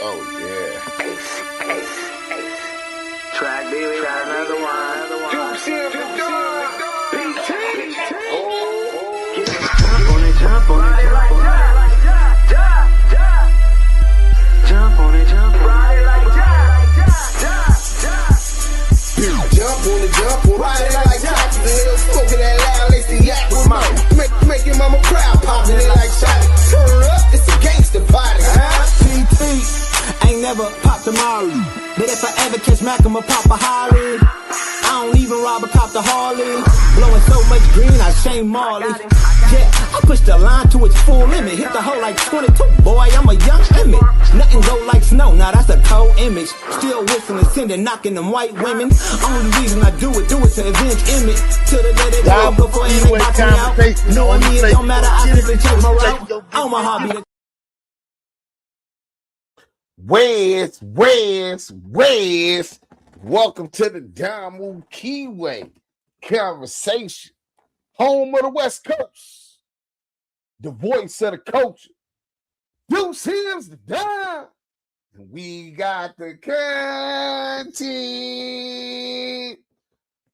Oh, yeah. Track baby, try another one. Jump on it, jump on it, jump on it. Jump on it, jump on it. Jump on it, ride it like Jackson. The hell smoking that loud, lace the yak with mine. Make your mama proud, popping it like shotty. Turn up, it's a gangster party. PT, ain't never popped a Molly, but if I ever catch Mac, I'ma pop a Holly. I don't even rob a cop the Harley. Blowing so much green, I shame Marley. Yeah, I push the line to its full limit. Hit the hole like 22, boy, I'm a young Emmett. Nothing go like snow, now that's a cold image. Still whistling, sending, knocking them white women. Only reason I do it to avenge image. Till the day they go before anybody box me out. Knowing me, it don't matter, I simply change my route. On my hobby. Where's? Welcome to the DAMU KIWE conversation. Home of the West Coast. The voice of the culture. Duse the dime. And we got the content.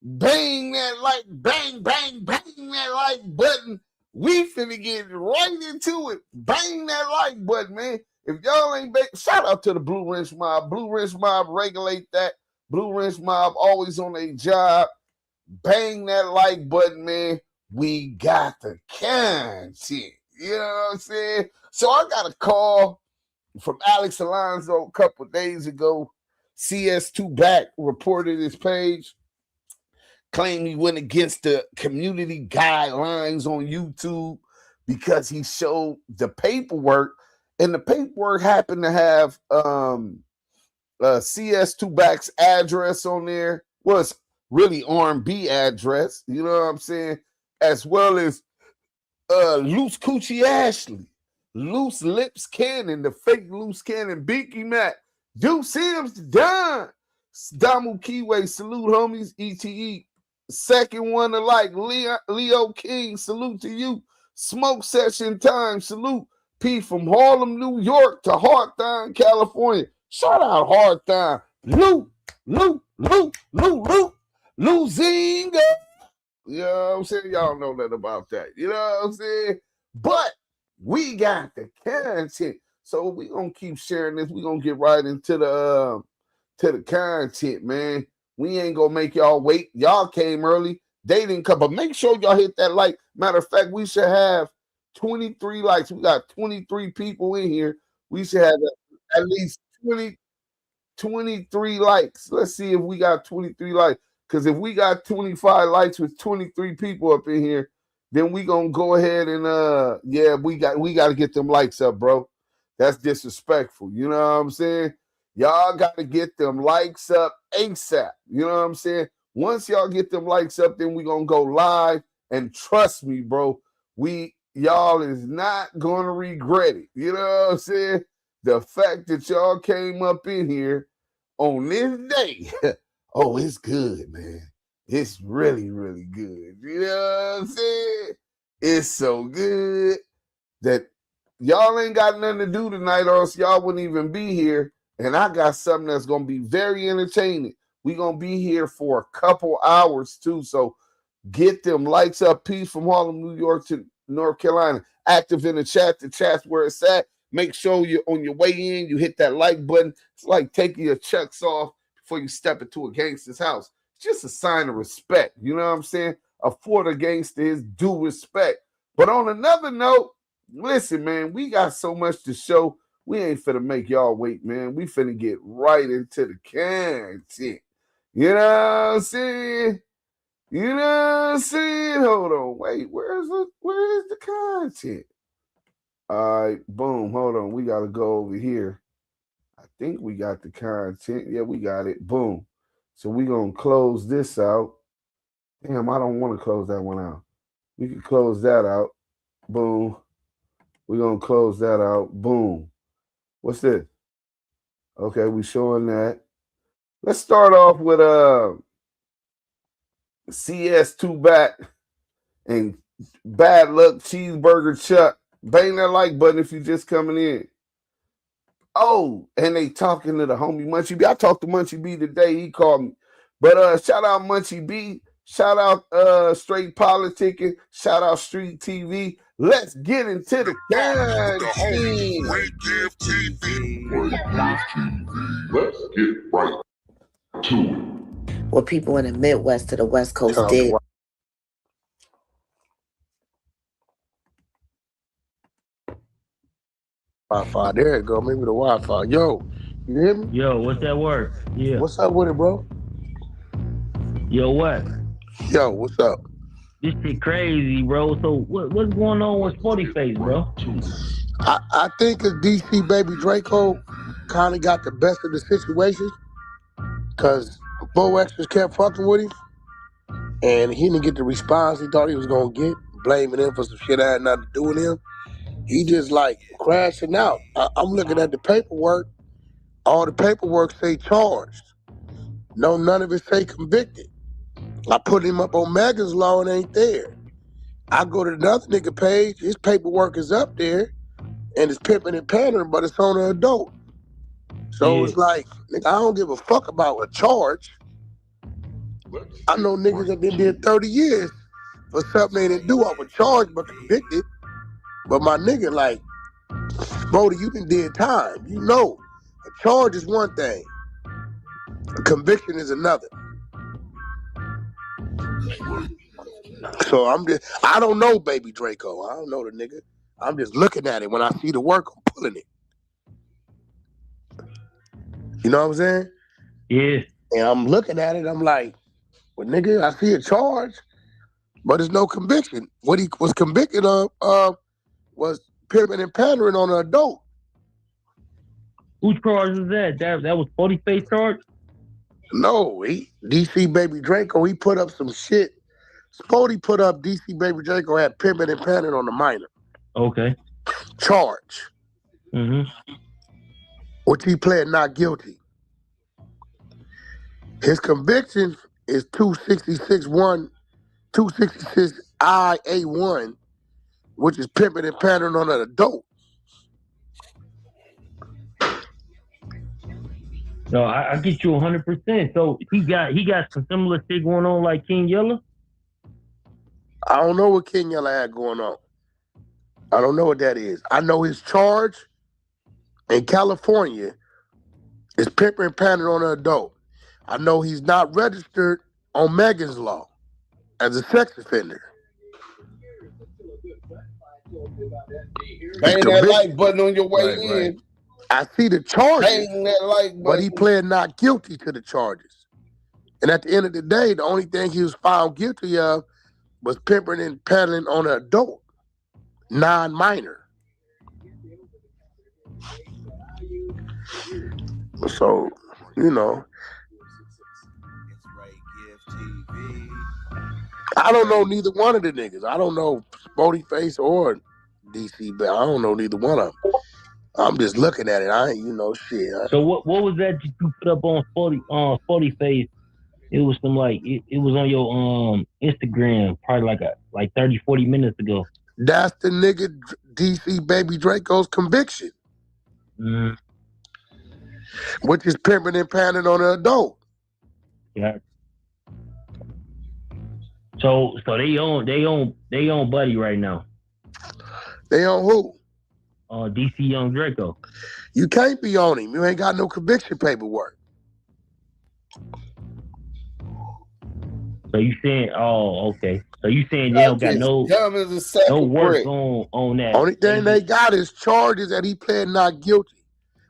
Bang that like, bang that like button. We finna get right into it. Bang that like button, man. If y'all ain't shout out to the Blue Wrench Mob. Blue Wrench Mob regulate that. Blue Wrench Mob always on a job. Bang that like button, man. We got the content. You know what I'm saying? So I got a call from Alex Alonso a couple of days ago. CS2 Back reported his page. Claimed he went against the community guidelines on YouTube because he showed the paperwork. And the paperwork happened to have CS2 Back's address on there. Was really R&B address, you know what I'm saying? As well as Loose Coochie Ashley, Loose Lips Cannon, the fake Loose Cannon, Binky Mac, Deuce Sims done. DAMU KIWE, salute homies, ETE. Second one alike, Leo King, salute to you. Smoke Session Time, salute. P from Harlem, New York to Hawthorne, California. Shout out Hawthorne. Lou Zinga. You know what I'm saying? Y'all know that about that. You know what I'm saying? But we got the content. So we gonna keep sharing this. We gonna get right into the content, man. We ain't gonna make y'all wait. Y'all came early. They didn't come, but make sure y'all hit that like. Matter of fact, we should have 23 likes. We got 23 people in here. We should have at least 23 likes. Let's see if we got 23 likes. Because if we got 25 likes with 23 people up in here, then we gonna go ahead and yeah, we got to get them likes up, bro. That's disrespectful. You know what I'm saying? Y'all got to get them likes up ASAP. You know what I'm saying? Once y'all get them likes up, then we gonna go live. And trust me, bro, y'all is not going to regret it. You know what I'm saying? The fact that y'all came up in here on this day, oh, it's good, man. It's really, really good. You know what I'm saying? It's so good that y'all ain't got nothing to do tonight or else y'all wouldn't even be here. And I got something that's going to be very entertaining. We're going to be here for a couple hours, too. So get them likes up. Peace from Harlem, New York to North Carolina. Active in the chat. The chat's where it's at. Make sure you're on your way in. You hit that like button. It's like taking your chucks off before you step into a gangster's house. It's just a sign of respect. You know what I'm saying? Afford a gangster his due respect. But on another note, listen, man, we got so much to show. We ain't finna make y'all wait, man. We finna get right into the content. You know what I'm saying? You know what I'm saying? Hold on. Wait, where's the content? All right, boom. Hold on. We got to go over here. I think we got the content. Yeah, we got it. Boom. So we're going to close this out. Damn, I don't want to close that one out. We can close that out. Boom. We're going to close that out. Boom. What's this? Okay, we showing that. Let's start off with CS2 Back and Bad Luck Cheeseburger Chuck. Bang that like button if you're just coming in. Oh, and they talking to the homie Munchie B. I talked to Munchie B today. He called me. But shout out Munchie B. Shout out Straight Politicking. Shout out Street TV. Let's get into the game. Let's get right to it. What people in the Midwest to the West Coast did. Wi-Fi, there you go. Maybe the Wi-Fi. Yo, you hear me? Yo, what's that word? Yeah. What's up with it, bro? Yo, what? Yo, what's up? This shit crazy, bro. So what's going on with Sporty Face, bro? I think that DC Baby Draco kind of got the best of the situation because Bo Extras kept fucking with him and he didn't get the response he thought he was going to get, blaming him for some shit that had nothing to do with him. He just like crashing out. I'm looking at the paperwork. All the paperwork say charged. No, none of it say convicted. I put him up on Megan's Law and ain't there. I go to another nigga page, his paperwork is up there, and it's pimping and pandering, but it's on an adult. So it's like, nigga, I don't give a fuck about a charge. I know niggas that been did 30 years for something they didn't do off a charge but convicted. But my nigga, like, Brody, you done did time. You know, a charge is one thing. A conviction is another. So I don't know Baby Draco. I don't know the nigga. I'm just looking at it. When I see the work, I'm pulling it. You know what I'm saying? Yeah. And I'm looking at it, I'm like, well, nigga, I see a charge, but there's no conviction. What he was convicted of was pimping and pandering on an adult. Whose charge is that? That was 40 face charge? No, DC Baby Draco, he put up some shit. Spody put up DC Baby Draco had pimping and pandering on the minor. Okay. Charge. Mm-hmm. Which he pled not guilty. His conviction is 266 IA1, which is pimping and pandering on an adult. No, I get you 100%. So he got some similar shit going on like King Yella? I don't know what King Yella had going on. I don't know what that is. I know his charge in California is pimping and pandering on an adult. I know he's not registered on Megan's Law as a sex offender. Bang that like button on your way in. Right. I see the charges, Bang that like button. but he pled not guilty to the charges. And at the end of the day, the only thing he was found guilty of was pimping and peddling on an adult, non-minor. So, you know, I don't know neither one of the niggas. I don't know Spody Face or DC, but I don't know neither one of them. I'm just looking at it. I ain't, shit. So what was that you put up on 40 Face? It was some it was on your Instagram probably like 30, 40 minutes ago. That's the nigga DC Baby Draco's conviction. Mm. Which is pimping and panning on an adult. Yeah. So they own Buddy right now. They own who? DC Young Draco. You can't be on him. You ain't got no conviction paperwork. So you saying, okay. So you saying they don't got no work on that. Only thing they got is charges that he pled not guilty.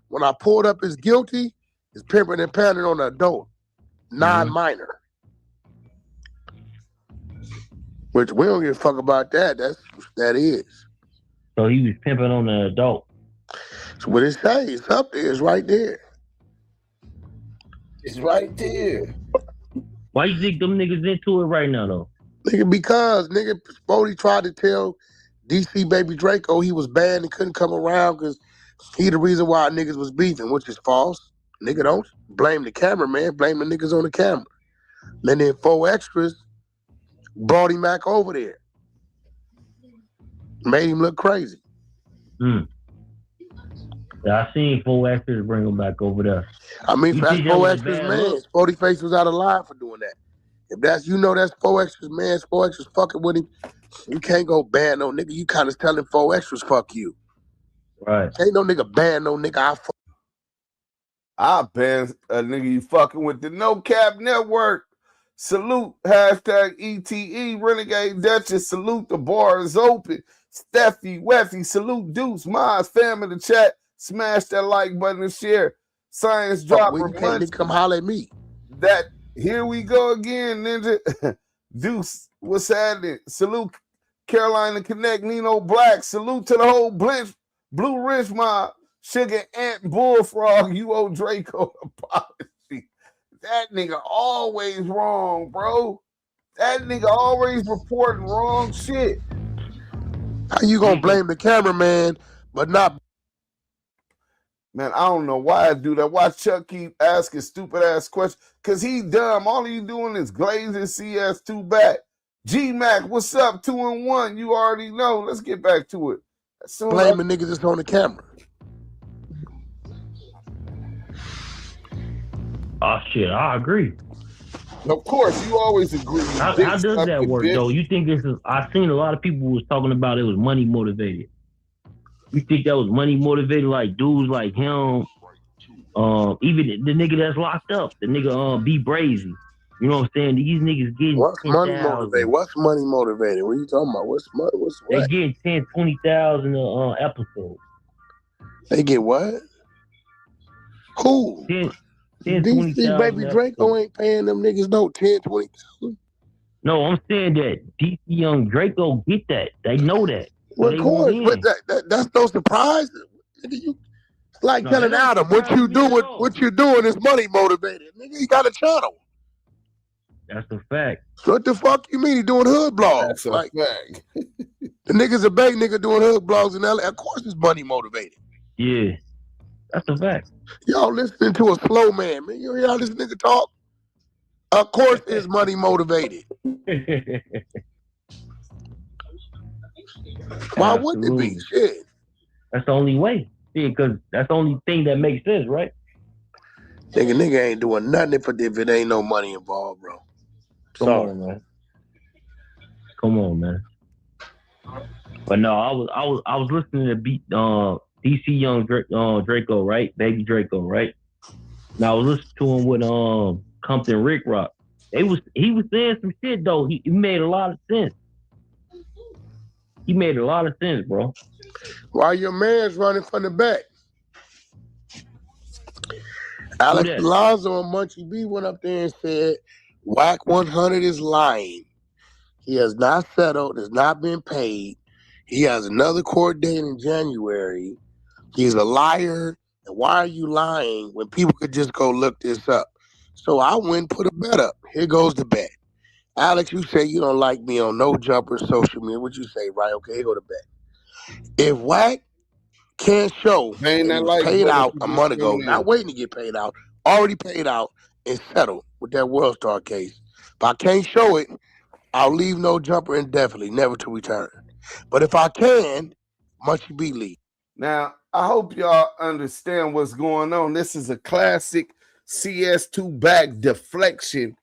When I pulled up his guilty, it's pimping and pandering on an adult, non-minor. Which we don't give a fuck about that. That is. So he was pimping on an adult. So what it says, it's up there, it's right there. It's right there. Why you think them niggas into it right now though? Nigga, because Spody tried to tell DC Baby Draco he was banned and couldn't come around because he the reason why niggas was beefing, which is false. Nigga, don't blame the cameraman, blame the niggas on the camera. And then 4 extras brought him back over there. Made him look crazy. I seen 4Xers bring him back over there. I mean, You that's think that was a 4X's bad man. look? Sporty Face was out of line for doing that. If that's that's 4X's man, 4X's fucking with him. You can't go ban no nigga. You kind of telling 4X's fuck you. Right. Ain't no nigga ban no nigga. I ban a nigga you fucking with the No Cap Network. Salute hashtag ETE Renegade Duchess. Salute the bar is open. Steffi, Weffy, salute Deuce, Miles, fam in the chat. Smash that like button and share. Science dropper. When you can't nigga come holler at me. That here we go again, ninja. Deuce, what's happening? Salute Carolina Connect, Nino Black. Salute to the whole Blue Ridge mob. Sugar Ant Bullfrog, UO Draco apology. That nigga always wrong, bro. That nigga always reporting wrong shit. How you gonna blame the cameraman, but not? Man, I don't know why I do that. Why Chuck keep asking stupid ass questions? Cause he dumb. All he doing is glazing CS2 back. G-Mac, what's up? 2-1. You already know. Let's get back to it. Blaming niggas that's on the camera. Oh shit, I agree. Of course, you always agree. How does that work though? You think this is? I've seen a lot of people was talking about it was money motivated. You think that was money motivated, like dudes like him, even the nigga that's locked up, the nigga B Brazy. You know what I'm saying? These niggas getting what's 10, money motivated? What's money motivated? What are you talking about? What's what? They getting 10, 20,000 episodes. They get what? Who? 10, DC Baby Draco ain't paying them niggas no 10, 20,000. No, I'm saying that DC Young Draco get that. They know that. Well, of course, but that's no surprise. It's like telling Adam what you doing is money motivated. Nigga, he got a channel. That's a fact. What the fuck you mean he doing hood blogs? That's a fact. The nigga's a big nigga doing hood blogs in LA. Of course it's money motivated. Yeah, that's a fact. Y'all listening to a slow man. You hear how this nigga talk? Of course it's money motivated. Why wouldn't it be? Shit. That's the only way. See, because that's the only thing that makes sense, right? Nigga ain't doing nothing if it ain't no money involved, bro. Come on, man. But no, I was listening to DC Young Draco, right? Baby Draco, right? Now I was listening to him with Compton Rick Rock. He was saying some shit though. He made a lot of sense. He made a lot of sense, bro. While your man's running from the back. Alex Alonso and Munchie B went up there and said, WACK100 is lying. He has not settled, has not been paid. He has another court date in January. He's a liar. And why are you lying when people could just go look this up? So I went and put a bet up. Here goes the bet. Alex, you say you don't like me on No Jumper social media. What you say, right? Okay, here go the bet. If WACK can't show he was paid out a month ago, not waiting to get paid out, already paid out and settled with that WorldSTAR case. If I can't show it, I'll leave No Jumper indefinitely, never to return. But if I can, Munchie B leave. Now, I hope y'all understand what's going on. This is a classic CS2 back deflection.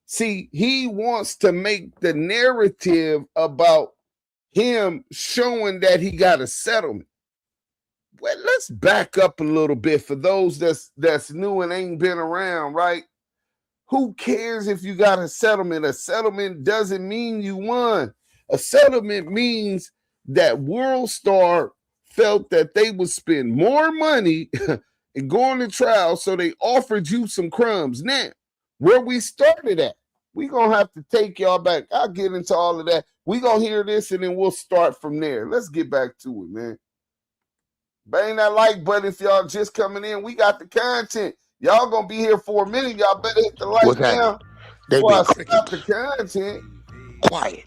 See, he wants to make the narrative about him showing that he got a settlement. Well, let's back up a little bit for those that's new and ain't been around, right? Who cares if you got a settlement? A settlement doesn't mean you won. A settlement means that WorldStar felt that they would spend more money and go on the trial, so they offered you some crumbs. Now, where we started at, we gonna have to take y'all back. I'll get into all of that. We gonna hear this and then we'll start from there. Let's get back to it, man. Bang that like button if y'all just coming in. We got the content. Y'all gonna be here for a minute. Y'all better hit the like now. Before I stop the content. Quiet.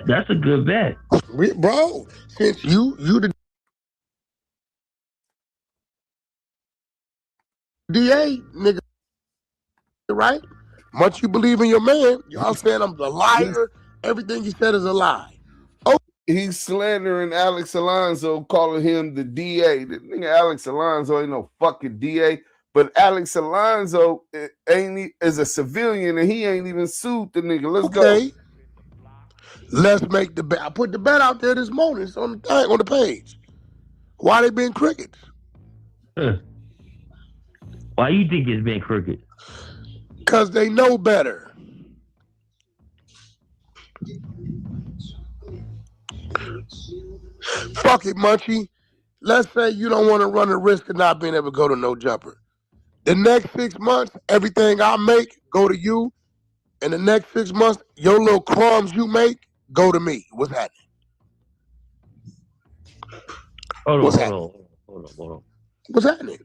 That's a good bet. Bro, since you the DA, nigga, right? Much you believe in your man, y'all saying I'm the liar. Everything he said is a lie. He's slandering Alex Alonso, calling him the DA. The nigga Alex Alonso ain't no fucking DA. But Alex Alonso is a civilian and he ain't even sued the nigga. Let's go. Let's make the bet. I put the bet out there this morning. It's on the thing, on the page. Why they been crickets? Why you think it's been crooked? Because they know better. Fuck it, Munchie. Let's say you don't want to run the risk of not being able to go to No Jumper. The next 6 months, everything I make, go to you. And the next 6 months, your little crumbs you make, go to me. What's happening? Hold on. What's happening?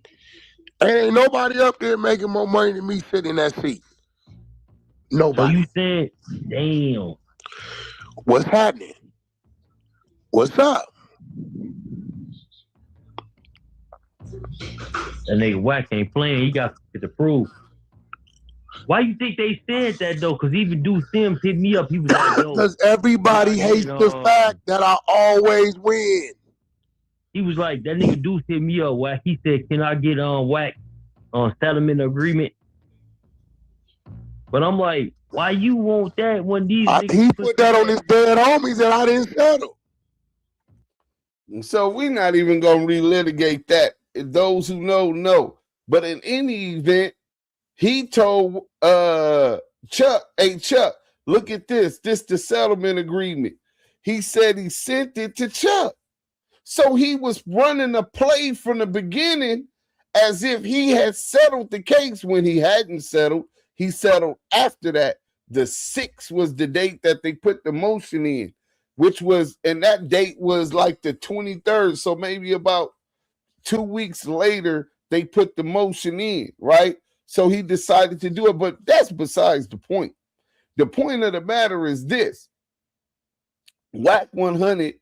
Ain't nobody up there making more money than me sitting in that seat. Nobody. So you said, damn. What's happening? What's up? That nigga WACK ain't playing. He got to prove. Why you think they said that though? Because even Duse Sims hit me up. He was like, yo. Because everybody hates the fact that I always win. He was like, that nigga Duse hit me up, WACK. He said, can I get WACK on settlement agreement? But I'm like, why you want that when these niggas he put that on his dead homies and I didn't settle. So we're not even going to relitigate that. Those who know. But in any event, he told Chuck, hey, Chuck, look at this. This the settlement agreement. He said he sent it to Chuck. So he was running a play from the beginning as if he had settled the case when he hadn't settled. He settled after that. The 6th was the date that they put the motion in, which was, and that date was like the 23rd. So maybe about 2 weeks later, they put the motion in, right? So he decided to do it, but that's besides the point. The point of the matter is this. WACK100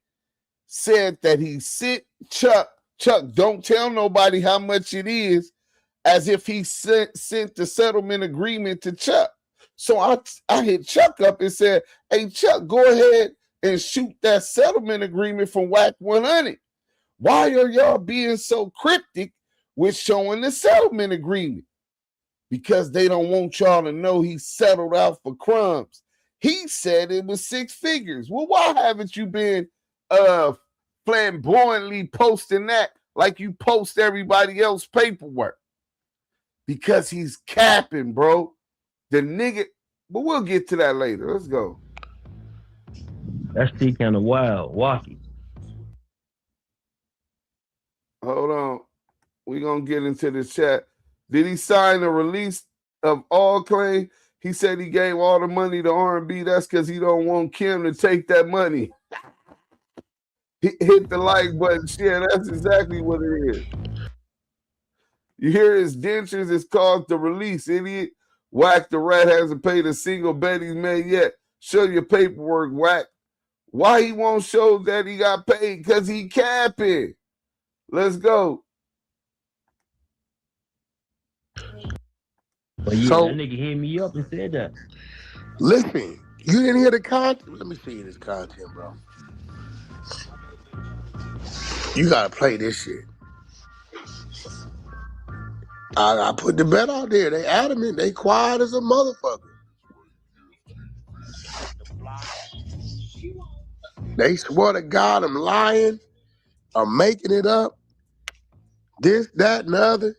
said that he sent Chuck, don't tell nobody how much it is, as if he sent the settlement agreement to Chuck. So I hit Chuck up and said, hey, Chuck, go ahead and shoot that settlement agreement from WACK100. Why are y'all being so cryptic with showing the settlement agreement? Because they don't want y'all to know he settled out for crumbs. He said it was 6 figures. Well, why haven't you been flamboyantly posting that like you post everybody else paperwork? Because he's capping, bro. The nigga, but we'll get to that later. Let's go. That's still kind of wild, wacky. Hold on. We're going to get into the chat. Did he sign a release of all claim? He said he gave all the money to R&B. That's because he don't want Kim to take that money. Hit the like button. Yeah, that's exactly what it is. You hear his dentures, it's called the release, idiot. WACK the rat hasn't paid a single bet he's made yet. Show your paperwork, WACK. Why he won't show that he got paid? Because he capping. Let's go. But yeah, so, that nigga hit me up and said that. Listen, you didn't hear the content? Let me see this content, bro. You gotta play this shit. I put the bet out there. They adamant. They quiet as a motherfucker. They swear to God I'm lying. I'm making it up. This, that, and the other.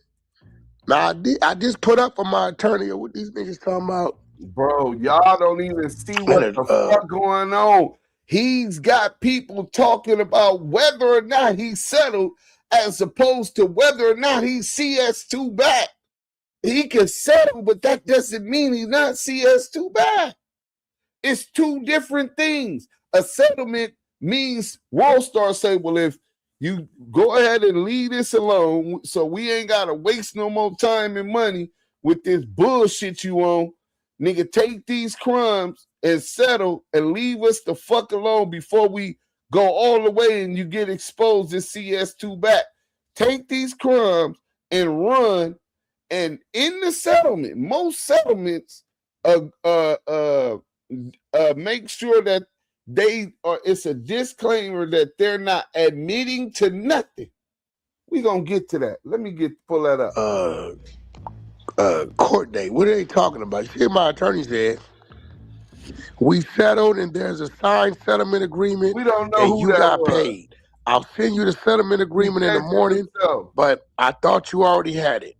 Now, I just put up for my attorney what these niggas talking about. Bro, y'all don't even see what the fuck going on. He's got people talking about whether or not he settled as opposed to whether or not he's CS2 back. He can settle, but that doesn't mean he's not CS2 back. It's 2 different things. A settlement means WorldStar say, well, if you go ahead and leave this alone so we ain't got to waste no more time and money with this bullshit you on, nigga, take these crumbs and settle and leave us the fuck alone before we go all the way and you get exposed as CS2 back. Take these crumbs and run. And in the settlement, most settlements make sure that they are. It's a disclaimer that they're not admitting to nothing. We gonna get to that. Let me pull that up. Court date. What are they talking about? You see what my attorney said? We settled and there's a signed settlement agreement. We don't know and who you that got was. paid. I'll send you the settlement agreement in the morning, but I thought you already had it.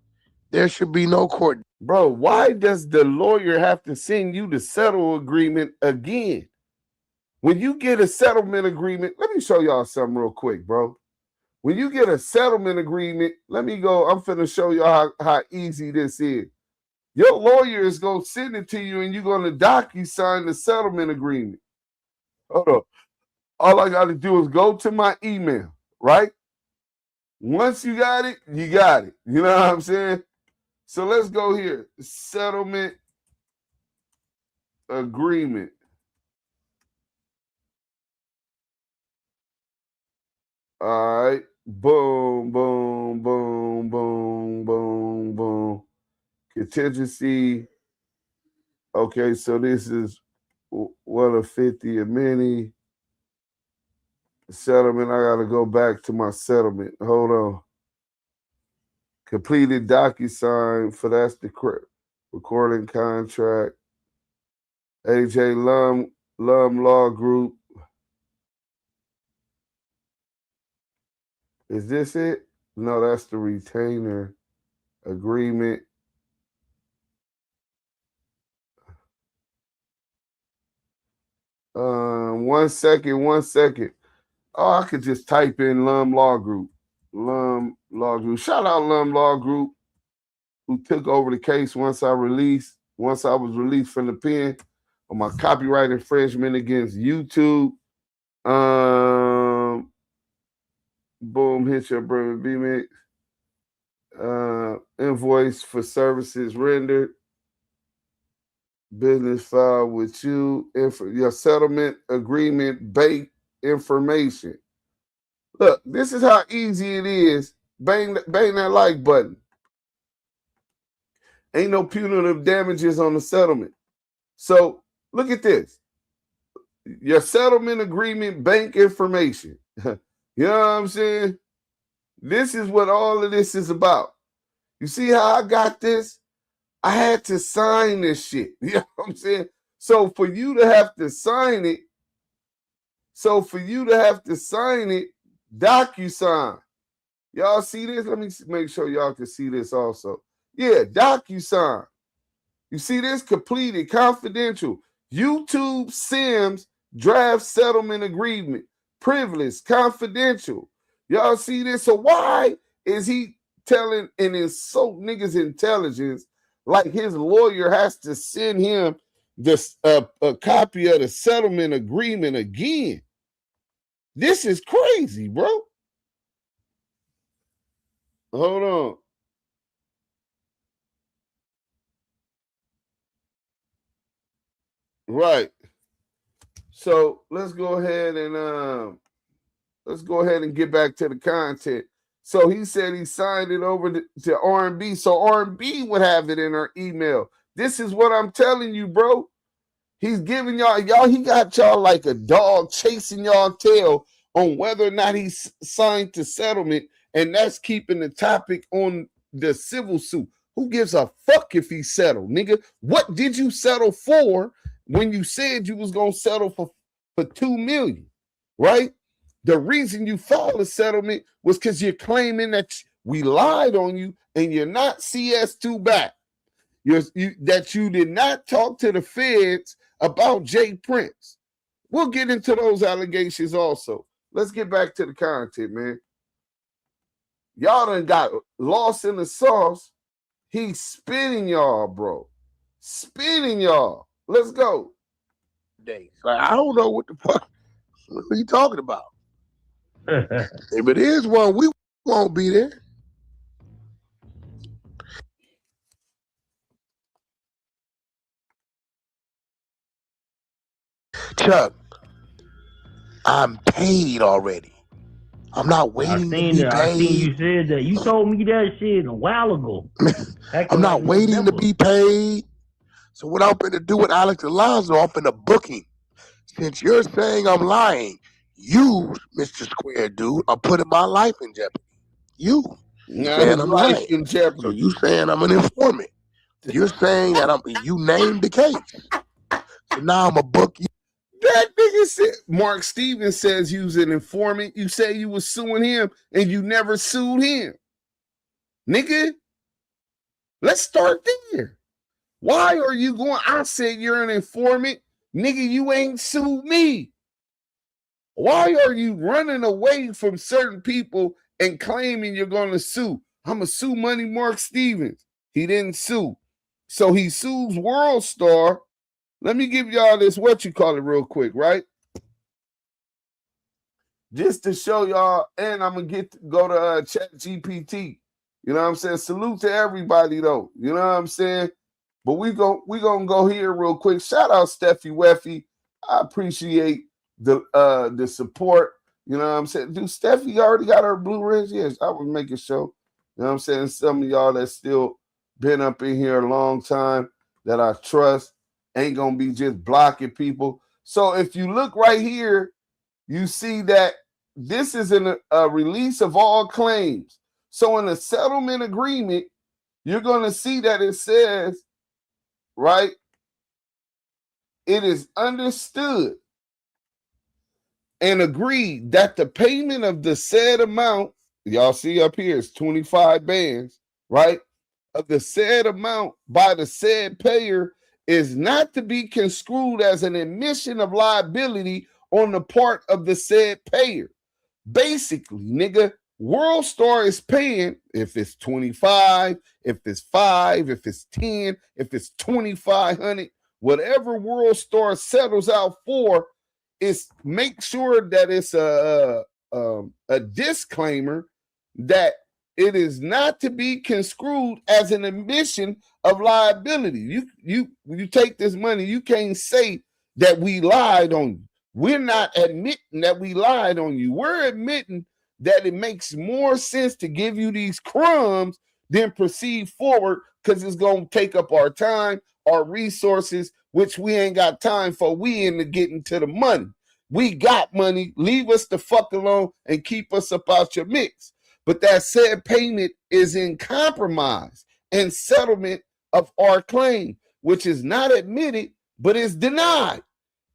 There should be no court. Bro, why does the lawyer have to send you the settlement agreement again? When you get a settlement agreement, let me show y'all something real quick, bro. When you get a settlement agreement, let me go. I'm finna show y'all how easy this is. Your lawyer is going to send it to you and you're going to DocuSign the settlement agreement. Hold on. All I got to do is go to my email, right? Once you got it, you got it. You know what I'm saying? So let's go here. Settlement agreement. All right. Boom, boom, boom, boom, boom, boom. Contingency. Okay, so this is what a 50 a mini. Settlement. I gotta go back to my settlement. Hold on. Completed DocuSign for that's the recording contract. AJ Lum Law Group. Is this it? No, that's the retainer agreement. One second. Oh, I could just type in Lum Law Group. Lum Law Group. Shout out Lum Law Group, who took over the case once I was released from the pen on my copyright infringement against YouTube. Boom, hit your brother B-Mix. Invoice for services rendered. Business file with you. Your settlement agreement bank information. Look, this is how easy it is. Bang that like button. Ain't no punitive damages on the settlement. So look at this. Your settlement agreement bank information. You know what I'm saying? This is what all of this is about. You see how I got this? I had to sign this shit. You know what I'm saying? So for you to have to sign it, DocuSign. Y'all see this? Let me make sure y'all can see this also. Yeah, DocuSign. You see this? Completed, confidential. YouTube Sims draft settlement agreement. Privileged, confidential. Y'all see this? So why is he telling and insult niggas' intelligence like his lawyer has to send him this a copy of the settlement agreement again? This is crazy, bro. Hold on. Right. So let's go ahead and get back to the content. So he said he signed it over to R&B. So R&B would have it in her email. This is what I'm telling you, bro. He's giving y'all, he got y'all like a dog chasing y'all tail on whether or not he's signed to settlement, and that's keeping the topic on the civil suit. Who gives a fuck if he settled, nigga? What did you settle for when you said you was gonna settle for $2 million, right? The reason you filed a settlement was because you're claiming that we lied on you and you're not CS2 back. That you did not talk to the feds about Jay Prince. We'll get into those allegations also. Let's get back to the content, man. Y'all done got lost in the sauce. He's spinning y'all, bro. Spinning y'all. Let's go. Like, I don't know what the fuck. What are you talking about? If it is one, we won't be there. Chuck, I'm paid already. I'm not waiting to be paid. I seen you said that. You told me that shit a while ago. I'm not waiting to be paid. So what I'm finna do with Alex Alonso, I'm finna book him. Since you're saying I'm lying, you, Mr. Square Dude, are putting my life in jeopardy. You Now saying his I'm life lying. in So jeopardy. you saying I'm an informant. You're saying that you named the case. So now I'm a book you. That nigga said, Mark Stevens says you was an informant. You say you was suing him and you never sued him. Nigga, let's start there. Why are you going? I said you're an informant. Nigga, you ain't sued me. Why are you running away from certain people and claiming you're going to sue? I'm going to sue Money Mark Stevens. He didn't sue. So he sues WorldStar. Let me give y'all this, what you call it, real quick, right? Just to show y'all, and I'm going to go to Chat GPT. You know what I'm saying? Salute to everybody, though. You know what I'm saying? But we gonna go here real quick. Shout out Steffi Weffy. I appreciate the support. You know what I'm saying? Dude, Steffi already got her Blu-rays? Yes, I was making sure. You know what I'm saying? Some of y'all that still been up in here a long time that I trust ain't gonna be just blocking people. So if you look right here, you see that this is a release of all claims. So in a settlement agreement, you're gonna see that it says, right? It is understood and agreed that the payment of the said amount, y'all see up here, is 25 bands, right? Of the said amount by the said payer is not to be construed as an admission of liability on the part of the said payer. Basically, nigga, WorldStar is paying if it's 25, if it's 5, if it's 10, if it's 2,500, whatever WorldStar settles out for, is make sure that it's a disclaimer that it is not to be construed as an admission of liability. You take this money, you can't say that we lied on you. We're not admitting that we lied on you. We're admitting that it makes more sense to give you these crumbs than proceed forward because it's going to take up our time, our resources, which we ain't got time for. We into getting to the money. We got money. Leave us the fuck alone and keep us up out your mix. But that said payment is in compromise and settlement of our claim, which is not admitted, but is denied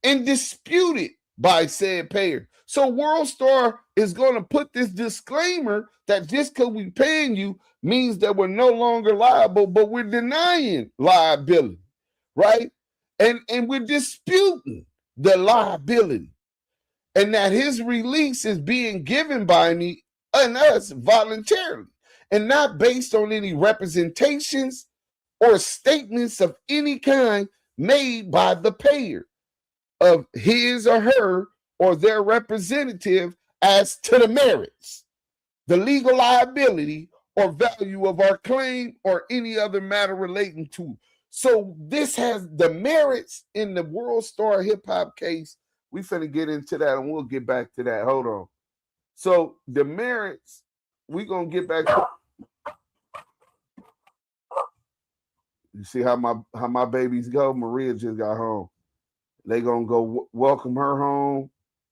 and disputed by said payer. So WorldStar is going to put this disclaimer that just because we're paying you means that we're no longer liable, but we're denying liability, right? And we're disputing the liability. And that his release is being given by me and us voluntarily and not based on any representations or statements of any kind made by the payer of his or her or their representative as to the merits, the legal liability or value of our claim or any other matter relating to. So this has the merits in the WorldStar hip hop case. We finna get into that and we'll get back to that. Hold on. So the merits, we gonna get back to. You see how my babies go? Maria just got home. They gonna go welcome her home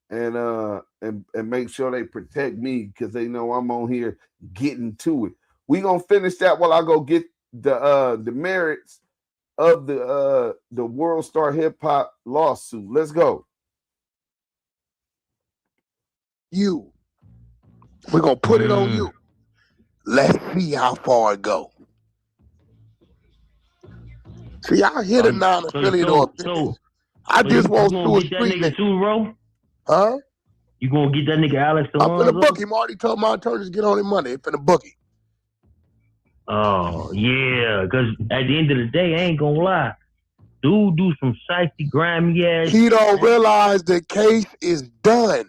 and make sure they protect me because they know I'm on here getting to it. We gonna finish that while I go get the merits of the WorldStar hip hop lawsuit. Let's go. You. We're gonna put it on you. Let's see how far it go. See, I hit a non-affiliate or a business. I just want to sue a street nigga too, bro? Huh? You gonna get that nigga Alex Alonso? I'm finna book him. I already told my attorneys to get on his money. They finna book him. Oh, yeah. Because at the end of the day, I ain't gonna lie. Dude do some shifty, grimy ass. He don't realize the case is done,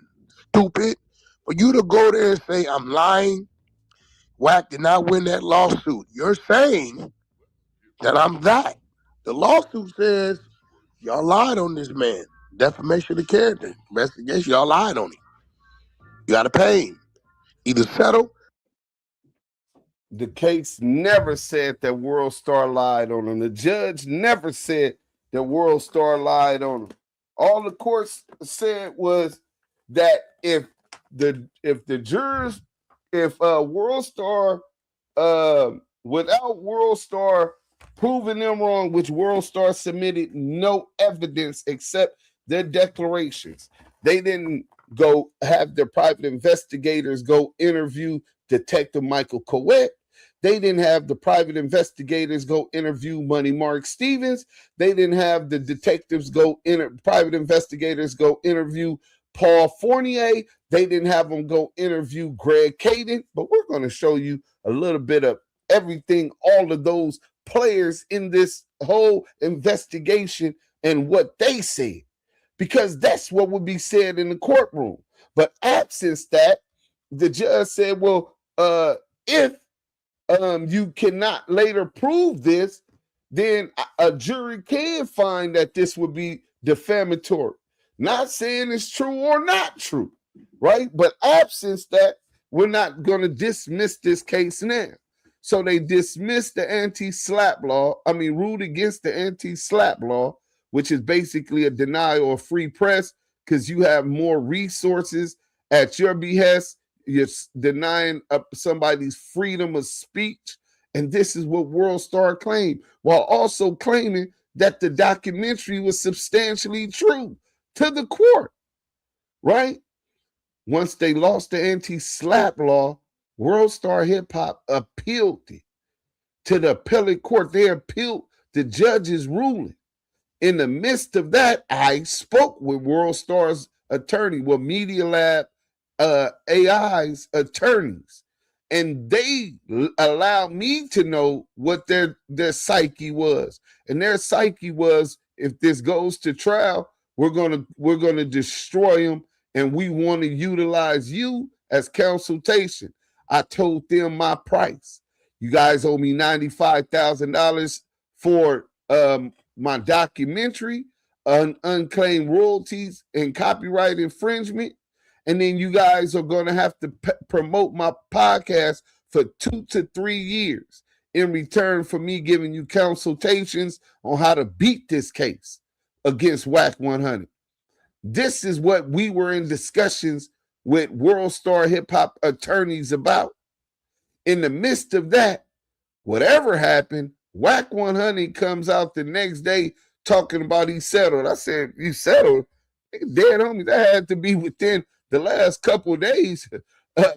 stupid. For you to go there and say, I'm lying, WACK did not win that lawsuit. You're saying that I'm that. The lawsuit says, y'all lied on this man. Defamation of character. Investigation, y'all lied on him. You gotta pay him. Either settle. the case never said that WorldStar lied on him. The judge never said that WorldStar lied on him. All the courts said was that if the jurors, if WorldStar, without WorldStar proving them wrong, which WorldStar submitted no evidence except their declarations. They didn't go have their private investigators go interview Detective Michael KIWE. They didn't have the private investigators go interview Money Mark Stevens. They didn't have the detectives go private investigators go interview Paul Fournier. They didn't have them go interview Greg Caden. But we're going to show you a little bit of everything, all of those players in this whole investigation and what they said, because that's what would be said in the courtroom. But absent that, the judge said, well, if you cannot later prove this, then a jury can find that this would be defamatory. Not saying it's true or not true, right? But absent that, we're not going to dismiss this case now. So they dismissed the anti-SLAPP law, ruled against the anti-SLAPP law, which is basically a denial of free press because you have more resources at your behest. You're denying somebody's freedom of speech. And this is what WorldStar claimed, while also claiming that the documentary was substantially true to the court, right? Once they lost the anti-SLAPP law, WorldStarHipHop appealed it to the appellate court. They appealed the judge's ruling. In the midst of that, I spoke with WorldStar's attorney, with MediaLab AI's attorneys, and they allowed me to know what their psyche was. And their psyche was, if this goes to trial, we're gonna destroy them, and we want to utilize you as consultation. I told them my price. You guys owe me $95,000 for my documentary, unclaimed royalties and copyright infringement. And then you guys are going to have to promote my podcast for 2 to 3 years in return for me giving you consultations on how to beat this case against WACK100. This is what we were in discussions with WorldStarHipHop attorneys about. In the midst of that, whatever happened, WACK100 comes out the next day talking about he settled. I said, you settled? Dead homie, that had to be within the last couple of days.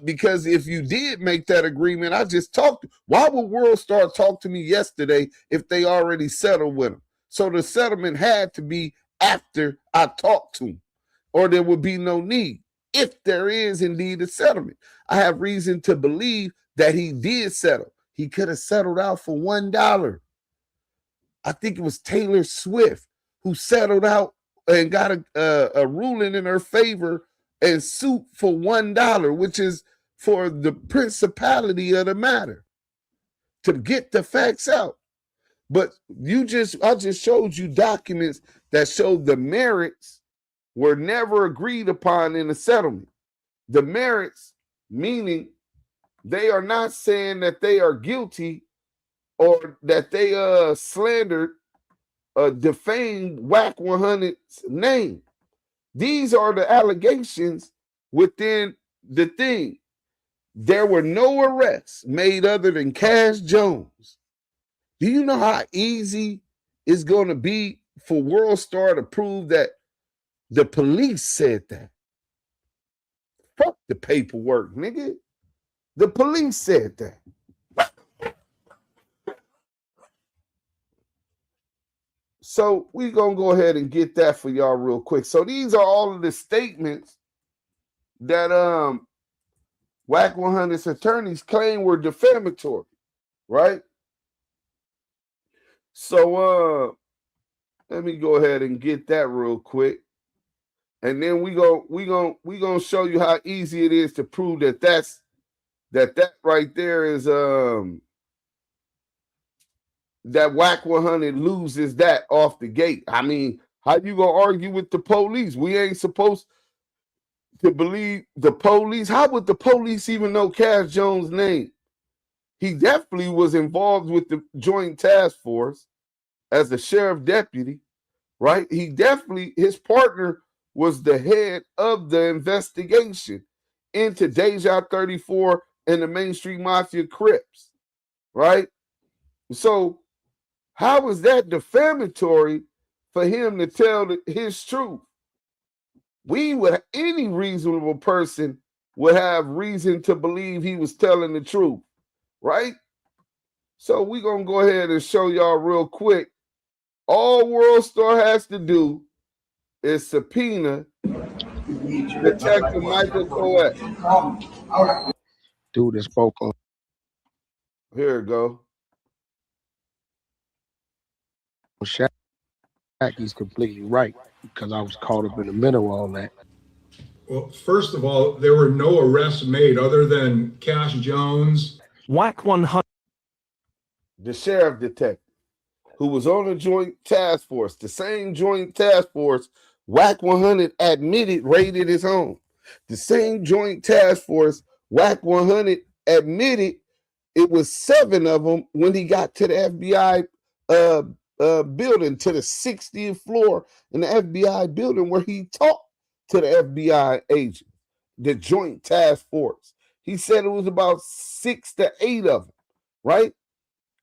Because if you did make that agreement, I just talked. Why would WorldStar talk to me yesterday if they already settled with him? So the settlement had to be after I talked to him, or there would be no need. If there is indeed a settlement, I have reason to believe that he did settle. He could have settled out for $1. I think it was Taylor Swift who settled out and got a ruling in her favor and sued for $1, which is for the principality of the matter, to get the facts out. But I just showed you documents that showed the merits were never agreed upon in the settlement. The merits, meaning they are not saying that they are guilty or that they slandered, defamed WACK100's name. These are the allegations within the thing. There were no arrests made other than Cash Jones. Do you know how easy it's going to be for WorldStar to prove that the police said that? Fuck the paperwork, nigga. The police said that. So we're going to go ahead and get that for y'all real quick. So these are all of the statements that WACK100's attorneys claim were defamatory, right? So let me go ahead and get that real quick. And then we gonna show you how easy it is to prove that that right there is that WACK100 loses that off the gate. I mean, how you gonna argue with the police? We ain't supposed to believe the police. How would the police even know Cash Jones' name? He definitely was involved with the Joint Task Force as a sheriff deputy, right? He definitely, his partner was the head of the investigation into Deja 34 and the Main Street Mafia Crips, right? So how is that defamatory for him to tell his truth? Any reasonable person would have reason to believe he was telling the truth, right? So we're going to go ahead and show y'all real quick. All WorldStar has to do is subpoena Detective Michael Coet. Dude that spoke on. Here we go. Shaq, he's completely right because I was caught up in the middle of all that. Well, first of all, there were no arrests made other than Cash Jones. WACK100. The sheriff detective who was on the Joint Task Force, the same Joint Task Force WACK100 admitted raided his home. The same Joint Task Force WACK100 admitted it was 7 of them when he got to the FBI building, to the 60th floor in the FBI building where he talked to the FBI agent, the Joint Task Force. He said it was about 6 to 8 of them, right?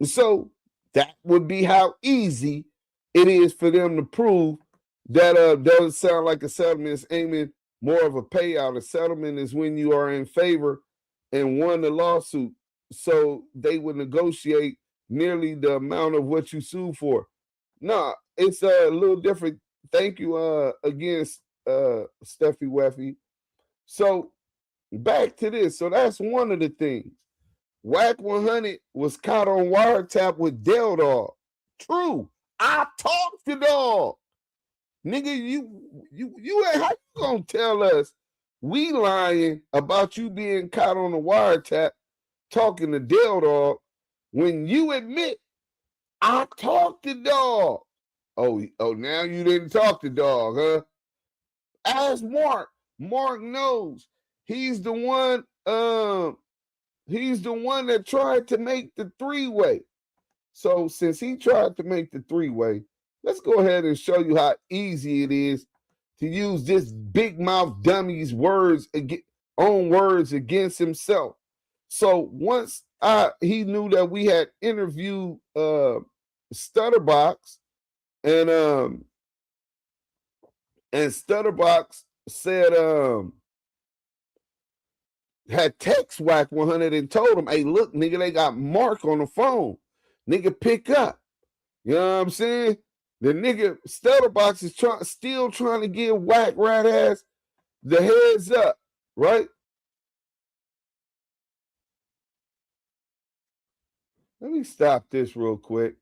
So that would be how easy it is for them to prove that doesn't sound like a settlement. It's aiming more of a payout. A settlement is when you are in favor and won the lawsuit. So they would negotiate nearly the amount of what you sue for. No, it's a little different. Thank you again, Steffi Weffy. So back to this. So that's one of the things. WACK100 was caught on wiretap with Del Dog. True. I talked to Dog. Nigga, you how you gonna tell us we lying about you being caught on the wiretap talking to Del Dog when you admit I talked to Dog? Oh, now you didn't talk to Dog, huh? Ask Mark. Mark knows. He's the one that tried to make the 3-way. So since he tried to make the 3-way, let's go ahead and show you how easy it is to use this big mouth dummy's own words against himself. So once he knew that we had interviewed Stutterbox, and Stutterbox said had text WACK100 and told him, hey, look, nigga, they got Mark on the phone. Nigga, pick up. You know what I'm saying? The nigga Stutterbox is still trying to give Wack Rat Ass the heads up, right? Let me stop this real quick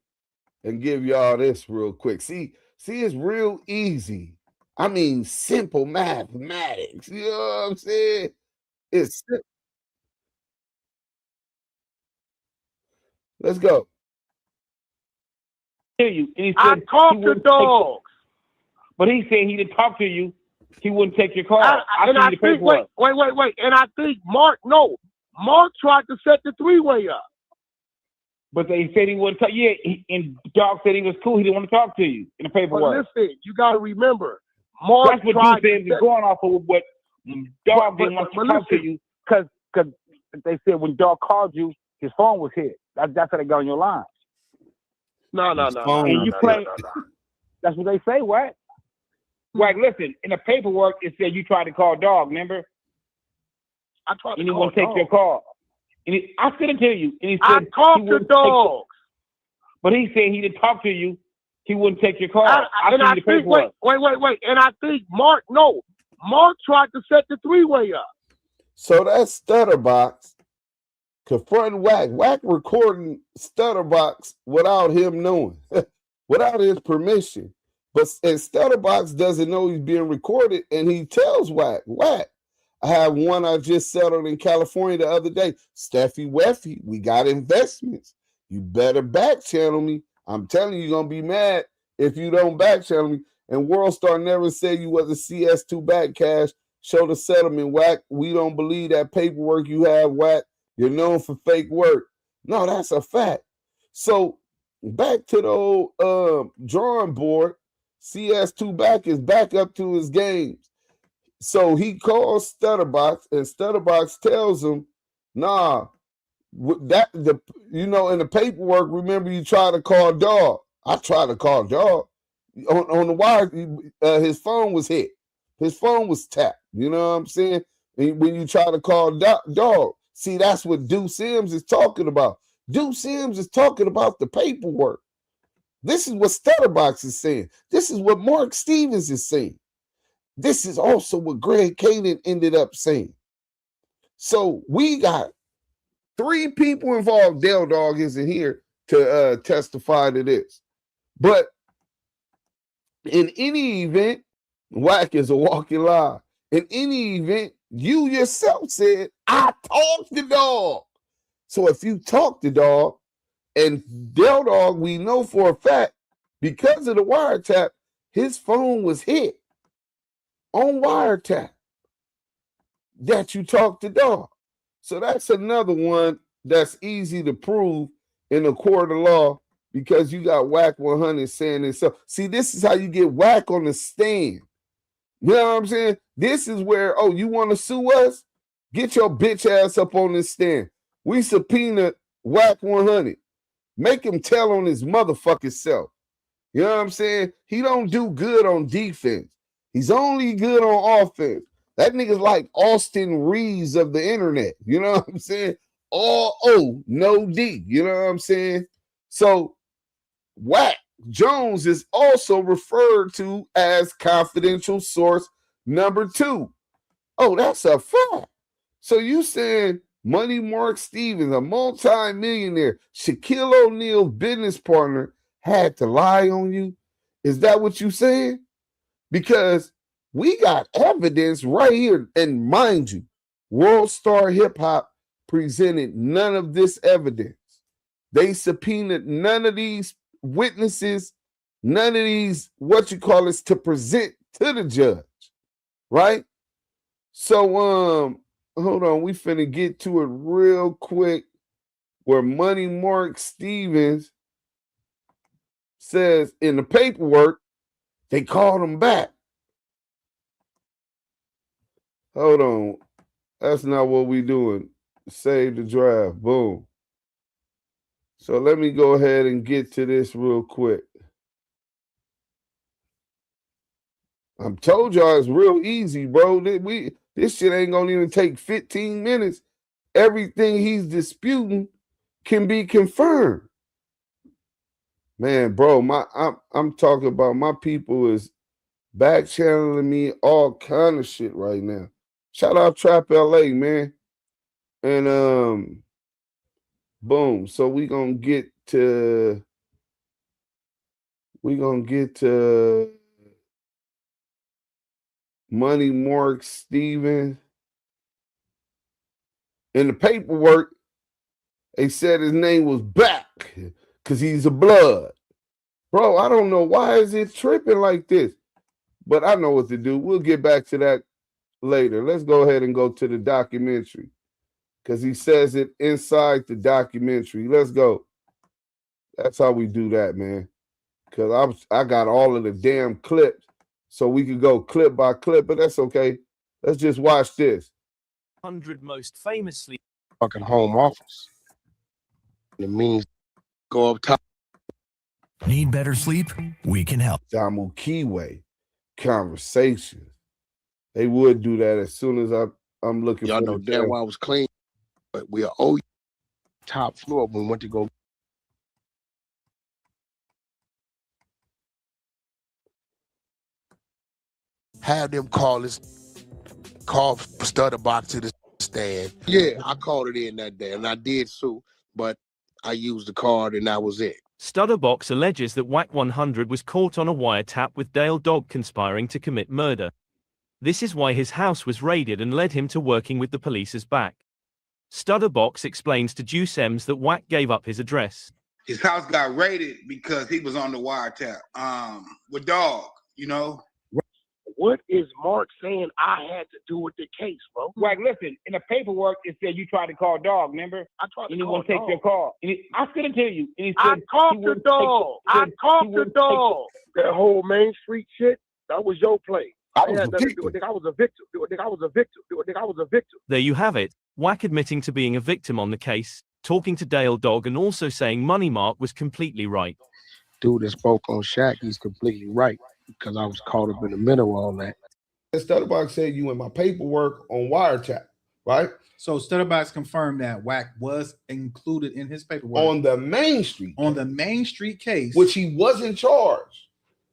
and give y'all this real quick. See, it's real easy. I mean, simple mathematics. You know what I'm saying? It's simple. Let's go. Hear you. And he said I talked to Dogs. But he said he didn't talk to you. He wouldn't take your call. And I think, wait. And I think Mark tried to set the 3-way up. But they said he wouldn't talk. Yeah, and Dog said he was cool. He didn't want to talk to you in the paperwork. But listen, you got to remember, Mark that's what you said was going off of what Dog didn't want to talk to you. Because they said when Dog called you, his phone was hit. That's how they got on your line. No. And you claim that's what they say, what? Like, listen, in the paperwork, it said you tried to call Dog, remember? I tried to and he call won't take your call. And I said it to you. And he said I talked to Dogs. But he said he didn't talk to you. He wouldn't take your call. I think, wait. And I think Mark tried to set the 3-way up. So that's Stutterbox confronting Wack. Wack recording Stutterbox without him knowing, without his permission. And Stutterbox doesn't know he's being recorded, and he tells Wack, I have one I just settled in California the other day. Steffi Weffy, we got investments. You better back channel me. I'm telling you, you're going to be mad if you don't back channel me. And WorldStar never said you was a CS2 back cash. Show the settlement, Wack. We don't believe that paperwork you have, Wack. You're known for fake work. No, that's a fact. So back to the old drawing board. CS2 back is back up to his games. So he calls Stutterbox, and Stutterbox tells him, nah, that in the paperwork, remember you tried to call Dog. I tried to call Dog. On the wire, his phone was hit. His phone was tapped. You know what I'm saying? And when you try to call Dog, see, that's what Deuce Sims is talking about. Deuce Sims is talking about the paperwork. This is what Stutterbox is saying. This is what Mark Stevens is saying. This is also what Greg Kaden ended up saying. So we got 3 people involved. Dale Dog isn't here to testify to this. But in any event, WACK is a walking lie. In any event, you yourself said, I talked to Dog. So if you talk to Dog, and Del Dog, we know for a fact, because of the wiretap, his phone was hit on wiretap that you talked to Dog. So that's another one that's easy to prove in a court of law because you got WACK100 saying this. So see, this is how you get WACK on the stand. You know what I'm saying? This is where, you want to sue us? Get your bitch ass up on this stand. We subpoena WACK100. Make him tell on his motherfucking self. You know what I'm saying? He don't do good on defense. He's only good on offense. That nigga's like Austin Reeves of the internet. You know what I'm saying? All O, no D. You know what I'm saying? So WACK Jones is also referred to as confidential source number 2. Oh, that's a fact. So you saying Money Mark Stevens, a multi-millionaire, Shaquille O'Neal's business partner, had to lie on you? Is that what you saying? Because we got evidence right here. And mind you, WorldStarHipHop presented none of this evidence. They subpoenaed none of these witnesses, none of these, to present to the judge. Right? So, hold on, we finna get to it real quick where Money Mark Stevens says in the paperwork, they called him back. Hold on. That's not what we doing. Save the draft. Boom. So let me go ahead and get to this real quick. I told y'all it's real easy, bro. This shit ain't gonna even take 15 minutes. Everything he's disputing can be confirmed. Man, bro, I'm talking about my people is back channeling me all kind of shit right now. Shout out Trap LA, man. And boom. So we gonna get to Money Mark Stevens. In the paperwork, they said his name was Back because he's a blood. Bro, I don't know why is it tripping like this, but I know what to do. We'll get back to that later. Let's go ahead and go to the documentary because he says it inside the documentary. Let's go. That's how we do that, man. Because I got all of the damn clips so we could go clip by clip, but that's okay. Let's just watch this. 100 most famously fucking home office. It means go up top. Need better sleep? We can help. DAMU KIWE conversation. They would do that as soon as I'm looking Y'all for know damn well I was clean, but we are top floor when we went to go. Have them call Stutterbox to the stand. Yeah, I called it in that day, and I did sue, but I used the card, and that was it. Stutterbox alleges that WACK100 was caught on a wiretap with Dale Dog conspiring to commit murder. This is why his house was raided and led him to working with the police's back. Stutterbox explains to Duse Sims that WACK gave up his address. His house got raided because he was on the wiretap with Dog, you know. what is Mark saying I had to do with the case, bro? Like, listen, in the paperwork, it said you tried to call Dog, remember? I tried to and he call won't take Dog. your call. I sent it to you. And he I said talked to Dog. I talked to Dog. That whole Main Street shit, that was your play. I had nothing to do with it. I was a victim. I was a victim. I was a victim. There you have it. Wack admitting to being a victim on the case, talking to Dale Dog, and also saying Money Mark was completely right. Dude that spoke on Shaq, he's completely right, because I was caught up in the middle of all that. Stutterbox said you in my paperwork on wiretap, right? So Stutterbox confirmed that Wack was included in his paperwork on the Main Street. On the Main Street case, which he wasn't charged.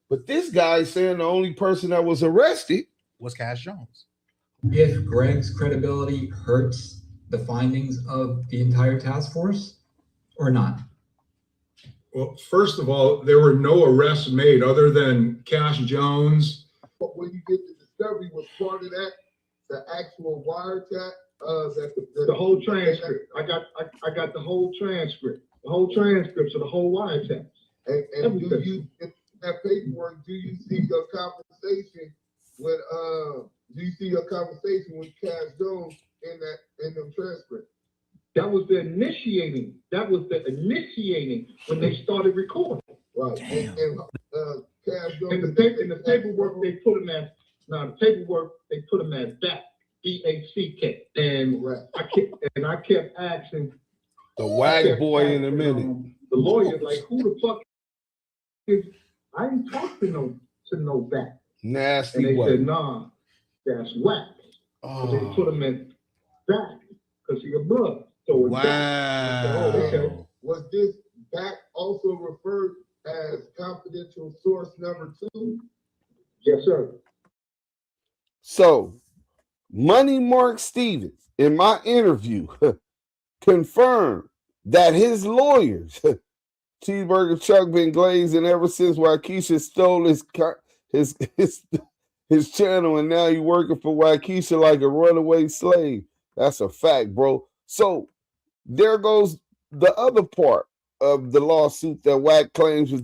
But this guy is saying the only person that was arrested was Cash Jones. If Greg's credibility hurts the findings of the entire task force or not? Well, first of all, there were no arrests made other than Cash Jones. But when you get the discovery, was part of that the actual wiretap? The whole transcript. I got the whole transcript. The whole transcripts of the whole wiretap. And do you, in that paperwork, do you see your conversation with Cash Jones in them transcripts? That was the initiating. When they started recording. Right. Damn. And Cash Jones in the paperwork they put him as back. BACK. And right. I kept asking the WAG boy in a minute. The lawyer, like, who the fuck is? I ain't talk to no back. Nasty. And they way. said, nah, that's Wack. Oh. They put him in back because he a blood. So it's wow. Okay. Was this back also referred as confidential source number 2? Yes, sir. So, Money Mark Stevens, in my interview, confirmed that his lawyers, Cheeseburger Chuck, been glazing ever since Waukesha stole his channel, and now he's working for Waukesha like a runaway slave. That's a fact, bro. So there goes the other part of the lawsuit that Wack claims was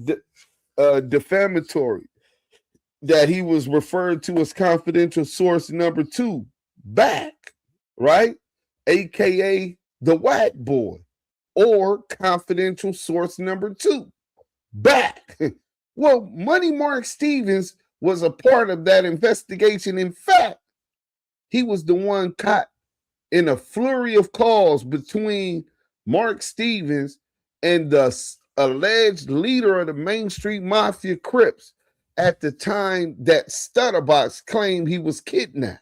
defamatory, that he was referred to as confidential source number 2 back, right? AKA the Wack boy, or confidential source number 2 back. Well, Money Mark Stevens was a part of that investigation. In fact, he was the one caught in a flurry of calls between Mark Stevens and the alleged leader of the Main Street Mafia Crips at the time that Stutterbox claimed he was kidnapped.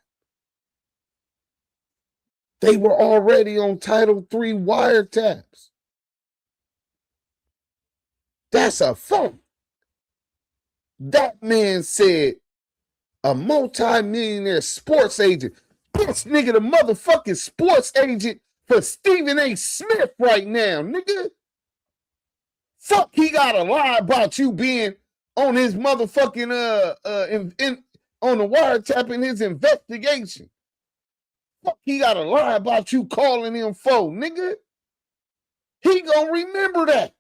They were already on Title III wiretaps. That's a fact. That man said a multi-millionaire sports agent. This nigga the motherfucking sports agent for Stephen A. Smith right now, nigga. Fuck, he gotta lie about you being on his motherfucking on the wiretap in his investigation. Fuck, he gotta lie about you calling him foe, nigga. He gonna remember that.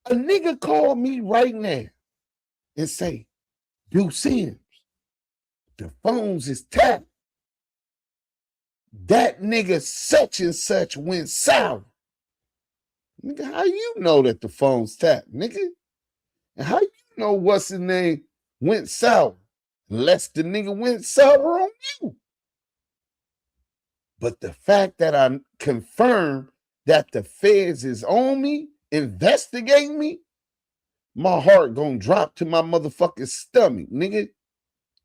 A nigga called me right now and say, Duse, the phones is tapped. That nigga such and such went sour. Nigga, how you know that the phone's tapped, nigga? And how you know what's his name went sour? Unless the nigga went sour on you. But the fact that I confirmed that the feds is on me, investigating me, my heart gonna drop to my motherfucking stomach, nigga.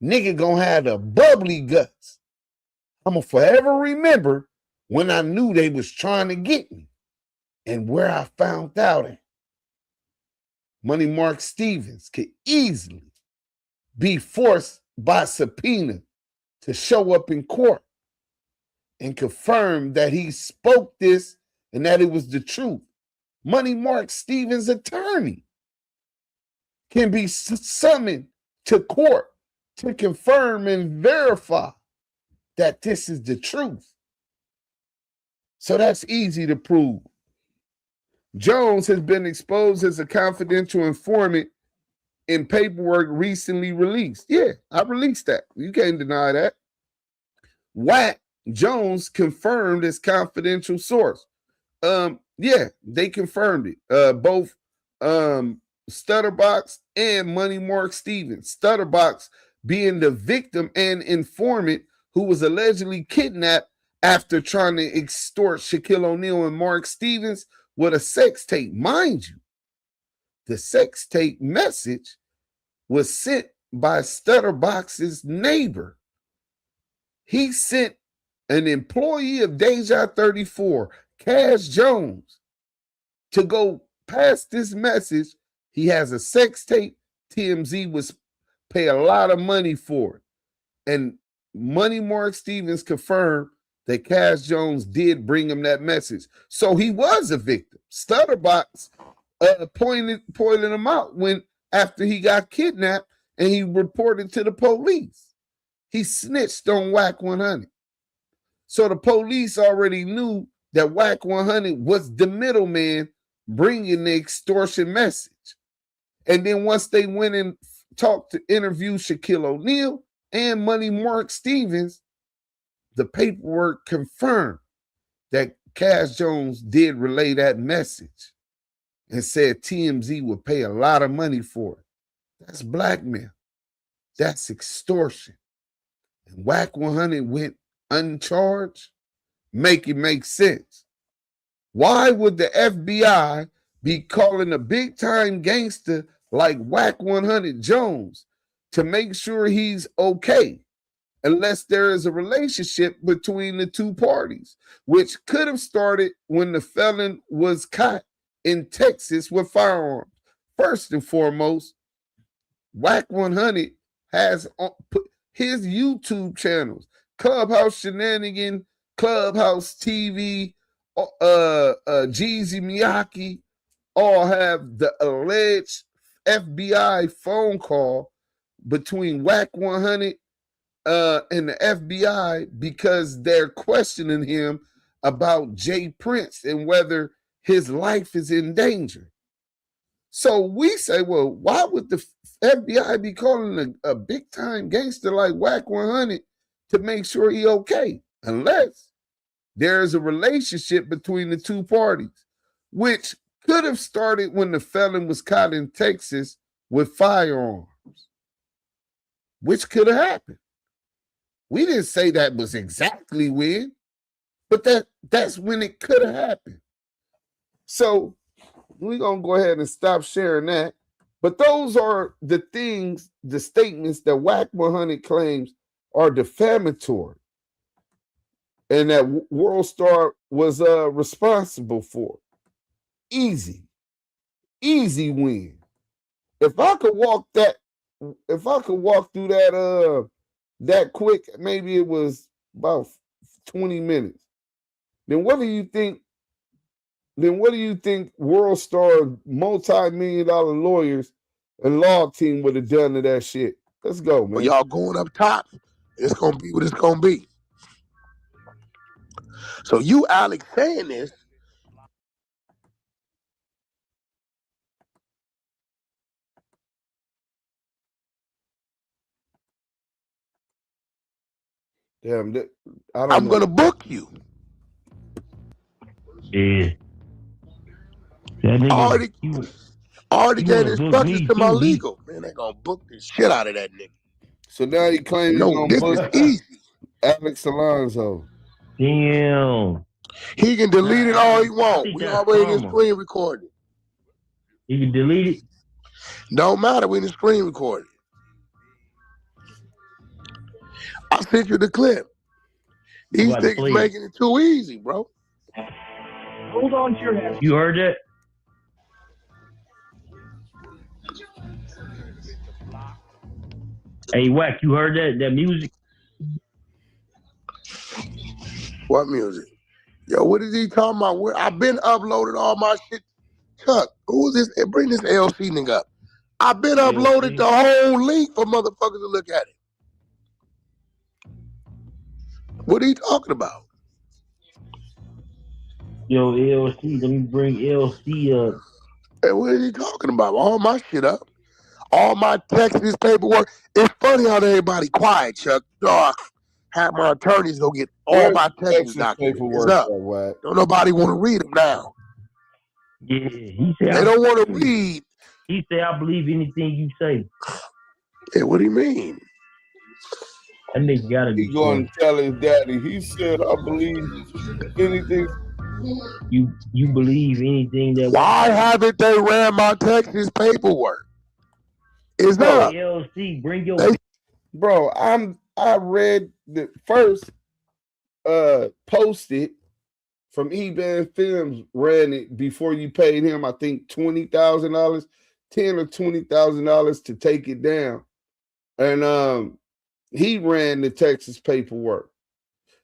Nigga gonna have the bubbly guts. I'm gonna forever remember when I knew they was trying to get me and where I found out at. Money Mark Stevens could easily be forced by subpoena to show up in court and confirm that he spoke this and that it was the truth. Money Mark Stevens' attorney can be summoned to court to confirm and verify that this is the truth. So that's easy to prove. Jones has been exposed as a confidential informant in paperwork recently released. Yeah, I released that. You can't deny that. WACK Jones confirmed as confidential source. Yeah, they confirmed it. Both Stutterbox and Money Mark Stevens. Stutterbox being the victim and informant who was allegedly kidnapped after trying to extort Shaquille O'Neal and Mark Stevens with a sex tape. Mind you, the sex tape message was sent by Stutterbox's neighbor. He sent an employee of Deja 34, Cash Jones, to go past this message. He has a sex tape. TMZ was pay a lot of money for it. And Money Mark Stevens confirmed that Cash Jones did bring him that message. So he was a victim. Stutterbox pointed him out when after he got kidnapped and he reported to the police. He snitched on WACK100. So the police already knew that WACK100 was the middleman bringing the extortion message. And then once they went and talked to interview Shaquille O'Neal and Money Mark Stevens, the paperwork confirmed that Cash Jones did relay that message and said TMZ would pay a lot of money for it. That's blackmail. That's extortion. And WACK100 went uncharged. Make it make sense. Why would the FBI be calling a big-time gangster like WACK100 Jones to make sure he's okay unless there is a relationship between the two parties, which could have started when the felon was caught in Texas with firearms? First and foremost, WACK100 has his YouTube channels, Clubhouse Shenanigan, Clubhouse TV, Jeezy Miyake, all have the alleged FBI phone call between WACK100 and the FBI because they're questioning him about Jay Prince and whether his life is in danger. So we say, well, why would the FBI be calling a big-time gangster like WACK100 to make sure he's okay? Unless there is a relationship between the two parties, which could have started when the felon was caught in Texas with firearms, which could have happened. We didn't say that was exactly when, but that's when it could have happened. So we're going to go ahead and stop sharing that. But those are the things, the statements that WACK100 claims are defamatory and that WorldStar was responsible for. Easy win. If I could walk through that that quick, maybe it was about 20 minutes. Then what do you think WorldStar multi-million-dollar lawyers and law team would have done to that shit? Let's go, man. Well, y'all going up top. It's gonna be what it's gonna be. So you, Alex, saying this, damn, I'm gonna book you. Yeah. That already gave instructions to my legal. Man, they gonna book the shit out of that nigga. So now you claim you're gonna book easy. Alex Alonso. Damn. He can delete it all he wants. We already in screen recording. He can delete it? Don't matter, we in the screen recording. I sent you the clip. These niggas making it too easy, bro. Hold on to your head. You heard that? Hey, Wack, you heard that music? What music? Yo, what is he talking about? I've been uploaded all my shit. Chuck, who is this? Bring this LC nigga up. I've been uploaded the whole link for motherfuckers to look at it. What are you talking about? Yo, LC, let me bring LC up. Hey, what are you talking about? All my shit up. All my Texas paperwork. It's funny how everybody quiet, Chuck. Dog, have my attorneys go get all my Texas documents. paperwork? Up. Don't nobody want to read them now. Yeah, he said They don't want to read. He said, "I believe anything you say." Yeah, what do you mean? That nigga gotta be. He going to tell his daddy. He said, "I believe anything." You believe anything that? Why haven't they ran my Texas paperwork? Is that LC? Bring your bro. I read the first posted from eBay Films, ran it before you paid him, I think $20,000, $10,000 or $20,000 to take it down. And he ran the Texas paperwork.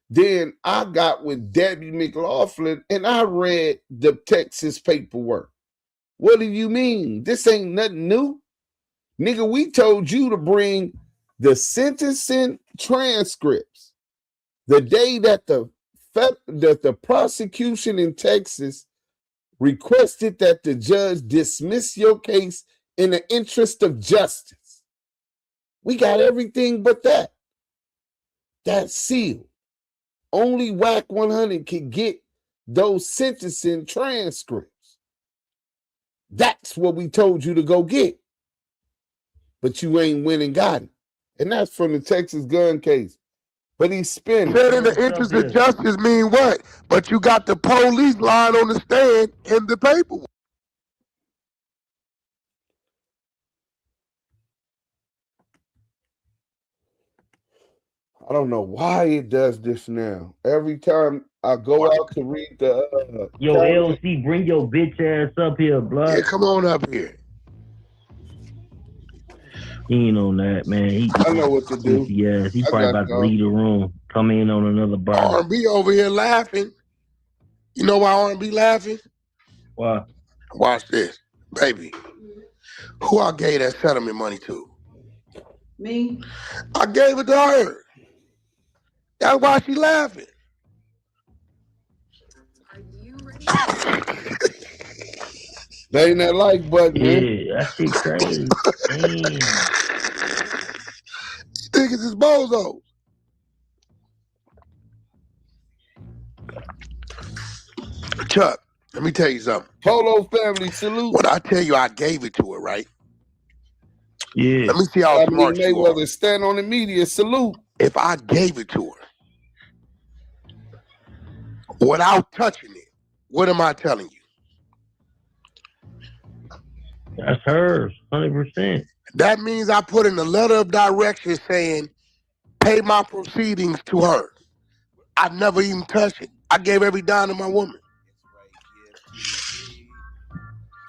Then I got with Debbie McLaughlin and I read the Texas paperwork. What do you mean? This ain't nothing new. Nigga, we told you to bring the sentencing transcripts the day that the prosecution in Texas requested that the judge dismiss your case in the interest of justice. We got everything but that. That's sealed. Only WACK100 can get those sentencing transcripts. That's what we told you to go get. But you ain't went and got it. And that's from the Texas gun case. But he's spinning. Said in the interest of justice mean what? But you got the police line on the stand in the paperwork. I don't know why it does this now. Every time I go out to read the Yo, LC, bring your bitch ass up here, blood. Yeah, come on up here. He ain't on that, man. I know what to do. Yes, he probably about to leave the room. Come in on another bar. R&B over here laughing. You know why R&B laughing? Why? Watch this, baby. Who I gave that settlement money to? Me. I gave it to her. That's why she laughing. They ain't that like button, man. Yeah, that shit crazy. Damn. Niggas is bozos. Chuck, let me tell you something. Polo family, salute. When I tell you I gave it to her, right? Yeah. Let me see how smart you are. Mayweather, stand on the media, salute. If I gave it to her without touching it, what am I telling you? That's hers, 100%. That means I put in a letter of direction saying, pay my proceedings to her. I never even touched it. I gave every dime to my woman.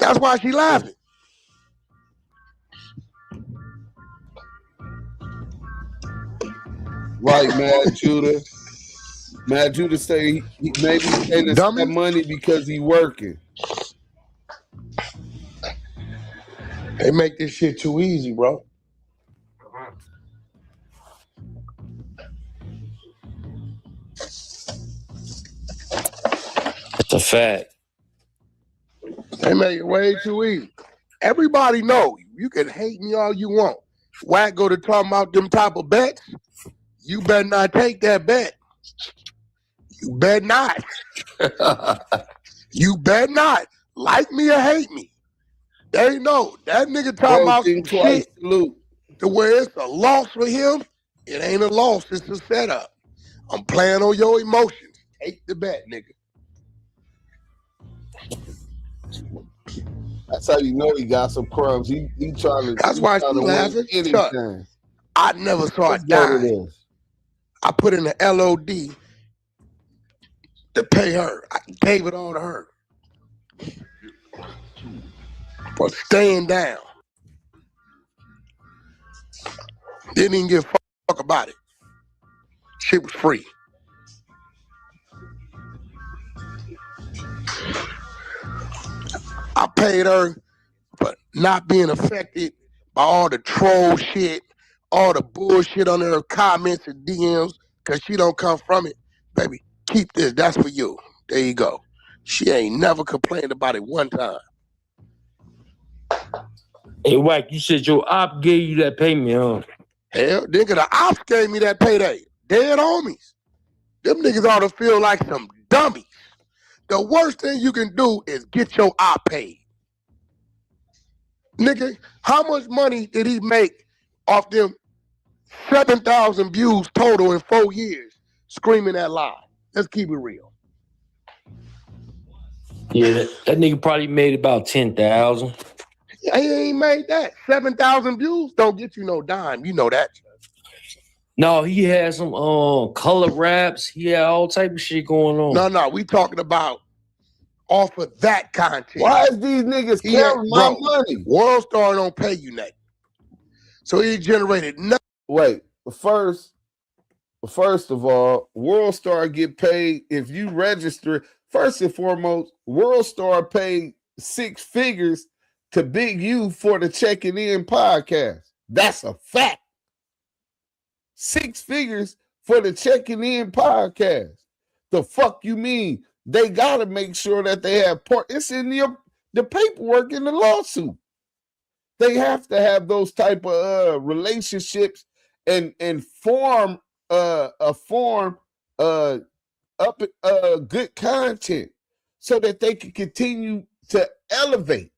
That's why she laughing. Right, Mad Judah. Mad Judah say he maybe paying that money because he working. They make this shit too easy, bro. It's a fact. They make it way too easy. Everybody know you can hate me all you want. Wack go to talking about them type of bets. You better not take that bet. You better not. You better not. Like me or hate me. They know that nigga talking about some shit to where it's a loss for him. It ain't a loss, it's a setup. I'm playing on your emotions. Take the bet, nigga. That's how you know he got some crumbs. He trying to. That's why she's laughing. Chuck, I never saw a dime. I put in the LOD to pay her. I gave it all to her. For staying down. Didn't even give a fuck about it. Shit was free. I paid her for not being affected by all the troll shit, all the bullshit on her comments and DMs, because she don't come from it. Baby, keep this. That's for you. There you go. She ain't never complained about it one time. Hey, Wack, you said your op gave you that payment, huh? Hell, nigga, the ops gave me that payday. Dead homies. Them niggas ought to feel like some dummies. The worst thing you can do is get your op paid. Nigga, how much money did he make off them 7,000 views total in 4 years screaming that lie? Let's keep it real. Yeah, that nigga probably made about 10,000. He ain't made that. 7,000 views don't get you no dime. You know that. No, he had some color raps. He had all type of shit going on. No, we talking about off of that content. Why is these niggas counting my money? WorldStar don't pay you nothing. So he generated nothing. Wait, first of all, WorldStar get paid if you register. First and foremost, WorldStar paid 6 figures to Big U for the Checking In podcast. That's a fact. 6 figures for the Checking In podcast. The fuck you mean? They gotta make sure that they have part. It's in the paperwork in the lawsuit. They have to have those type of relationships and form good content so that they can continue to elevate.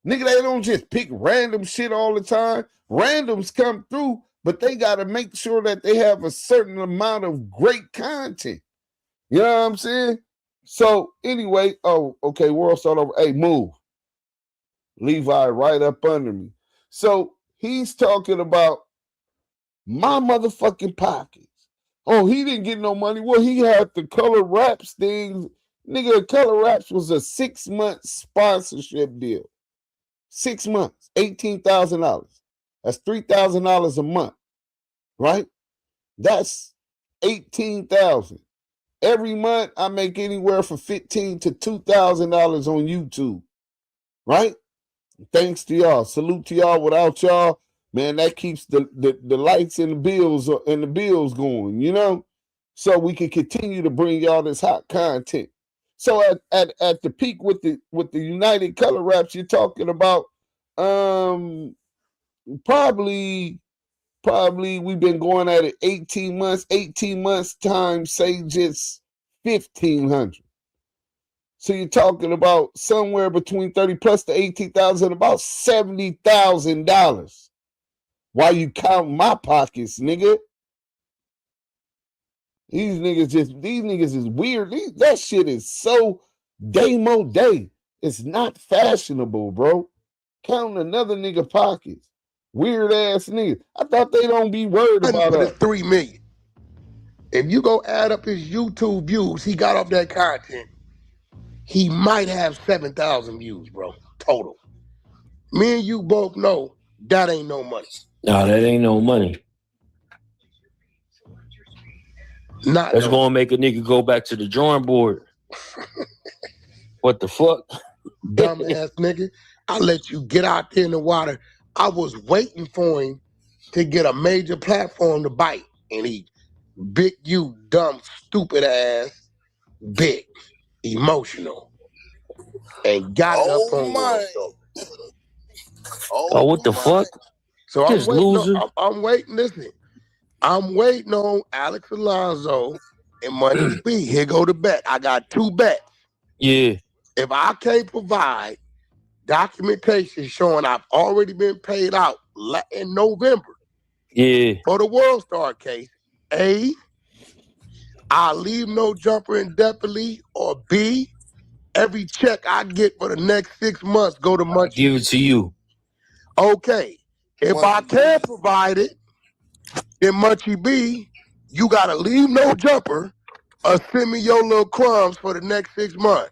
Nigga, they don't just pick random shit all the time. Randoms come through, but they got to make sure that they have a certain amount of great content. You know what I'm saying? So anyway, okay, WorldStar over. Hey, move. Levi right up under me. So he's talking about my motherfucking pockets. Oh, he didn't get no money. Well, he had the Color Raps things. Nigga, Color Raps was a 6-month sponsorship deal. 6 months, $18,000. That's $3,000 a month, right? That's $18,000. Every month, I make anywhere from $1,500 to $2,000 on YouTube, right? Thanks to y'all. Salute to y'all. Without y'all, man, that keeps the lights and the bills going, you know? So we can continue to bring y'all this hot content. So at the peak with the United Color Raps, you're talking about probably we've been going at it 18 months. 18 months times, say just 1,500. So you're talking about somewhere between 30 plus to 18,000, about $70,000. While you count my pockets, nigga. These niggas is weird. That shit is so demo day. It's not fashionable, bro. Counting another nigga pockets. Weird ass niggas. I thought they don't be worried about us. 3 million. If you go add up his YouTube views, he got off that content. He might have 7,000 views, bro, total. Me and you both know that ain't no money. No, that ain't no money. That's gonna make a nigga go back to the drawing board. What the fuck? Dumbass nigga. I let you get out there in the water. I was waiting for him to get a major platform to bite. And he bit you, dumb, stupid ass, big, emotional. And got it up on WorldStar. Oh, what the fuck? So Just loser. I'm waiting, listen. I'm waiting on Alex Alonso and Money B. Here go the bet. I got 2 bets. Yeah. If I can't provide documentation showing I've already been paid out in November for the WorldStar case, A, I'll leave no jumper indefinitely, or B, every check I get for the next 6 months go to Munchie. Give it to you. Okay. If I can't provide it, then Munchie B, you gotta leave no jumper or send me your little crumbs for the next 6 months.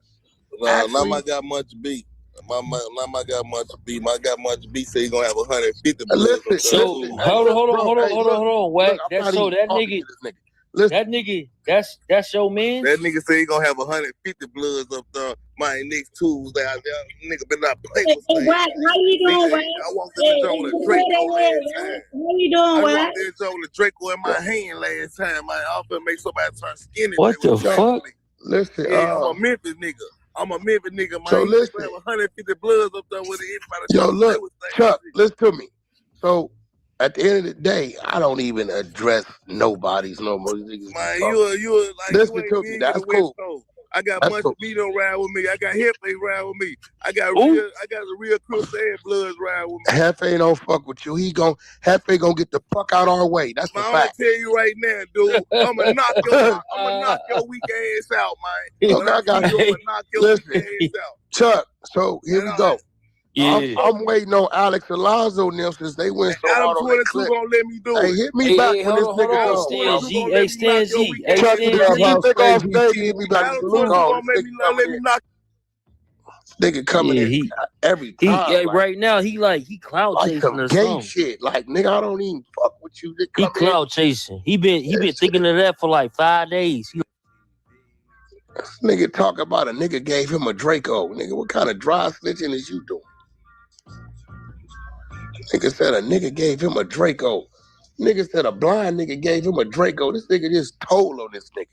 Now I got Munchie B. My got Munchie B. My got Munchie B say he's gonna have 150 bloods. So hold on, Wack. That nigga, that's your man. That nigga say he gonna have 150 bloods up there. My next Tuesday out there. Nigga been not playing. Hey, Wack, how you doing, Wack? I walked in the joint with a Draco last time. How you doing, Wack? I walked in the joint with a Draco in my hand last time. I often make somebody turn skinny. What the fuck? Listen, yeah, I'm a Memphis nigga. I'm a Memphis nigga, man. So listen. We have 150 bloods up there with anybody. Yo, look, Chuck, listen to me. So at the end of the day, I don't even address nobody's no more. Man, you like listen you ain't to big me. in That's the cool. West Coast. I got That's much cool. beat on ride with me. I got Hefe ride with me. I got a real Crips and Bloods ride with me. Hefe don't fuck with you. Hefe gonna get the fuck out our way. That's the I'm gonna fact. tell you right now, dude. I'ma knock your weak ass out, man. When I see you, I'ma knock your weak ass out. Chuck, so here we go. Yeah. I'm waiting on Alex Alonso now since they went so hard on that 22 clip. gonna let me do it. Hey, hit me back when this nigga Hold goes. on. Stan G. Hey, Stan G. Hey, Chuck, Stan this G. nigga off stage, hit me back. Alex 22 gonna let me knock. Nigga coming in every time. Right now, he cloud like chasing some or gay something. shit. Like, nigga, I don't even fuck with you. He cloud chasing. He been thinking of that for like 5 days. This nigga talk about a nigga gave him a Draco. Nigga, what kind of dry snitching is you doing? Nigga said a nigga gave him a Draco. Nigga said a blind nigga gave him a Draco. This nigga just told on this nigga.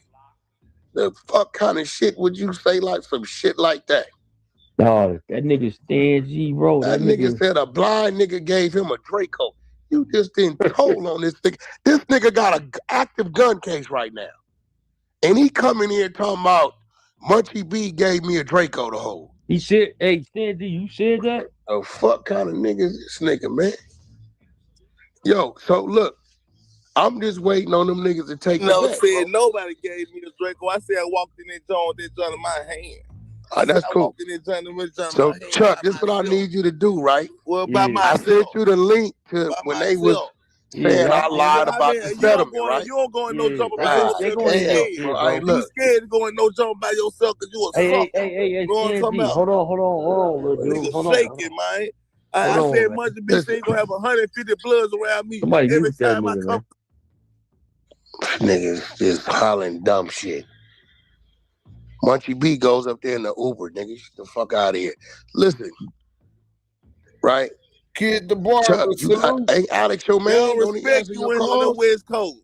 The fuck kind of shit would you say like some shit like that? Dog, that nigga Stan G, bro. That nigga said a blind nigga gave him a Draco. You just didn't told on this nigga. This nigga got an active gun case right now. And he coming here talking about Munchie B gave me a Draco to hold. He said, hey, Stan G, you said that? The fuck kind of nigga is this nigga, man? Yo, so look, I'm just waiting on them niggas to take No, it back, said bro. nobody gave me a Draco. I said I walked in that joint with that joint in my hand. That's I cool. walked in that joint with that joint So, in my hand. Chuck, this is what I need you to do, right? Well, by I myself. sent you the link to when they was saying I lied about the settlement, right? You don't go in no jump by yourself. They You going scared. in there, bro. You scared to go in no jump by yourself because you a sucker. Hey, You know what I'm Stan talking G, about? hold on, little dude. Nigga Hold on. shaking, man. I Hold on, said man. much to be saying gonna have 150 bloods around me Somebody every mute that time I nigga, come. Niggas just hollering dumb shit. Munchie B goes up there in the Uber, nigga. Get the fuck out of here. Listen, right? Kid the bar. Chuck, you got, hey, Alex, your They man, don't don't he respect answer you your in on the calls? West Coast.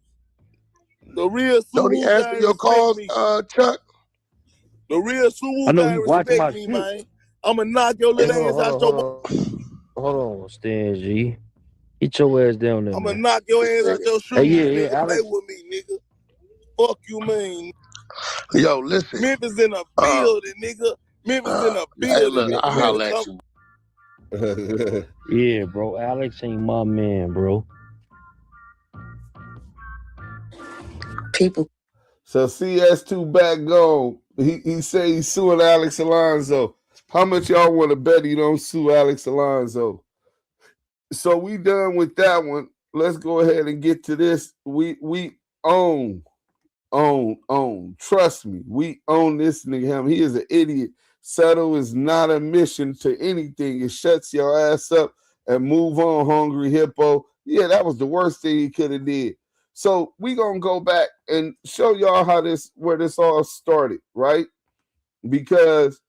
The real Don't he Suwu answer guy your respect calls, me. Chuck? The real I Suwu know guy he watching my respect me, shit. man. I'ma knock your little ass out your. Hold on, Stan G. Get your ass down there, I'ma man. knock your ass out your shoes, Hey, yeah, nigga. Play Alex. with me, nigga. Fuck you, man. Yo, listen. Memphis in a building, nigga. Memphis in a Hey, building. look, Nigga. I holler at you. Yeah, bro. Alex ain't my man, bro. People. So CS2 back gone. He say he's suing Alex Alonso. How much y'all want to bet he don't sue Alex Alonso? So we done with that one. Let's go ahead and get to this. We own. Trust me, we own this nigga. He is an idiot. Settle is not a mission to anything. It shuts your ass up and move on, hungry hippo. Yeah, that was the worst thing he could have did. So we gonna go back and show y'all where this all started, right? Because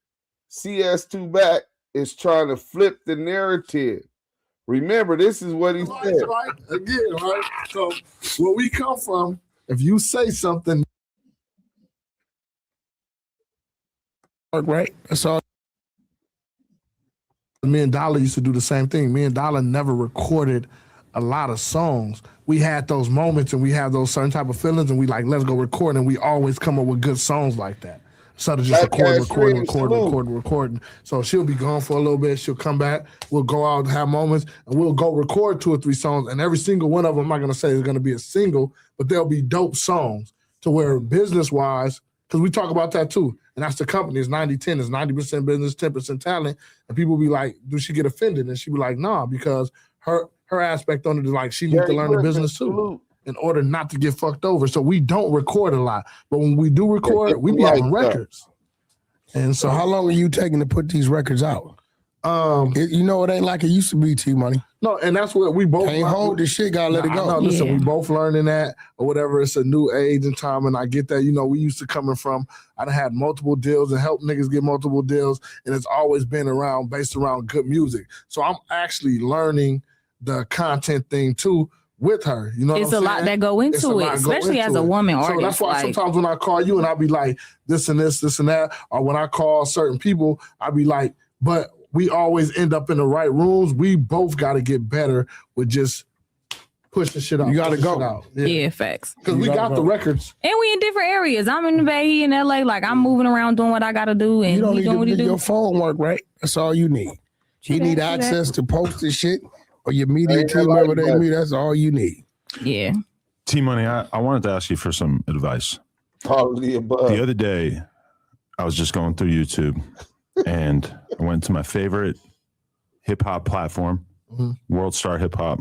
CS2 back is trying to flip the narrative. Remember, this is what he said. Right? Again, right? So where we come from, if you say something, right? That's all. Me and Dollar used to do the same thing. Me and Dollar never recorded a lot of songs. We had those moments and we have those certain type of feelings and we like, let's go record, and we always come up with good songs like that. Instead of just recording. So she'll be gone for a little bit. She'll come back. We'll go out and have moments, and we'll go record 2 or 3 songs. And every single one of them, I'm not going to say is going to be a single, but they'll be dope songs to where business-wise, because we talk about that too. And that's the company. It's 90-10. It's 90% business, 10% talent. And people be like, do she get offended? And she be like, nah, because her aspect on it is like she needs to learn the business too in order not to get fucked over. So we don't record a lot. But when we do record, we be having records. And so how long are you taking to put these records out? You know, it ain't like it used to be, T-Money. No, and that's what we both can't hold this shit, gotta let it go. No, listen, we both learning that or whatever. It's a new age and time, and I get that. You know, we used to coming from, I done had multiple deals and helped niggas get multiple deals, and it's always been based around good music. So I'm actually learning the content thing too, with her. You know what It's I'm a lot saying? that go It's a into it, lot go especially into as a it. woman So artist. that's why like, sometimes when I call you and I be like, this and this, this and that, or when I call certain people, I be like, but we always end up in the right rooms. We both got to get better with just pushing shit out. You got to go. Out. yeah, facts. Because we got the records. And we in different areas. I'm in the Bay, he in LA. Like, I'm moving around doing what I got to do. And You don't he need doing to what he do do. your phone work, right? That's all you need. You need access to post this shit or your media team, whatever they need. That's all you need. Yeah. T-Money, I wanted to ask you for some advice. Probably above. The other day, I was just going through YouTube and I went to my favorite hip-hop platform, WorldStarHipHop,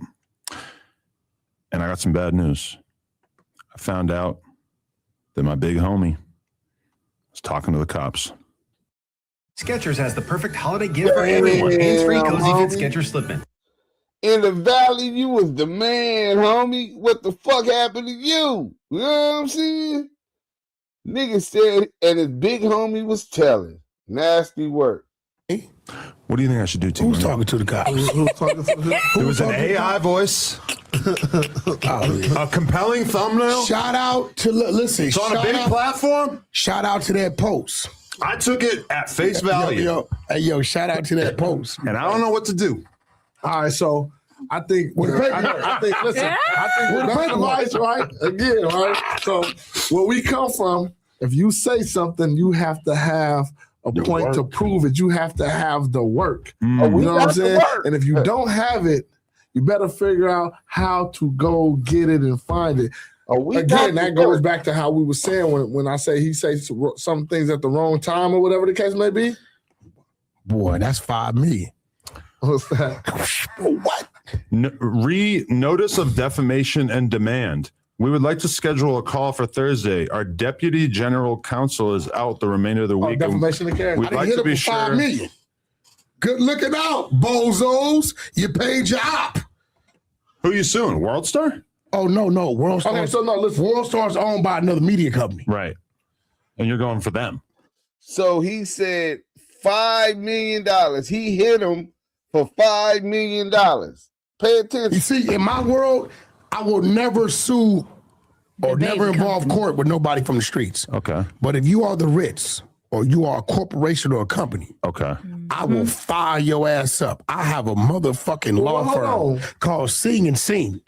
and I got some bad news. I found out that my big homie was talking to the cops. Skechers has the perfect holiday gift for everyone. Hands-free, cozy fit Skechers Slipin. In the valley, you was the man, homie. What the fuck happened to you? You know what I'm saying? Nigga said, and his big homie was telling. Nasty work. What do you think I should do, T-Money? Who's talking to the cops? There was an AI voice. A compelling thumbnail. Shout out to, listen. It's on a big platform. Shout out to that post. I took it at face value. Yo, shout out to that post. And I don't know what to do. All right, so I think listen, I think with that advice, right? Again, right? So where we come from, if you say something, you have to have a point to prove it. You have to have the work. You know what I'm saying? And if you don't have it, you better figure out how to go get it and find it. Again, that goes back to how we were saying when I say he says some things at the wrong time or whatever the case may be. Boy, that's $5 million. What's that? What? Notice of defamation and demand. We would like to schedule a call for Thursday. Our deputy general counsel is out the remainder of the week. Defamation of character. We'd like to be $5 sure. million. Good looking out, bozos. You paid your op. Who you suing? WorldStar? Oh, no. WorldStar. Okay, so no, listen. WorldStar's owned by another media company. Right. And you're going for them. So he said $5 million. He hit him for $5 million. Pay attention. You see, in my world, I will never sue or never involve court with nobody from the streets. Okay. But if you are the Ritz or you are a corporation or a company, okay, I will fire your ass up. I have a motherfucking law firm called Sing and Sing.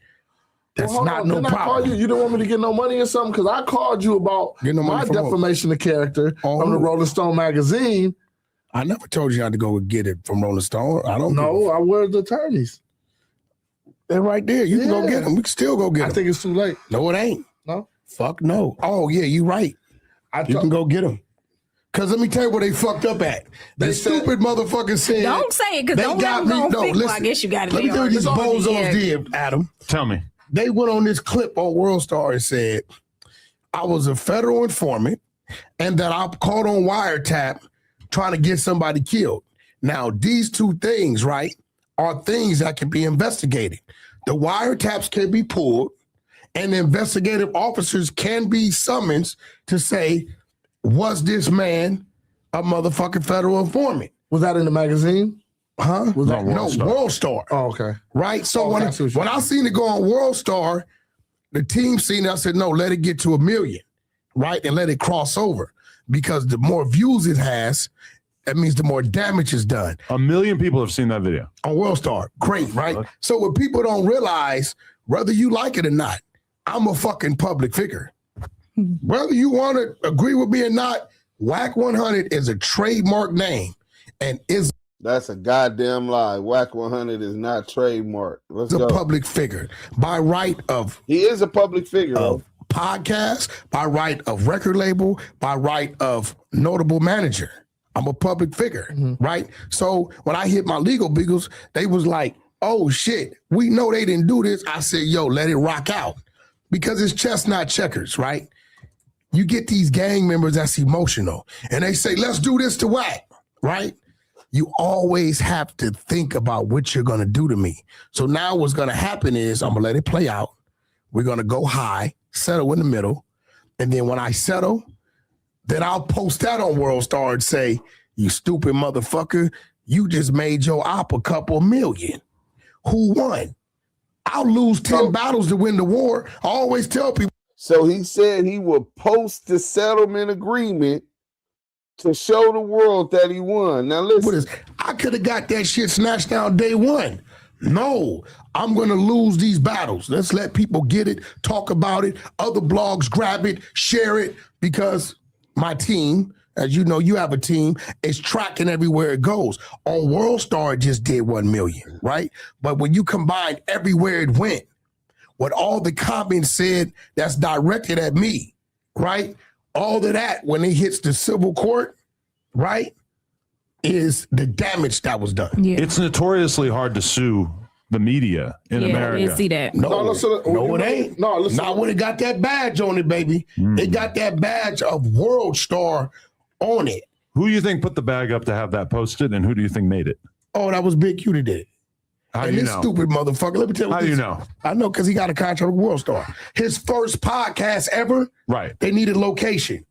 That's not no Didn't I call problem. you? You don't want me to get no money or something? Because I called you about my defamation of character from the Rolling Stone magazine. I never told you how to go and get it from Rolling Stone. I don't know. I wear the attorneys. They're right there. You can go get them. We can still go get them. I think it's too late. No, it ain't. No? Fuck no. Oh, yeah, you right. You can go get them. Because let me tell you what they fucked up at. They stupid motherfuckers said. Don't say it, because don't let them go fix. Well, I guess you got it. Let me tell you what these bozos did, Adam. Tell me. They went on this clip on WorldStar and said, I was a federal informant and that I caught on wiretap trying to get somebody killed. Now, these two things, right, are things that can be investigated. The wiretaps can be pulled and the investigative officers can be summoned to say, was this man a motherfucking federal informant? Was that in the magazine? Huh? Was that WorldStar. Oh, okay. Right? So when I seen it go on WorldStar, the team seen it, I said, no, let it get to 1 million, right? And let it cross over. Because the more views it has, that means the more damage is done. 1 million people have seen that video. On WorldStar. Great, right? So what people don't realize, whether you like it or not, I'm a fucking public figure. Whether you want to agree with me or not, WACK100 is a trademark name and is That's a goddamn lie. WACK100 is not trademarked. Let's a go. public figure by right of. He is a public figure of podcast, by right of record label, by right of notable manager. I'm a public figure, right? So when I hit my legal beagles, they was like, "Oh shit, we know they didn't do this." I said, "Yo, let it rock out," because it's chestnut checkers, right? You get these gang members that's emotional, and they say, "Let's do this to WACK," right? You always have to think about what you're going to do to me. So now what's going to happen is I'm going to let it play out. We're going to go high, settle in the middle. And then when I settle, then I'll post that on WorldStar and say, "You stupid motherfucker, you just made your op a couple million. Who won?" I'll lose 10 battles to win the war. I always tell people. So he said he would post the settlement agreement to show the world that he won. Now listen. I could have got that shit snatched down day one. No, I'm going to lose these battles. Let's let people get it, talk about it. Other blogs grab it, share it, because my team, as you know, you have a team, is tracking everywhere it goes. On WorldStar, it just did 1 million, right? But when you combine everywhere it went, what all the comments said that's directed at me, right? All of that, when it hits the civil court, right, is the damage that was done. Yeah. It's notoriously hard to sue the media in America. Yeah, see that. No, it ain't. No, listen. Not when it got that badge on it, baby. It got that badge of WorldStar on it. Who do you think put the bag up to have that posted, and who do you think made it? Oh, that was Big Q that did it. How and do you this know? stupid motherfucker, let me tell you. How do you know? I know because he got a contract with WorldStar. His first podcast ever, right? They needed location.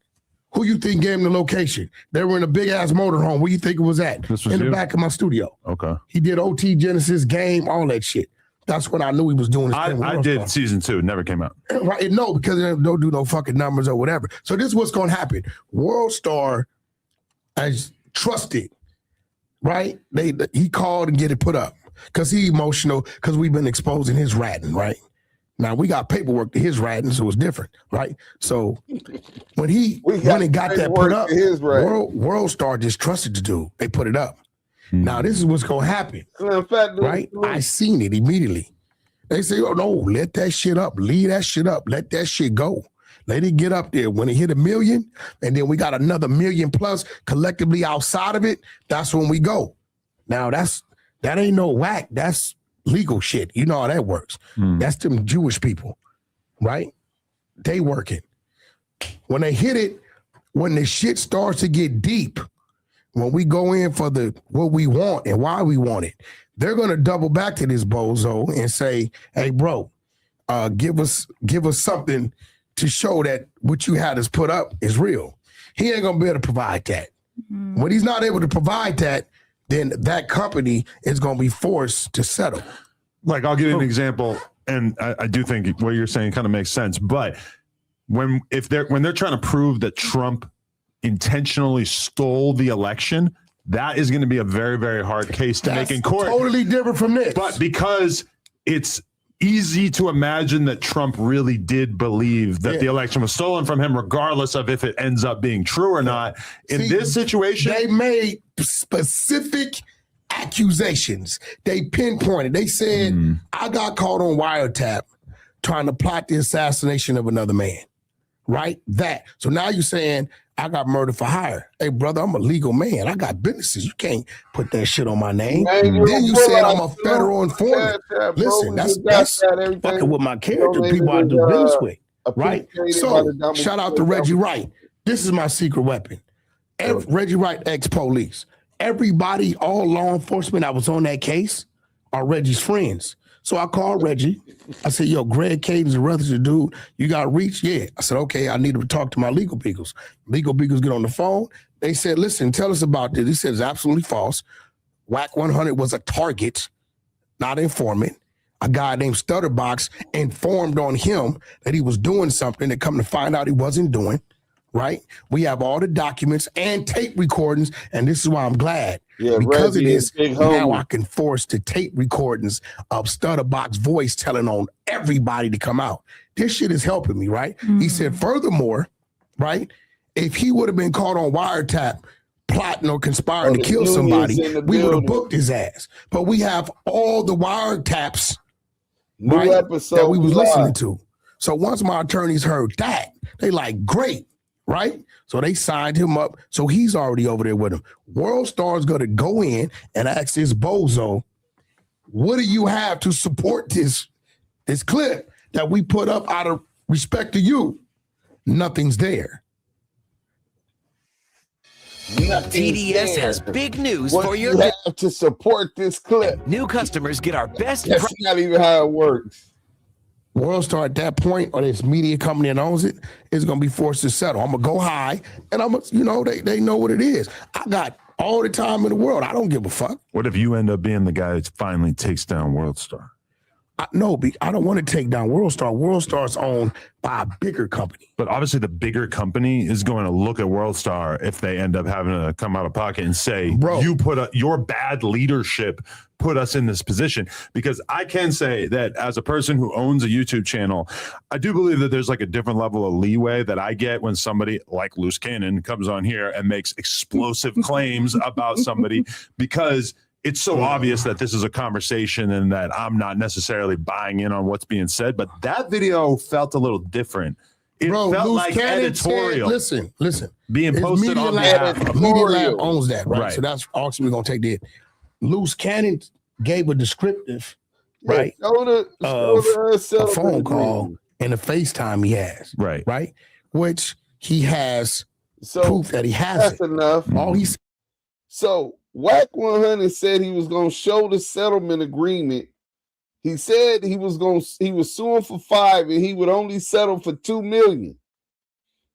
Who you think gave him the location? They were in a big ass motorhome. Where you think it was at? This was in the you? back of my studio. Okay. He did OT Genesis game, all that shit. That's when I knew he was doing his thing with I WorldStar. did season 2. It never came out. Right? No, because they don't do no fucking numbers or whatever. So this is what's going to happen. WorldStar is trusted, right? He called and get it put up because he emotional because we've been exposing his ratting, right? Now we got paperwork to his ratting, so it's different, right? So when he went and got that put up, WorldStar just trusted the dude. They put it up. Now this is what's gonna happen, right? I seen it immediately. They say, "Oh no, let that shit up, leave that shit up, let that shit go, let it get up there." When it hit 1 million, and then we got another 1 million plus collectively outside of it, that's when we go. Now that ain't no whack. That's legal shit. You know how that works. That's them Jewish people, right? They working. When they hit it, when the shit starts to get deep, when we go in for what we want and why we want it, they're gonna double back to this bozo and say, "Hey, bro, give us something to show that what you had us put up is real." He ain't gonna be able to provide that. When he's not able to provide that, then that company is going to be forced to settle. Like, I'll give you an example, and I do think what you're saying kind of makes sense. But when they're trying to prove that Trump intentionally stole the election, that is going to be a very, very hard case to make in court. Totally different from this. But because it's easy to imagine that Trump really did believe that the election was stolen from him, regardless of if it ends up being true or not. In this situation, they made specific accusations. They pinpointed. They said, I got caught on wiretap trying to plot the assassination of another man. Right? That. So now you're saying, I got murder for hire. Hey, brother, I'm a legal man. I got businesses. You can't put that shit on my name. Then you said I'm a federal informant. Listen, that's fucking with my character, people I do business with. Right? So, shout out to Reggie Wright. This is my secret weapon. Reggie Wright, ex-police. Everybody, all law enforcement that was on that case are Reggie's friends. So I called Reggie. I said, yo, Greg Caden's a relative dude. You got reach? Yeah. I said, okay, I need to talk to my legal beagles. Legal beagles get on the phone. They said, listen, tell us about this. He said, it's absolutely false. WACK100 was a target, not an informant. A guy named Stutterbox informed on him that he was doing something that come to find out he wasn't doing, right? We have all the documents and tape recordings, and this is why I'm glad. Yeah, because of this, now I can force the tape recordings of Stutterbox voice telling on everybody to come out. This shit is helping me, right? He said, furthermore, right, if he would have been caught on wiretap plotting or conspiring to kill somebody, we would have booked his ass. But we have all the wiretaps that we was listening to. So once my attorneys heard that, they like, great, right? So they signed him up. So he's already over there with him. WorldStar is going to go in and ask this bozo, what do you have to support this clip that we put up out of respect to you? Nothing's there. TDS has big news for your... You have to support this clip. New customers get our best... That's not even how it works. WorldStar at that point, or this media company that owns it, is going to be forced to settle. I'm going to go high, and I'm going to, they know what it is. I got all the time in the world. I don't give a fuck. What if you end up being the guy that finally takes down WorldStar? I don't want to take down WorldStar. WorldStar's owned by a bigger company. But obviously the bigger company is going to look at WorldStar if they end up having to come out of pocket and say, bro, your bad leadership put us in this position. Because I can say that as a person who owns a YouTube channel, I do believe that there's like a different level of leeway that I get when somebody like Loose Cannon comes on here and makes explosive claims about somebody, because it's so obvious that this is a conversation and that I'm not necessarily buying in on what's being said. But that video felt a little different. It felt Loose like Cannon editorial. Said, listen. Being posted on behalf of MediaLab owns that, right? Right. So that's also we're gonna take that. Loose Cannon gave a descriptive, right? Of a phone call and a FaceTime he has, right, which he has proof that he has. That's enough. All he said. So WACK100 said he was going to show the settlement agreement. He said he was suing for $5 million and he would only settle for $2 million.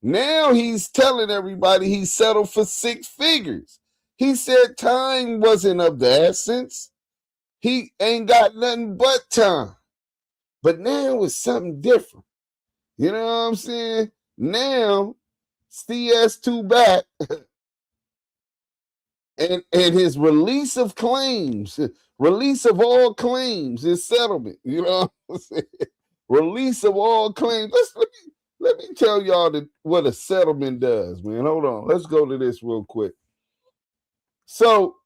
Now he's telling everybody he settled for 6 figures. He said time wasn't of the essence. He ain't got nothing but time. But now it's something different. You know what I'm saying? Now CS2 back. And his release of claims, release of all claims is settlement. You know what I'm saying? Release of all claims. Let me tell y'all what a settlement does, man. Hold on. Let's go to this real quick. So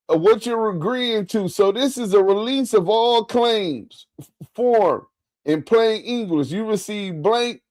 what you're agreeing to. So this is a release of all claims form in plain English. You receive blank.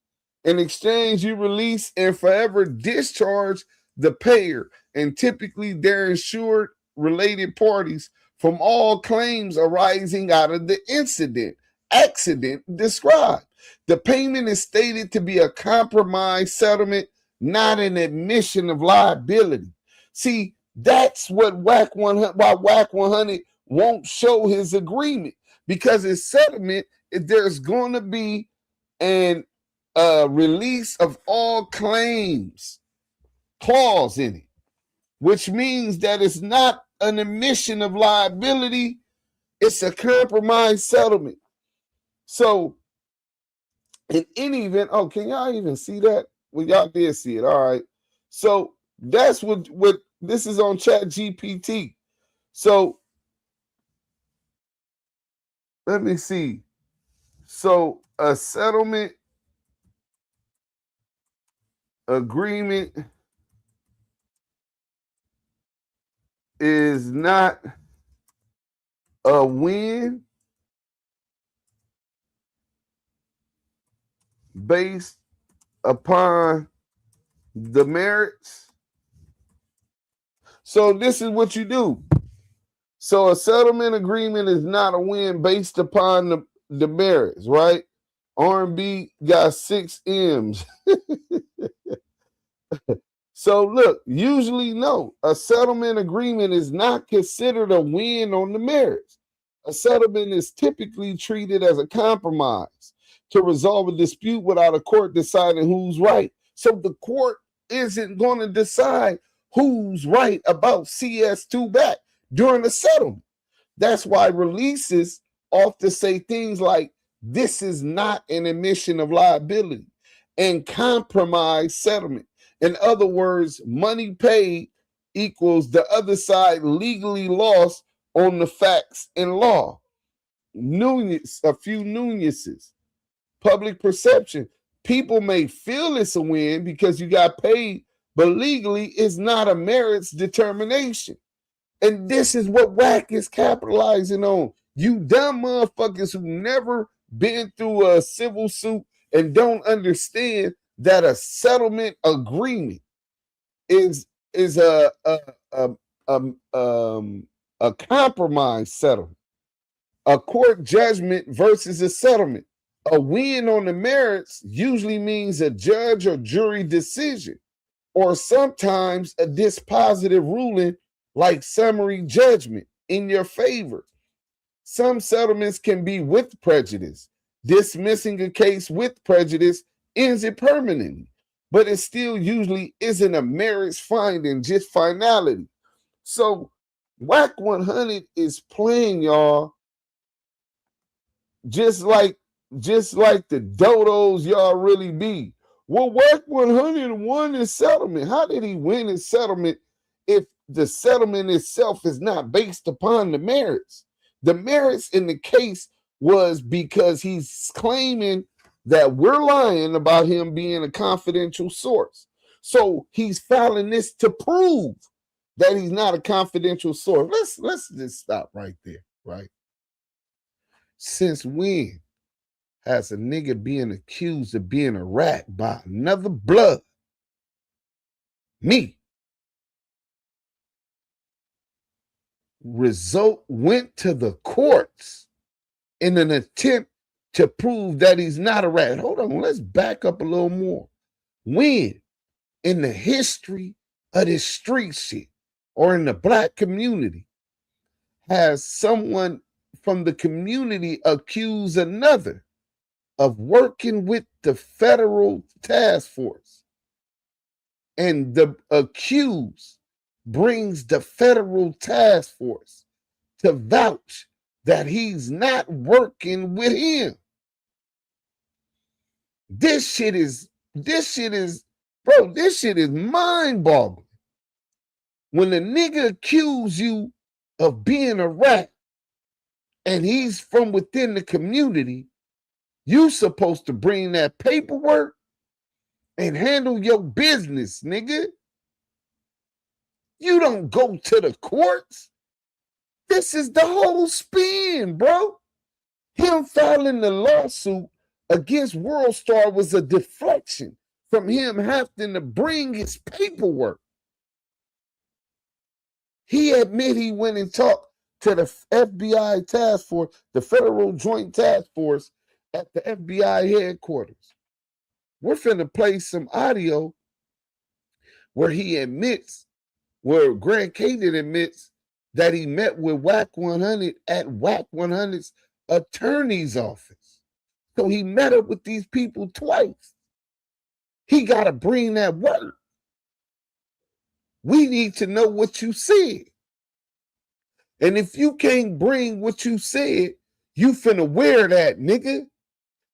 In exchange, you release and forever discharge the payer and typically their insured related parties from all claims arising out of the accident described. The payment is stated to be a compromise settlement, not an admission of liability. See, that's what why WACK100 won't show his agreement, because his settlement, there's going to be an release of all claims clause in it, which means that it's not an admission of liability, it's a compromise settlement. So in any event, can y'all even see that? Well, y'all did see it. All right. So that's what this is on ChatGPT. So let me see. So a settlement agreement is not a win based upon the merits. So this is what you do. So a settlement agreement is not a win based upon the merits, right? R&B got 6 M's. So look, usually no, a settlement agreement is not considered a win on the merits. A settlement is typically treated as a compromise to resolve a dispute without a court deciding who's right. So the court isn't going to decide who's right about CS2 back during the settlement. That's why releases often say things like, this is not an admission of liability, and compromise settlement. In other words, money paid equals the other side legally lost on the facts and law. A few nuances. Public perception. People may feel it's a win because you got paid, but legally it's not a merits determination. And this is what WACK is capitalizing on. You dumb motherfuckers who never been through a civil suit and don't understand that a settlement agreement is a compromise settlement. A court judgment versus a settlement. A win on the merits usually means a judge or jury decision, or sometimes a dispositive ruling like summary judgment in your favor. Some settlements can be with prejudice. Dismissing a case with prejudice ends it permanently, but it still usually isn't a merits finding, just finality. So WACK100 is playing y'all just like the dodos y'all really be. Well, WACK100 won his settlement. How did he win his settlement if the settlement itself is not based upon the merits? The merits in the case was because he's claiming that we're lying about him being a confidential source. So he's filing this to prove that he's not a confidential source. Let's just stop right there, right? Since when has a nigga being accused of being a rat by another blood? Me. Result went to the courts in an attempt to prove that he's not a rat. Hold on, let's back up a little more. When in the history of this street shit or in the black community has someone from the community accuse another of working with the federal task force, and the accused brings the federal task force to vouch that he's not working with him? This shit is mind-boggling. When a nigga accuse you of being a rat and he's from within the community, you supposed to bring that paperwork and handle your business, nigga. You don't go to the courts. This is the whole spin, bro. Him filing the lawsuit against WorldStar was a deflection from him having to bring his paperwork. He admitted he went and talked to the FBI task force, the Federal Joint Task Force at the FBI headquarters. We're finna play some audio where he admits, where Grant Caden admits that he met with WACK100 at WACK100's attorney's office. So he met up with these people twice. He got to bring that work. We need to know what you said. And if you can't bring what you said, you finna wear that, nigga.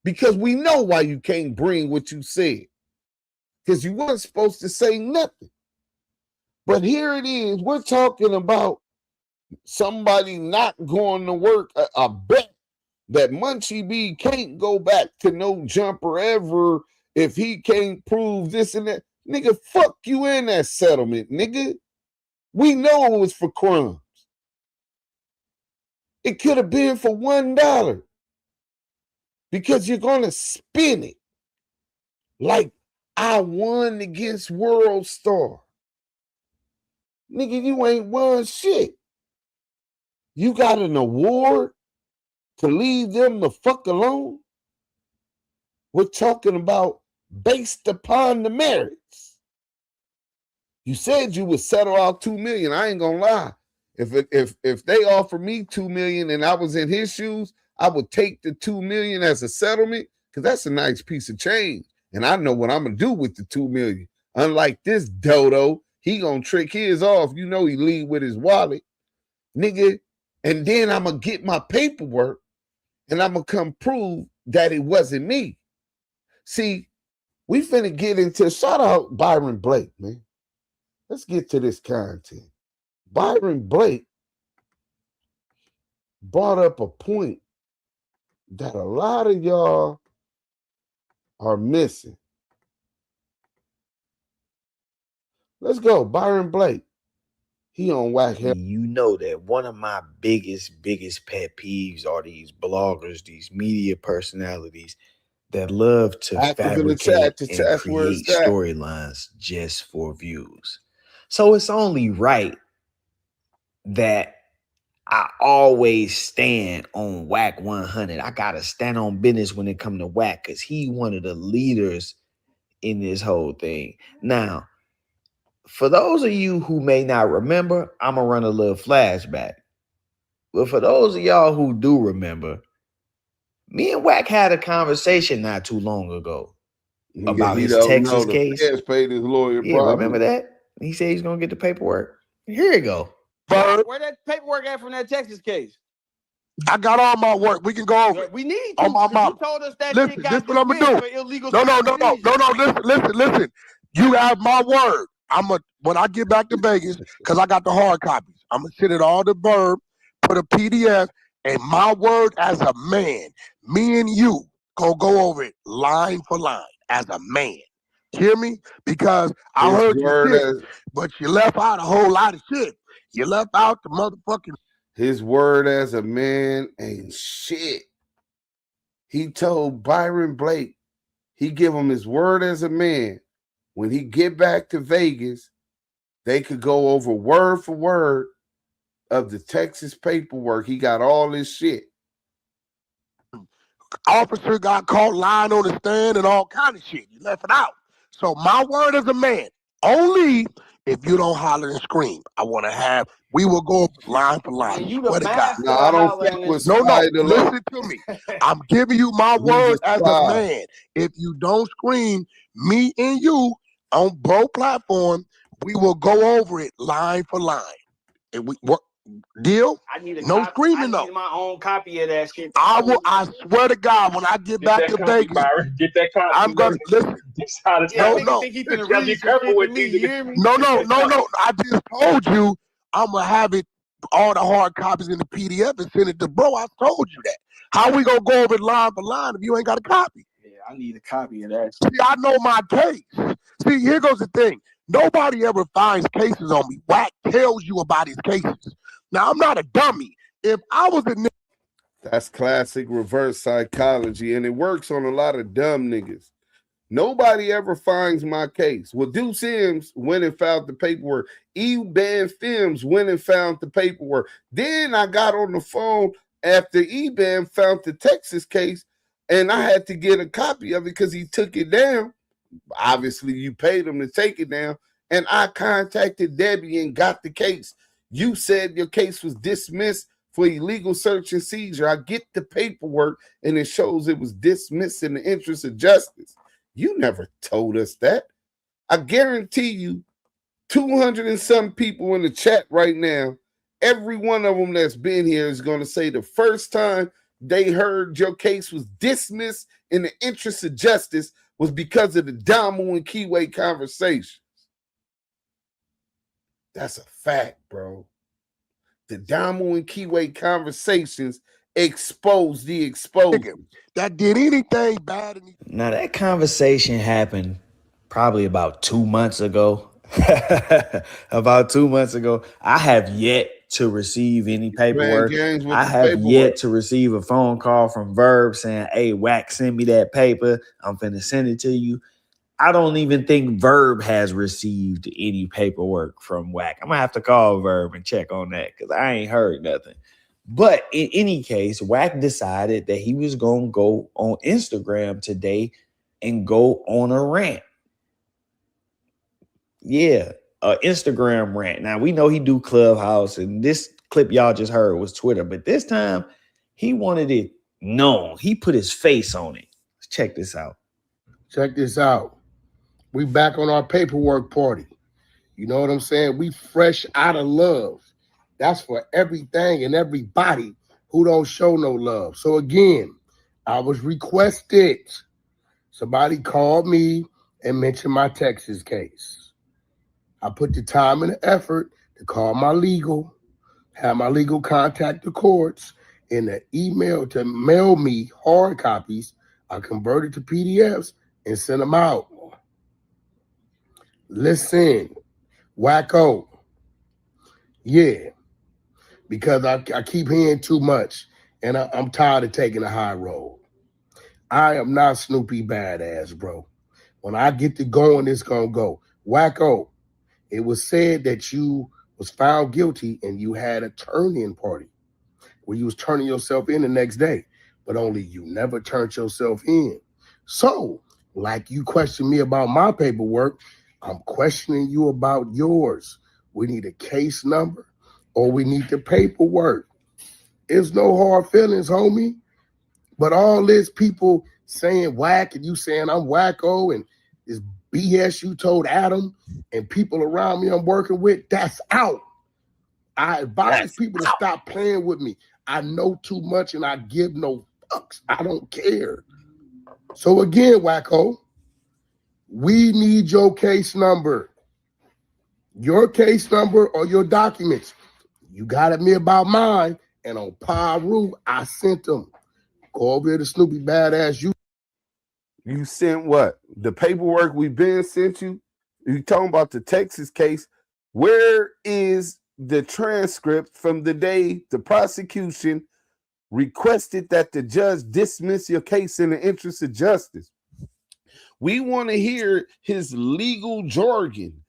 Because we know why you can't bring what you said. Because you weren't supposed to say nothing. But here it is. We're talking about somebody not going to work. I bet that Munchie B can't go back to no jumper ever if he can't prove this and that. Nigga, fuck you in that settlement, nigga. We know it was for crumbs. It could have been for $1 because you're going to spin it like I won against WorldStar. Nigga, you ain't won shit. You got an award to leave them the fuck alone? We're talking about based upon the merits. You said you would settle out $2 million. I ain't gonna lie. If they offer me $2 million and I was in his shoes, I would take the $2 million as a settlement because that's a nice piece of change. And I know what I'm gonna do with the $2 million. Unlike this dodo, he gonna trick his off. You know he leave with his wallet, nigga. And then I'm gonna get my paperwork and I'm gonna come prove that it wasn't me. See, we finna get into, shout out Byron Blake, man. Let's get to this content. Byron Blake brought up a point that a lot of y'all are missing. Let's go, Byron Blake. He on WACK. You know that one of my biggest pet peeves are these bloggers, these media personalities that love to fabricate and create storylines just for views. So it's only right that I always stand on WACK100. I gotta stand on business when it comes to WACK because he one of the leaders in this whole thing. Now, for those of you who may not remember, I'm gonna run a little flashback. But for those of y'all who do remember, me and WACK had a conversation not too long ago about his Texas case. Paid his lawyer. Yeah, remember that? He said he's gonna get the paperwork. Here you go. Verb. Where that paperwork at from that Texas case? I got all my work. We can go over it. We need On to. my 'Cause mama. You told us that Listen, shit this got what I'm dismissed gonna for do. illegal No. Listen. You have my word. When I get back to Vegas, because I got the hard copies, I'm gonna send it all to Verb, put a PDF, and my word as a man, me and you gonna go over it line for line as a man. Hear me? Because I heard you shit, but you left out a whole lot of shit. You left out the motherfucking. His word as a man ain't shit. He told Byron Blake, he give him his word as a man. When he get back to Vegas, they could go over word for word of the Texas paperwork. He got all this shit. Officer got caught lying on the stand and all kind of shit. You left it out. So my word as a man, only if you don't holler and scream. We will go line for line. You the What a guy. master of hollering and No, screaming. listen to me. I'm giving you my word as a man. If you don't scream, me and you on both platforms, we will go over it line for line. And deal? I need a no copy. screaming I though. need my own copy of that shit. I swear to God, when I get back to Vegas, Get that copy. I'm gonna listen. Think he finna read some shit to me. You hear me? No. I just told you I'm gonna have it, all the hard copies in the PDF and send it to bro. I told you that. How we gonna go over it line for line if you ain't got a copy? Yeah, I need a copy of that. See, I know my case. See, here goes the thing. Nobody ever finds cases on me. WACK tells you about his cases. Now, I'm not a dummy. If I was a nigga. That's classic reverse psychology, and it works on a lot of dumb niggas. Nobody ever finds my case. Well, Deuce Sims went and found the paperwork. E-Band Films went and found the paperwork. Then I got on the phone after E-Band found the Texas case, and I had to get a copy of it because he took it down. Obviously, you paid him to take it down, and I contacted Debbie and got the case. You said your case was dismissed for illegal search and seizure. I get the paperwork, and it shows it was dismissed in the interest of justice. You never told us that. I guarantee you 200 and some people in the chat right now, every one of them that's been here is going to say the first time they heard your case was dismissed in the interest of justice was because of the DAMU and KIWE conversations. That's a fact, bro. The DAMU and KIWE conversations exposed the exposed. That did anything bad. Now, that conversation happened probably about 2 months ago. About 2 months ago. I have yet to receive any paperwork. I have yet to receive a phone call from Verb saying, hey, WACK, send me that paper. I'm finna send it to you. I don't even think Verb has received any paperwork from WACK. I'm gonna have to call Verb and check on that because I ain't heard nothing. But in any case, WACK decided that he was gonna go on Instagram today and go on a rant. Yeah, an Instagram rant. Now we know he do Clubhouse, and this clip y'all just heard was Twitter, but this time he wanted it known. He put his face on it. Let's check this out. Check this out. We back on our paperwork party. You know what I'm saying? We fresh out of love. That's for everything and everybody who don't show no love. So again, I was requested. Somebody called me and mentioned my Texas case. I put the time and the effort to call my legal, have my legal contact the courts, and the email to mail me hard copies. I converted to PDFs and sent them out. Listen, wacko. Yeah, because I keep hearing too much, and I'm tired of taking a high road. I am not Snoopy badass, bro. When I get to going, it's gonna go. Wacko, it was said that you was found guilty and you had a turn-in party where you was turning yourself in the next day, but only you never turned yourself in. So, like you questioned me about my paperwork, I'm questioning you about yours. We need a case number or we need the paperwork. There's no hard feelings, homie. But all this people saying whack and you saying I'm wacko and this BS you told Adam and people around me I'm working with, that's out. I advise people to stop playing with me. I know too much and I give no fucks. I don't care. So again, Wacko, we need your case number. Your case number or your documents. You got at me about mine, and on Paru, I sent them. Go over here to Snoopy Badass. You sent what? The paperwork we been sent you? You talking about the Texas case? Where is the transcript from the day the prosecution requested that the judge dismiss your case in the interest of justice? We want to hear his legal jargon,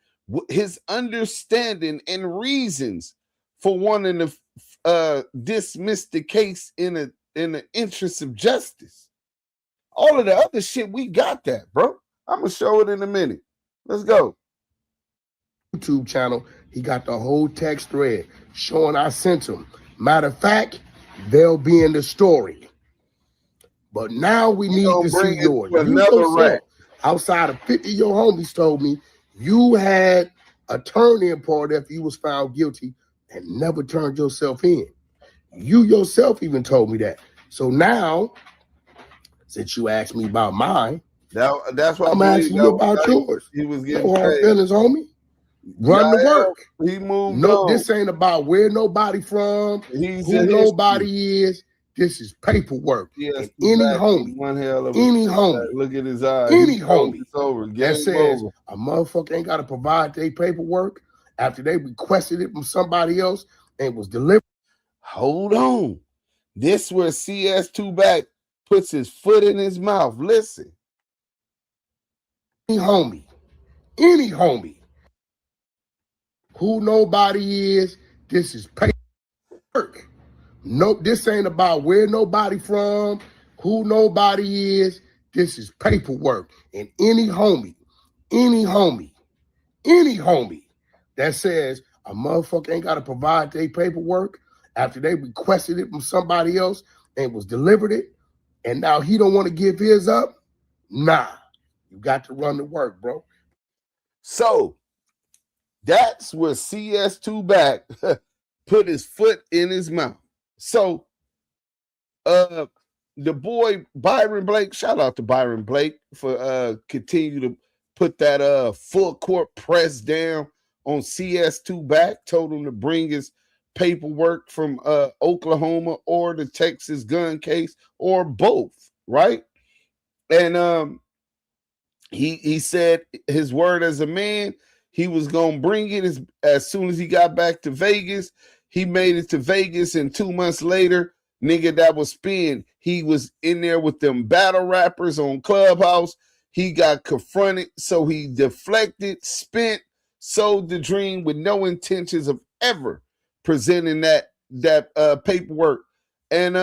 his understanding and reasons for wanting to dismiss the case in the interest of justice. All of the other shit, we got that, bro. I'm gonna show it in a minute. Let's go. YouTube channel, he got the whole text thread showing I sent him. Matter of fact, they'll be in the story. But now we need to see yours. You yourself, outside of 50 of your homies told me you had a turn-in part after you was found guilty and never turned yourself in. You yourself even told me that. So now, since you asked me about mine, that's why I'm asking you about yours. He was getting no hard feelings, homie. Run the work. He moved. No, this ain't about where nobody from, who nobody is. This is paperwork. Yes, any homie, one hell of any homie, look at his eyes. Any homie that says a motherfucker ain't got to provide their paperwork after they requested it from somebody else and was delivered. Hold on. This where CS2 back puts his foot in his mouth. Listen. Any homie, who nobody is, this is paperwork. Nope, this ain't about where nobody from, who nobody is. This is paperwork. And any homie that says a motherfucker ain't got to provide their paperwork after they requested it from somebody else and was delivered it, and now he don't want to give his up, nah, you got to run the work, bro. So that's where CS2 back put his foot in his mouth. So the boy Byron Blake, shout out to Byron Blake for continue to put that full court press down on CS2 back, told him to bring his paperwork from Oklahoma or the Texas gun case or both, right? And he said his word as a man, he was gonna bring it as soon as he got back to Vegas. He made it to Vegas, and 2 months later, nigga, that was spin. He was in there with them battle rappers on Clubhouse. He got confronted, so he deflected, spent, sold the dream with no intentions of ever presenting that paperwork. And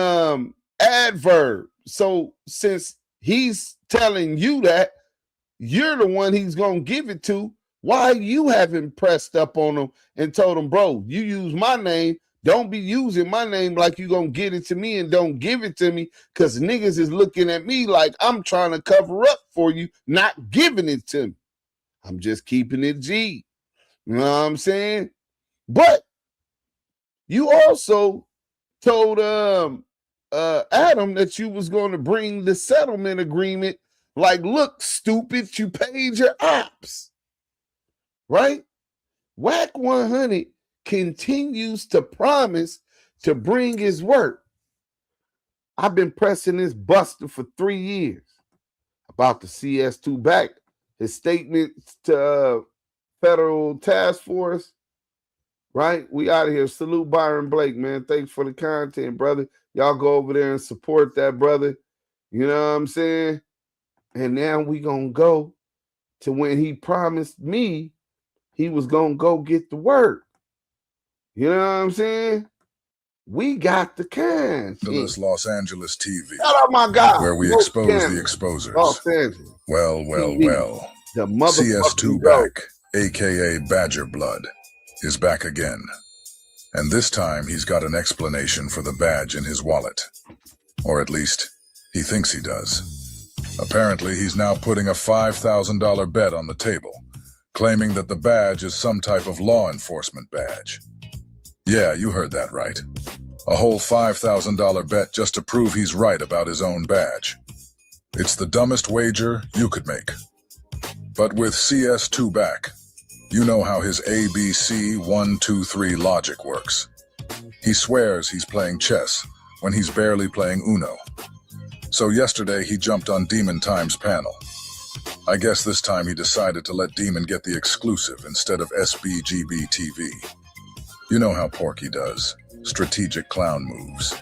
adverb. So since he's telling you that, you're the one he's gonna give it to. Why you haven't pressed up on him and told him, bro, you use my name. Don't be using my name like you gonna get it to me and don't give it to me, because niggas is looking at me like I'm trying to cover up for you, not giving it to me. I'm just keeping it G. You know what I'm saying? But you also told Adam that you was going to bring the settlement agreement. Like, look, stupid, you paid your ops. Right? WACK100 continues to promise to bring his work. I've been pressing this buster for 3 years about the CS2 back. His statements to federal task force. Right? We out of here. Salute Byron Blake, man. Thanks for the content, brother. Y'all go over there and support that, brother. You know what I'm saying? And now we gonna go to when he promised me he was going to go get the work. You know what I'm saying? We got the kind. Los Angeles TV. Shout out my God. Where we expose the exposers. Los Angeles. Well. The CS2 back, a.k.a. Badger Blood, is back again. And this time he's got an explanation for the badge in his wallet. Or at least, he thinks he does. Apparently, he's now putting a $5,000 bet on the table, claiming that the badge is some type of law enforcement badge. Yeah, you heard that right. A whole $5,000 bet just to prove he's right about his own badge. It's the dumbest wager you could make. But with CS2 back, you know how his ABC 1, 2, 3 logic works. He swears he's playing chess when he's barely playing Uno. So yesterday he jumped on Demon Time's panel. I guess this time he decided to let Demon get the exclusive instead of SBGB TV. You know how Porky does. Strategic clown moves.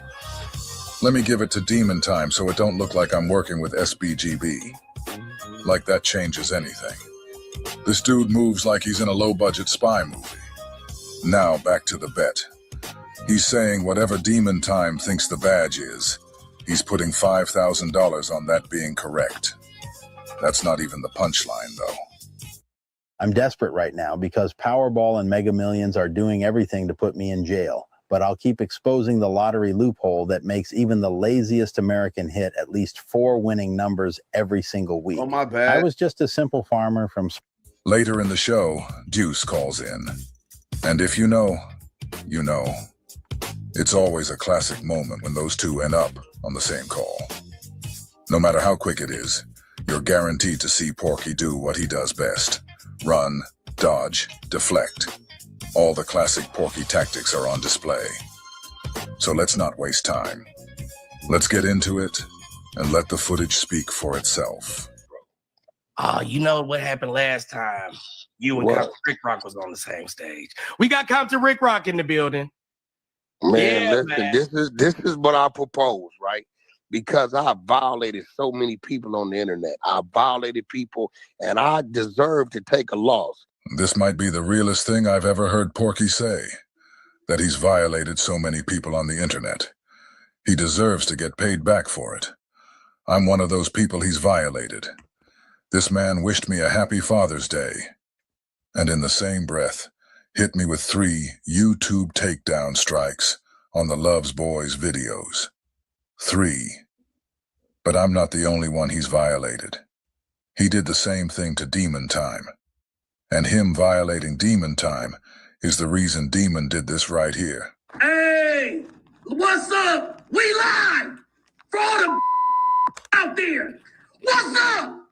Let me give it to Demon Time so it don't look like I'm working with SBGB. Like that changes anything. This dude moves like he's in a low-budget spy movie. Now back to the bet. He's saying whatever Demon Time thinks the badge is, he's putting $5,000 on that being correct. That's not even the punchline, though. I'm desperate right now because Powerball and Mega Millions are doing everything to put me in jail. But I'll keep exposing the lottery loophole that makes even the laziest American hit at least 4 winning numbers every single week. Oh, my bad. I was just a simple farmer from... Later in the show, Duse calls in. And if you know, you know. It's always a classic moment when those two end up on the same call. No matter how quick it is, you're guaranteed to see Porky do what he does best. Run, dodge, deflect. All the classic Porky tactics are on display. So let's not waste time. Let's get into it and let the footage speak for itself. You know what happened last time? You and Compton Rick Rock was on the same stage. We got Compton Rick Rock in the building. Man, Yeah, listen, man. this is what I propose, right? Because I violated so many people on the internet. I violated people, and I deserve to take a loss. This might be the realest thing I've ever heard Porky say, that he's violated so many people on the internet. He deserves to get paid back for it. I'm one of those people he's violated. This man wished me a happy Father's Day, and in the same breath, hit me with 3 YouTube takedown strikes on the Loves Boys videos. 3. But I'm not the only one he's violated. He did the same thing to Demon Time. And him violating Demon Time is the reason Demon did this right here. Hey, what's up? We live for all the out there. What's up?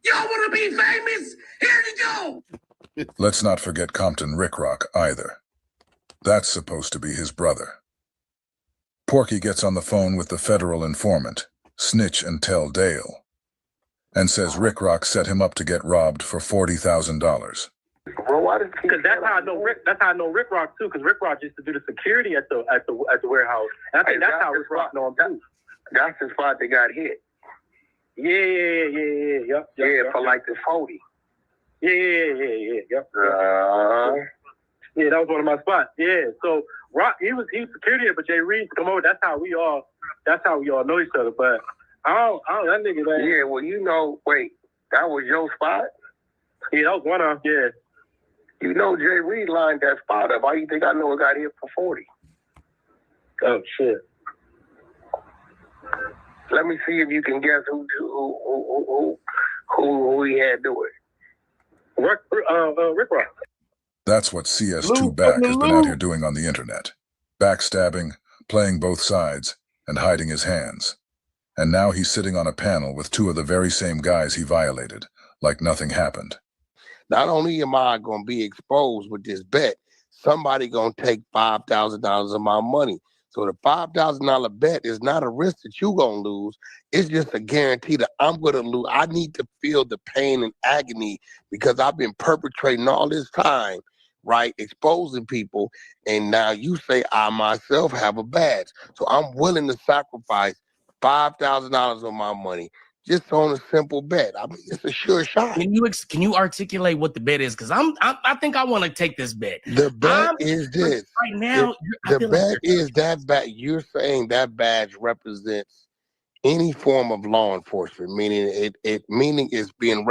Y'all want to be famous? Here you go. Let's not forget Compton Rick Rock either. That's supposed to be his brother. Porky gets on the phone with the federal informant, Snitch and Tell Dale, and says Rick Rock set him up to get robbed for $40,000. Because that's how I know Rick. That's how I know Rick Rock too. Because Rick Rock used to do the security at the warehouse, and I think that's how Rick Rock know him too. That's the spot they got hit. Yep. For like the 40. Yep. Yeah, that was one of my spots. Yeah, so Rock, he was security at, but Jay Reed come over. That's how we all know each other. But I don't that nigga. Like, Yeah, well, you know, wait, that was your spot? Yeah, that was one of them. Yeah. You know Jay Reed lined that spot up. Why you think I know it got hit for 40? Oh shit. Let me see if you can guess who he had do it. Rick Rock. That's what CS2 Back has been out here doing on the internet. Backstabbing, playing both sides, and hiding his hands. And now he's sitting on a panel with 2 of the very same guys he violated, like nothing happened. Not only am I going to be exposed with this bet, somebody going to take $5,000 of my money. So the $5,000 bet is not a risk that you're going to lose. It's just a guarantee that I'm going to lose. I need to feel the pain and agony because I've been perpetrating all this time, right? Exposing people. And now you say I myself have a badge. So I'm willing to sacrifice $5,000 of my money just on a simple bet. I mean, it's a sure shot. Can you articulate what the bet is? Because I think I want to take this bet. The bet is this. Right now, the bet is that badge. You're saying that badge represents any form of law enforcement, meaning meaning it's being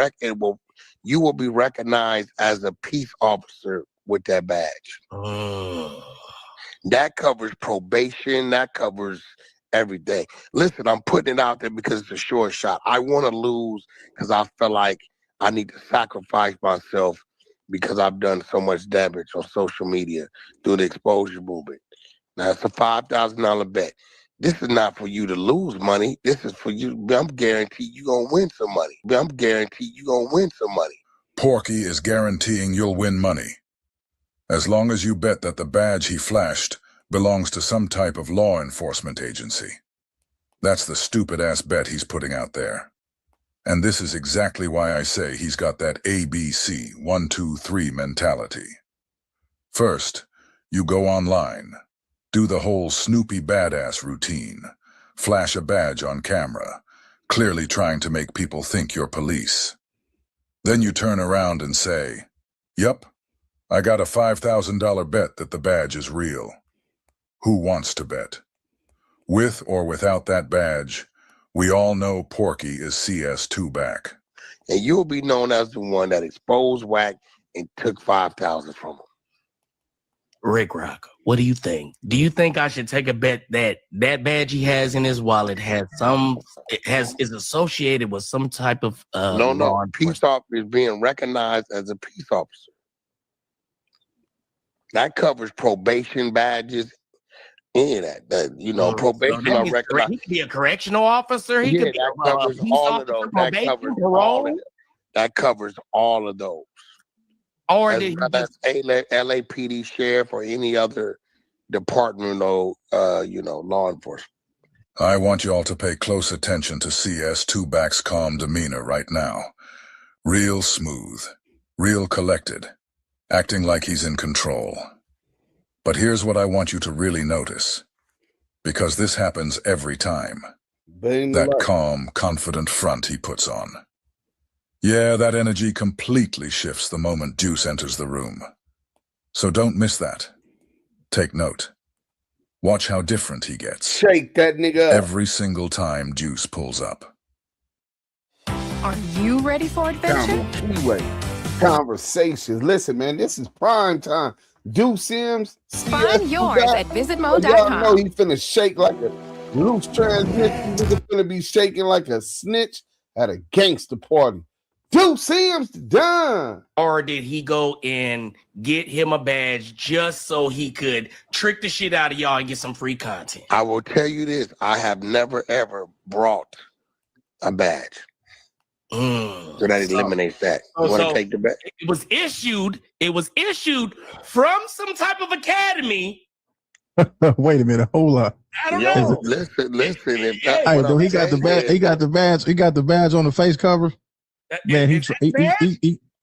you will be recognized as a peace officer with that badge. That covers probation. That covers everything. Listen, I'm putting it out there because it's a short shot. I want to lose because I feel like I need to sacrifice myself because I've done so much damage on social media through the exposure movement. Now it's a $5,000 bet. This is not for you to lose money. This is for you. I'm guaranteed you're going to win some money. I'm guaranteed you're going to win some money. Porky is guaranteeing you'll win money. As long as you bet that the badge he flashed belongs to some type of law enforcement agency. That's the stupid-ass bet he's putting out there. And this is exactly why I say he's got that ABC 1, 2, 3 mentality. First, you go online, do the whole Snoopy badass routine, flash a badge on camera, clearly trying to make people think you're police. Then you turn around and say, "Yup, I got a $5,000 bet that the badge is real." Who wants to bet? With or without that badge, we all know Porky is CS2 back. And you'll be known as the one that exposed WACK and took $5,000 from him. Rick Rock, what do you think? Do you think I should take a bet that that badge he has in his wallet is associated with some type of No, peace officer is being recognized as a peace officer. That covers probation badges, any of that. Probation So are he recognized. could be a correctional officer. He could be that a covers peace all of officer, those. That probation, covers parole. all of them. That covers all of those. Or as did he well as LAPD sheriff or any other department of law enforcement. I want you all to pay close attention to CS2 back's calm demeanor right now. Real smooth, real collected, acting like he's in control. But here's what I want you to really notice, because this happens every time. That calm, confident front he puts on. Yeah, that energy completely shifts the moment Duse enters the room. So don't miss that. Take note. Watch how different he gets. Shake that nigga up. Every single time Duse pulls up. Are you ready for adventure? KIWE Conversations. Listen, man, this is prime time. Duse Sims. Find yours at visitmo.com. Y'all know he finna shake like a loose transmission. Nigga finna be shaking like a snitch at a gangster party. Duse Sims done. Or did he go and get him a badge just so he could trick the shit out of y'all and get some free content? I will tell you this. I have never, ever brought a badge. So that eliminates that. You want to take the badge? It was issued from some type of academy. Wait a minute, hold up. I don't know. Listen. Hey, though he got the badge. He got the badge on the face cover. Man,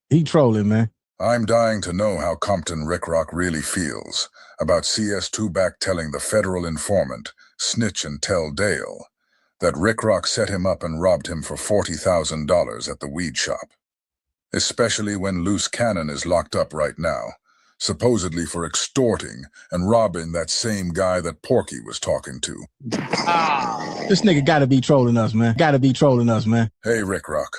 he trolling, man. I'm dying to know how Compton Rick Rock really feels about CS2 back telling the federal informant, Snitch and Tell Dale, that Rick Rock set him up and robbed him for $40,000 at the weed shop. Especially when Loose Cannon is locked up right now, supposedly for extorting and robbing that same guy that Porky was talking to. This nigga gotta be trolling us, man. Hey, Rick Rock.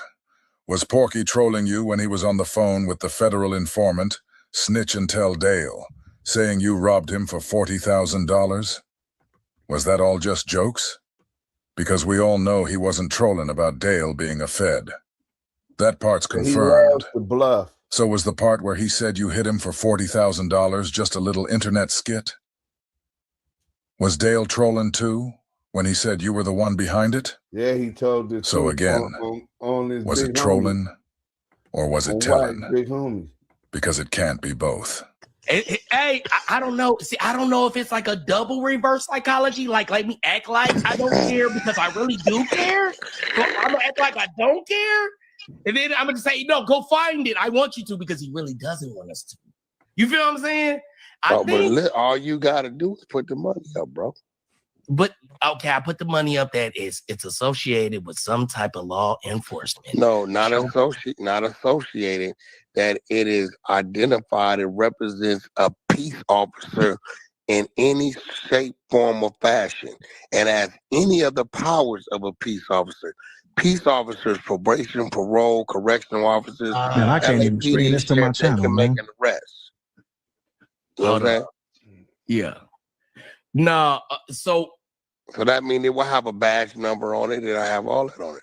Was Porky trolling you when he was on the phone with the federal informant, Snitch and Tell Dale, saying you robbed him for $40,000? Was that all just jokes? Because we all know he wasn't trolling about Dale being a Fed. That part's confirmed. He loves the bluff. So was the part where he said you hit him for $40,000 just a little internet skit? Was Dale trolling too, when he said you were the one behind it? Yeah, he told this. So again, was it trolling or was it telling? Big homie. Because it can't be both. Hey, I don't know. See, I don't know if it's like a double reverse psychology. Like, let me act like I don't care because I really do care. So I'm gonna act like I don't care. And then I'm gonna say, no, go find it. I want you to because he really doesn't want us to. You feel what I'm saying? But all you gotta do is put the money up, bro. But okay, I put the money up that it's associated with some type of law enforcement. No, not associated. That it is identified and represents a peace officer in any shape, form, or fashion, and has any of the powers of a peace officer. Peace officers, probation, parole, correctional officers. Man, I can't even screen this to my channel, can man. make an arrest. You know what I'm saying? Yeah. No, so that means it will have a badge number on it, and I have all that on it.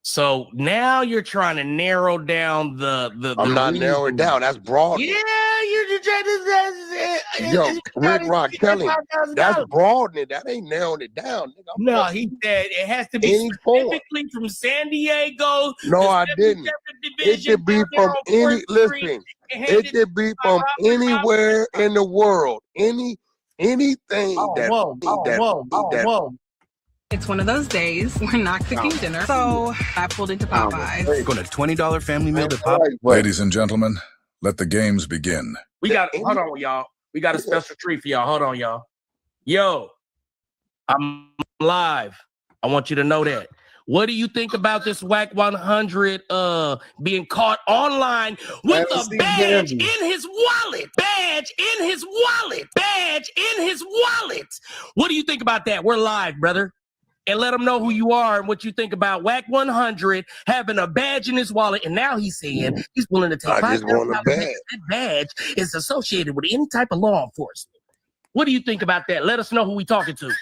So now you're trying to narrow down the I'm not narrowing it down. That's broad. Yeah, you're just trying to. Yo, Rick Rock, tell him that's broadening. That ain't narrowing it down. Nigga. No, he said it has to be specifically from San Diego. No, I didn't. It could be from any. Listen, it could be from anywhere in the world. Anything Whoa. It's one of those days we're not cooking dinner, so I pulled into Popeyes. Got a $20 family meal to Popeyes. Ladies and gentlemen, let the games begin. We got hold on, y'all. We got a special treat for y'all. Hold on, y'all. Yo, I'm live. I want you to know that. What do you think about this WACK100 being caught online with a badge in his wallet? Badge in his wallet. Badge in his wallet. What do you think about that? We're live, brother. And let them know who you are and what you think about WACK100 having a badge in his wallet. And now he's saying he's willing to take $5,000. That badge is associated with any type of law enforcement. What do you think about that? Let us know who we talking to.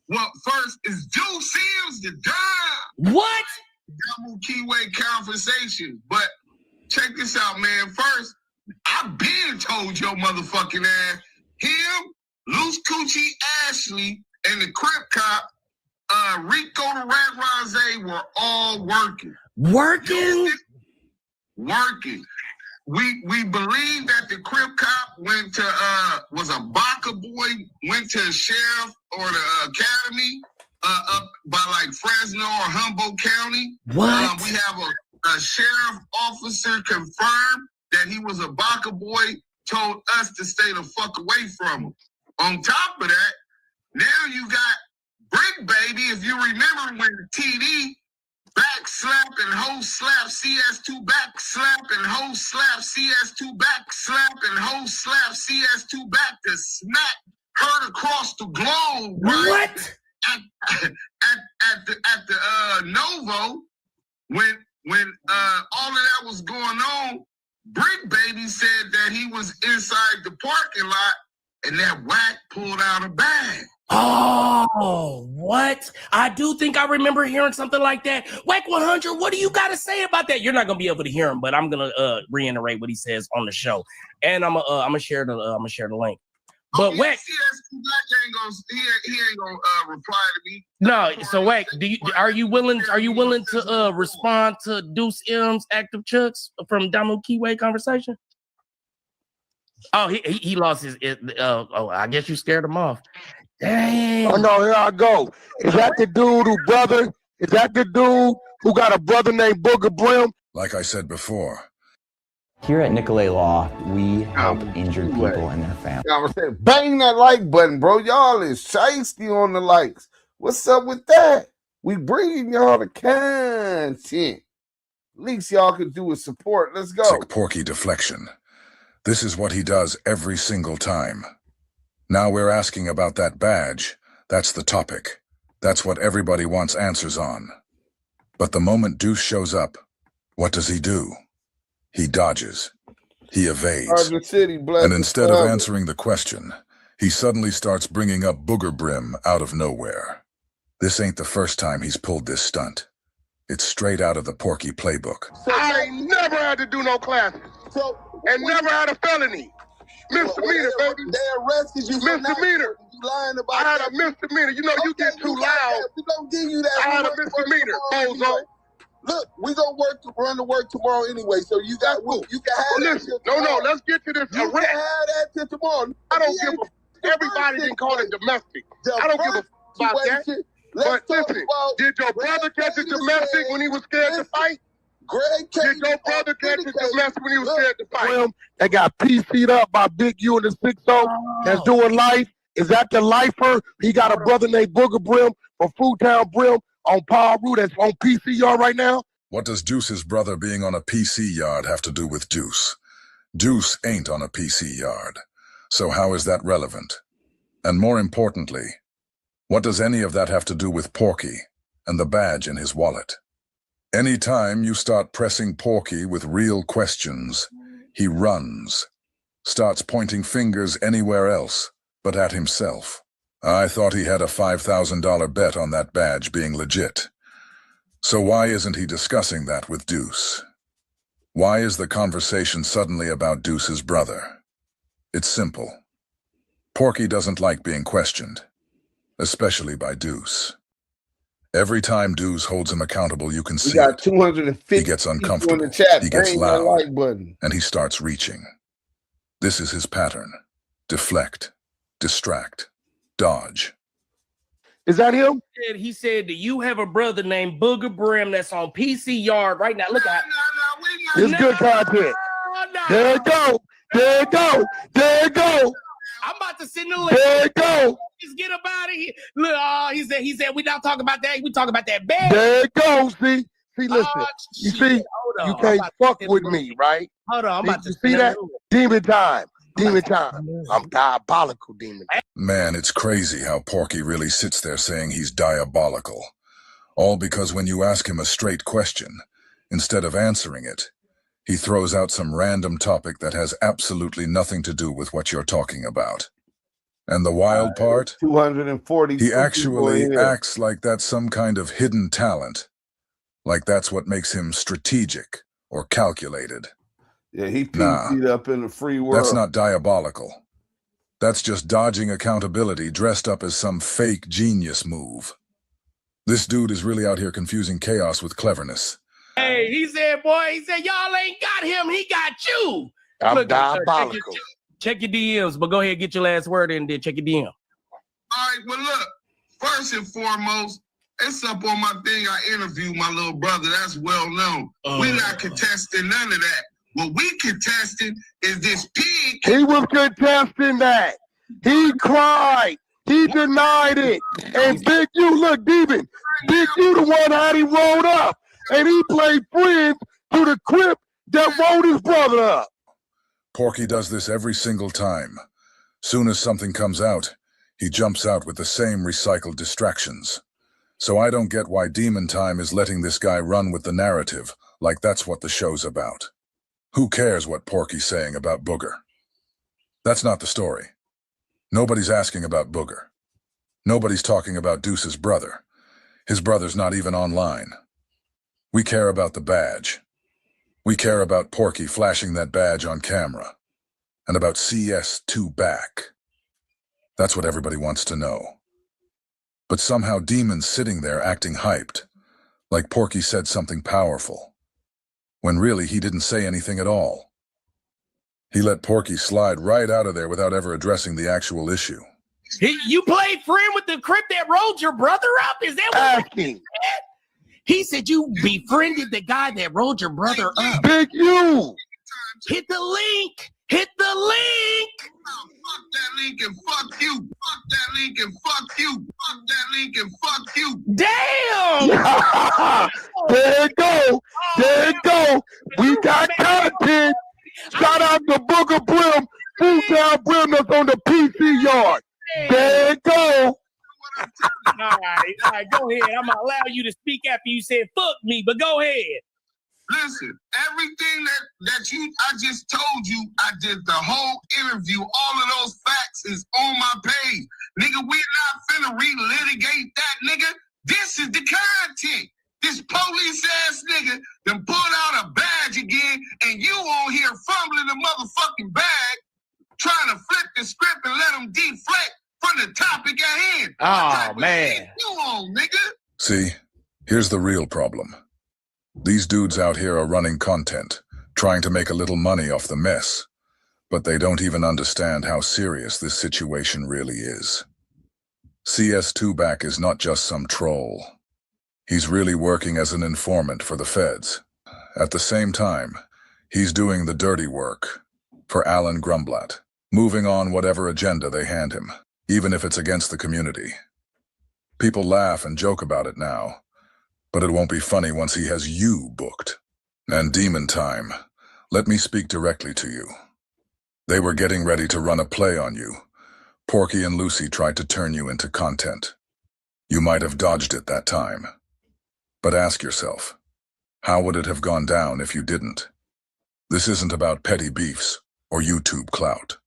Well, first is Duse Sims the dime. What? Double KIWE conversation. But check this out, man. First, I've been told your motherfucking ass, him, Loose Coochie Ashley, and the Crip Cop, Rico the Rat Rose were all working. Working? Working. We believe that the Crip Cop went to was a Baca boy, went to the sheriff or the academy up by like Fresno or Humboldt County. What? We have a sheriff officer confirmed that he was a Baca boy, told us to stay the fuck away from him. On top of that, now you got Brick Baby, if you remember when TD back slap and hoe slap CS2 back slap and hoe slap CS2 back slap and hoe slap CS2 back to smack heard across the globe, right? What? At the Novo, when all of that was going on, Brick Baby said that he was inside the parking lot and that whack pulled out a bag. Oh, what? I do think I remember hearing something like that. WACK100, what do you got to say about that? You're not gonna be able to hear him, but I'm gonna reiterate what he says on the show, and I'm gonna share the link. But yeah, WACK, he ain't gonna reply to me. No, so WACK, are you willing to respond to Deuce M's Active Chucks from DAMU KIWE conversation? Oh, he lost his. I guess you scared him off. Dang. Oh no, here I go. Is that the dude Is that the dude who got a brother named Booger Brim? Like I said before, here at Nicolay Law, we help injured people and their families. I was saying, bang that like button, bro. Y'all is shiesty on the likes. What's up with that? We bringing y'all the content. Least y'all can do is support. Let's go. Sick Porky deflection. This is what he does every single time. Now we're asking about that badge. That's the topic. That's what everybody wants answers on. But the moment Deuce shows up, what does he do? He dodges. He evades. And instead of answering the question, he suddenly starts bringing up Booger Brim out of nowhere. This ain't the first time he's pulled this stunt. It's straight out of the Porky playbook. I ain't never had to do no classes. And never had a felony. Misdemeanor, baby. They arrested you. Misdemeanor. You lying about I had a misdemeanor. You know, you get too loud. We don't give you that. I had a misdemeanor. Bozo. Look, we gonna run to work tomorrow anyway. So you got you can have that. No, let's get to this. You can have that till tomorrow. I don't give a. Everybody didn't call it domestic. I don't give a about that. But listen, did your brother catch a domestic when he was scared to fight? Did your brother catch a domestic when he was scared to fight? That got PC'd up by Big U and the 6-0 that's doing life. Is that the lifer? He got a brother named Booger Brim from Foodtown Brim on Paul Root that's on PC yard right now. What does Deuce's brother being on a PC yard have to do with Deuce? Deuce ain't on a PC yard. So how is that relevant? And more importantly, what does any of that have to do with Porky and the badge in his wallet? Anytime you start pressing Porky with real questions, he runs, starts pointing fingers anywhere else but at himself. I thought he had a $5,000 bet on that badge being legit. So why isn't he discussing that with Duse? Why is the conversation suddenly about Duse's brother? It's simple. Porky doesn't like being questioned, especially by Duse. Every time Duse holds him accountable, you can see we got it. 250 He gets uncomfortable, in the chat. he gets Bang that loud, like button. and he starts reaching. This is his pattern. Deflect, distract, dodge. Is that him? He said, do you have a brother named Booger Brim that's on PC Yard right now? Look at It's good content. There it go. There it go. There it go. I'm about to send the link. There it go. Just get up out of here. Look, he said we not talking about that. We talking about that bag. There it goes. See, listen. You see, you can't fuck with me, right? Hold on, I'm about to see that? Demon time. Demon time. I'm diabolical, demon. Man, it's crazy how Porky really sits there saying he's diabolical. All because when you ask him a straight question, instead of answering it, he throws out some random topic that has absolutely nothing to do with what you're talking about. And the wild part? 240. He actually acts like that's some kind of hidden talent. Like that's what makes him strategic or calculated. Yeah, he PC'd up in the free world. That's not diabolical. That's just dodging accountability dressed up as some fake genius move. This dude is really out here confusing chaos with cleverness. Hey, he said, y'all ain't got him, he got you. I'm Look, diabolical. Check your DMs, but go ahead, get your last word in there. Check your DM. All right, well, look, first and foremost, it's up on my thing. I interviewed my little brother. That's well known. We not contesting none of that. What we contesting is this pig. He was contesting that. He cried. He denied it. And Big U, look, Demon, Big U the one how he rolled up. And he played friends to the Crip that rolled his brother up. Porky does this every single time. Soon as something comes out, he jumps out with the same recycled distractions. So I don't get why Demon Time is letting this guy run with the narrative like that's what the show's about. Who cares what Porky's saying about Booger? That's not the story. Nobody's asking about Booger. Nobody's talking about Duse's brother. His brother's not even online. We care about the badge. We care about Porky flashing that badge on camera. And about CS2 back. That's what everybody wants to know. But somehow Demon's sitting there acting hyped, like Porky said something powerful, when really he didn't say anything at all. He let Porky slide right out of there without ever addressing the actual issue. You played friend with the Crip that rolled your brother up? Is that what he said? He said you befriended the guy that rolled your brother up. Big U! Hit the link! Hit the link! Fuck that link and fuck you. Fuck that link and fuck you. Fuck that link and fuck you. Damn! There it go. There it go. We got content. Shout out to Booger Brim, Food Brim that's on the PC Yard. There it go. All right, go ahead. I'm gonna allow you to speak after you said fuck me, but go ahead. Listen, everything that I just told you, I did the whole interview. All of those facts is on my page. Nigga, we not finna relitigate that, nigga. This is the content. This police ass nigga done pulled out a badge again, and you on here fumbling the motherfucking bag, trying to flip the script and let them deflect from the topic at hand. Oh, man. You on, nigga? See, here's the real problem. These dudes out here are running content, trying to make a little money off the mess, but they don't even understand how serious this situation really is. CS2 back is not just some troll. He's really working as an informant for the feds. At the same time, he's doing the dirty work for Alan Grumblatt, moving on whatever agenda they hand him, even if it's against the community. People laugh and joke about it now, but it won't be funny once he has you booked. And Demon Time, let me speak directly to you. They were getting ready to run a play on you. Porky and Lucy tried to turn you into content. You might have dodged it that time. But ask yourself, how would it have gone down if you didn't? This isn't about petty beefs or YouTube clout.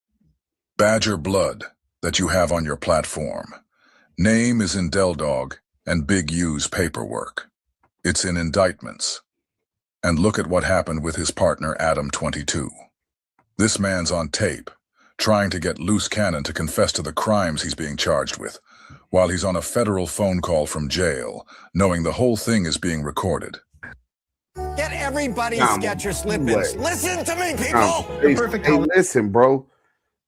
Badger blood that you have on your platform. Name is in Del Dog and Big U's paperwork. It's in indictments. And look at what happened with his partner, Adam 22. This man's on tape, trying to get Loose Cannon to confess to the crimes he's being charged with, while he's on a federal phone call from jail, knowing the whole thing is being recorded. Get everybody's Skechers slip-ins. Listen to me, people. Hey, listen, bro.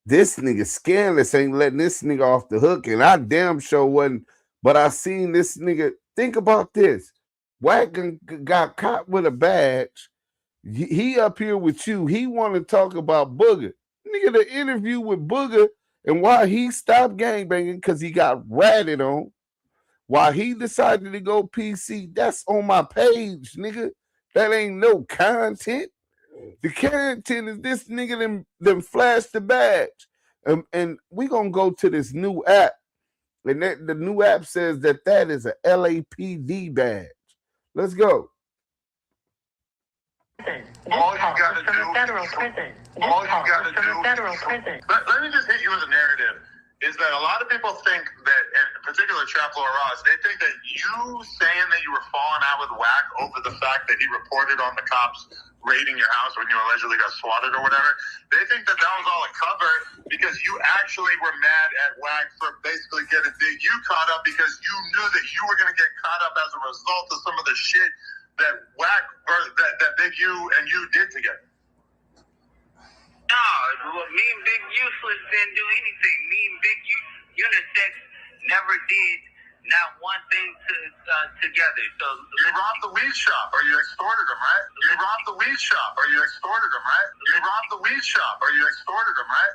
This nigga Scandalous ain't letting this nigga off the hook, and I damn sure wasn't. But I seen this nigga. Think about this. Wack got caught with a badge. He up here with you. He want to talk about Booger. Nigga, the interview with Booger and why he stopped gangbanging because he got ratted on. Why he decided to go PC, that's on my page, nigga. That ain't no content. The content is this nigga them flash the badge. And we gonna go to this new app. And the new app says that is a LAPD badge. Let's go. All you gotta do, federal prison. All you gotta do, federal prison. Let me just hit you with a narrative. Is that a lot of people think that, in particular Trap Lord Ross, they think that you saying that you were falling out with Wack over the fact that he reported on the cops raiding your house when you allegedly got swatted or whatever, they think that was all a cover because you actually were mad at Wack for basically getting you caught up because you knew that you were going to get caught up as a result of some of the shit that Wack, or that Big U and you did together. No, me and Big Useless didn't do anything. Me and Big Unisex never did not one thing together. So you robbed the weed shop, or you extorted him, right? You robbed the weed shop, or you extorted him, right? You robbed the weed shop, or you extorted him, right?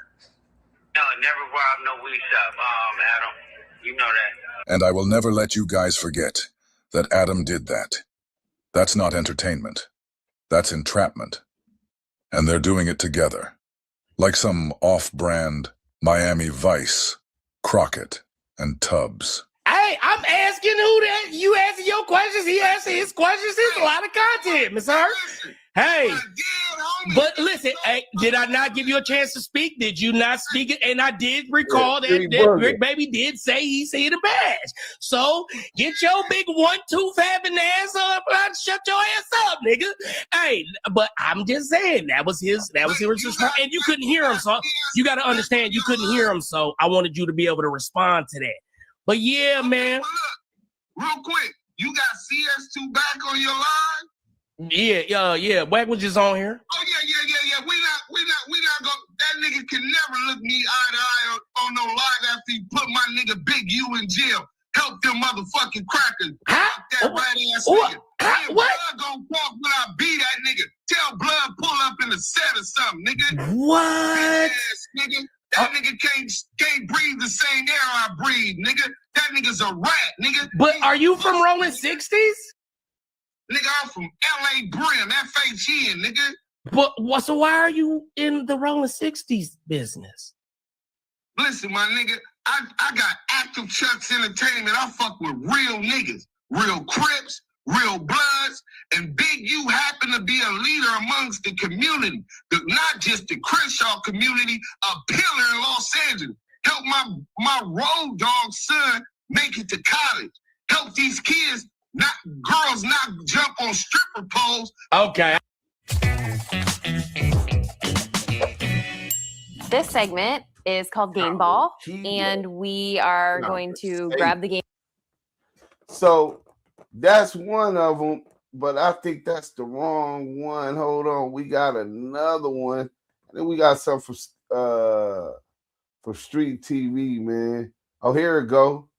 No, never robbed no weed shop, Adam. You know that. And I will never let you guys forget that Adam did that. That's not entertainment. That's entrapment. And they're doing it together. Like some off-brand Miami Vice, Crockett, and Tubbs. Hey, I'm asking who that. You asking your questions, he asking his questions. There's a lot of content, Miss Hurt. Hey, but listen, hey, did I not give you a chance to speak? Did you not speak it? And I did recall that Rick Baby did say he see the badge. So get your big 1-2 fapping ass up and shut your ass up, nigga. Hey, but I'm just saying that was his response. And you couldn't hear him, so you got to understand you couldn't hear him. So I wanted you to be able to respond to that. But yeah, man. Real quick, you got CS2 back on your line? Yeah. Wack was just on here. Oh yeah. We not going. That nigga can never look me eye to eye on no live after he put my nigga Big U in jail. Help them motherfucking crackers. Fuck that rat ass nigga. Blood gonna walk when I beat that nigga. Tell Blood pull up in the set or something, nigga. What? Ass nigga. That nigga can't breathe the same air I breathe, nigga. That nigga's a rat, nigga. But are you from Rolling 60s? Nigga, I'm from LA Brim, FHN, nigga. But so why are you in the Rolling 60s business? Listen, my nigga, I got Active Chucks Entertainment. I fuck with real niggas, real Crips, real Bloods, and Big U happen to be a leader amongst the community, not just the Crenshaw community, a pillar in Los Angeles. Help my road dog son make it to college. Help these kids, girls not jump on stripper poles. Okay. This segment is called Game Ball, and we are going to grab the game. So that's one of them, but I think that's the wrong one. Hold on, we got another one. And then we got something for Street TV, man. Oh, here it go.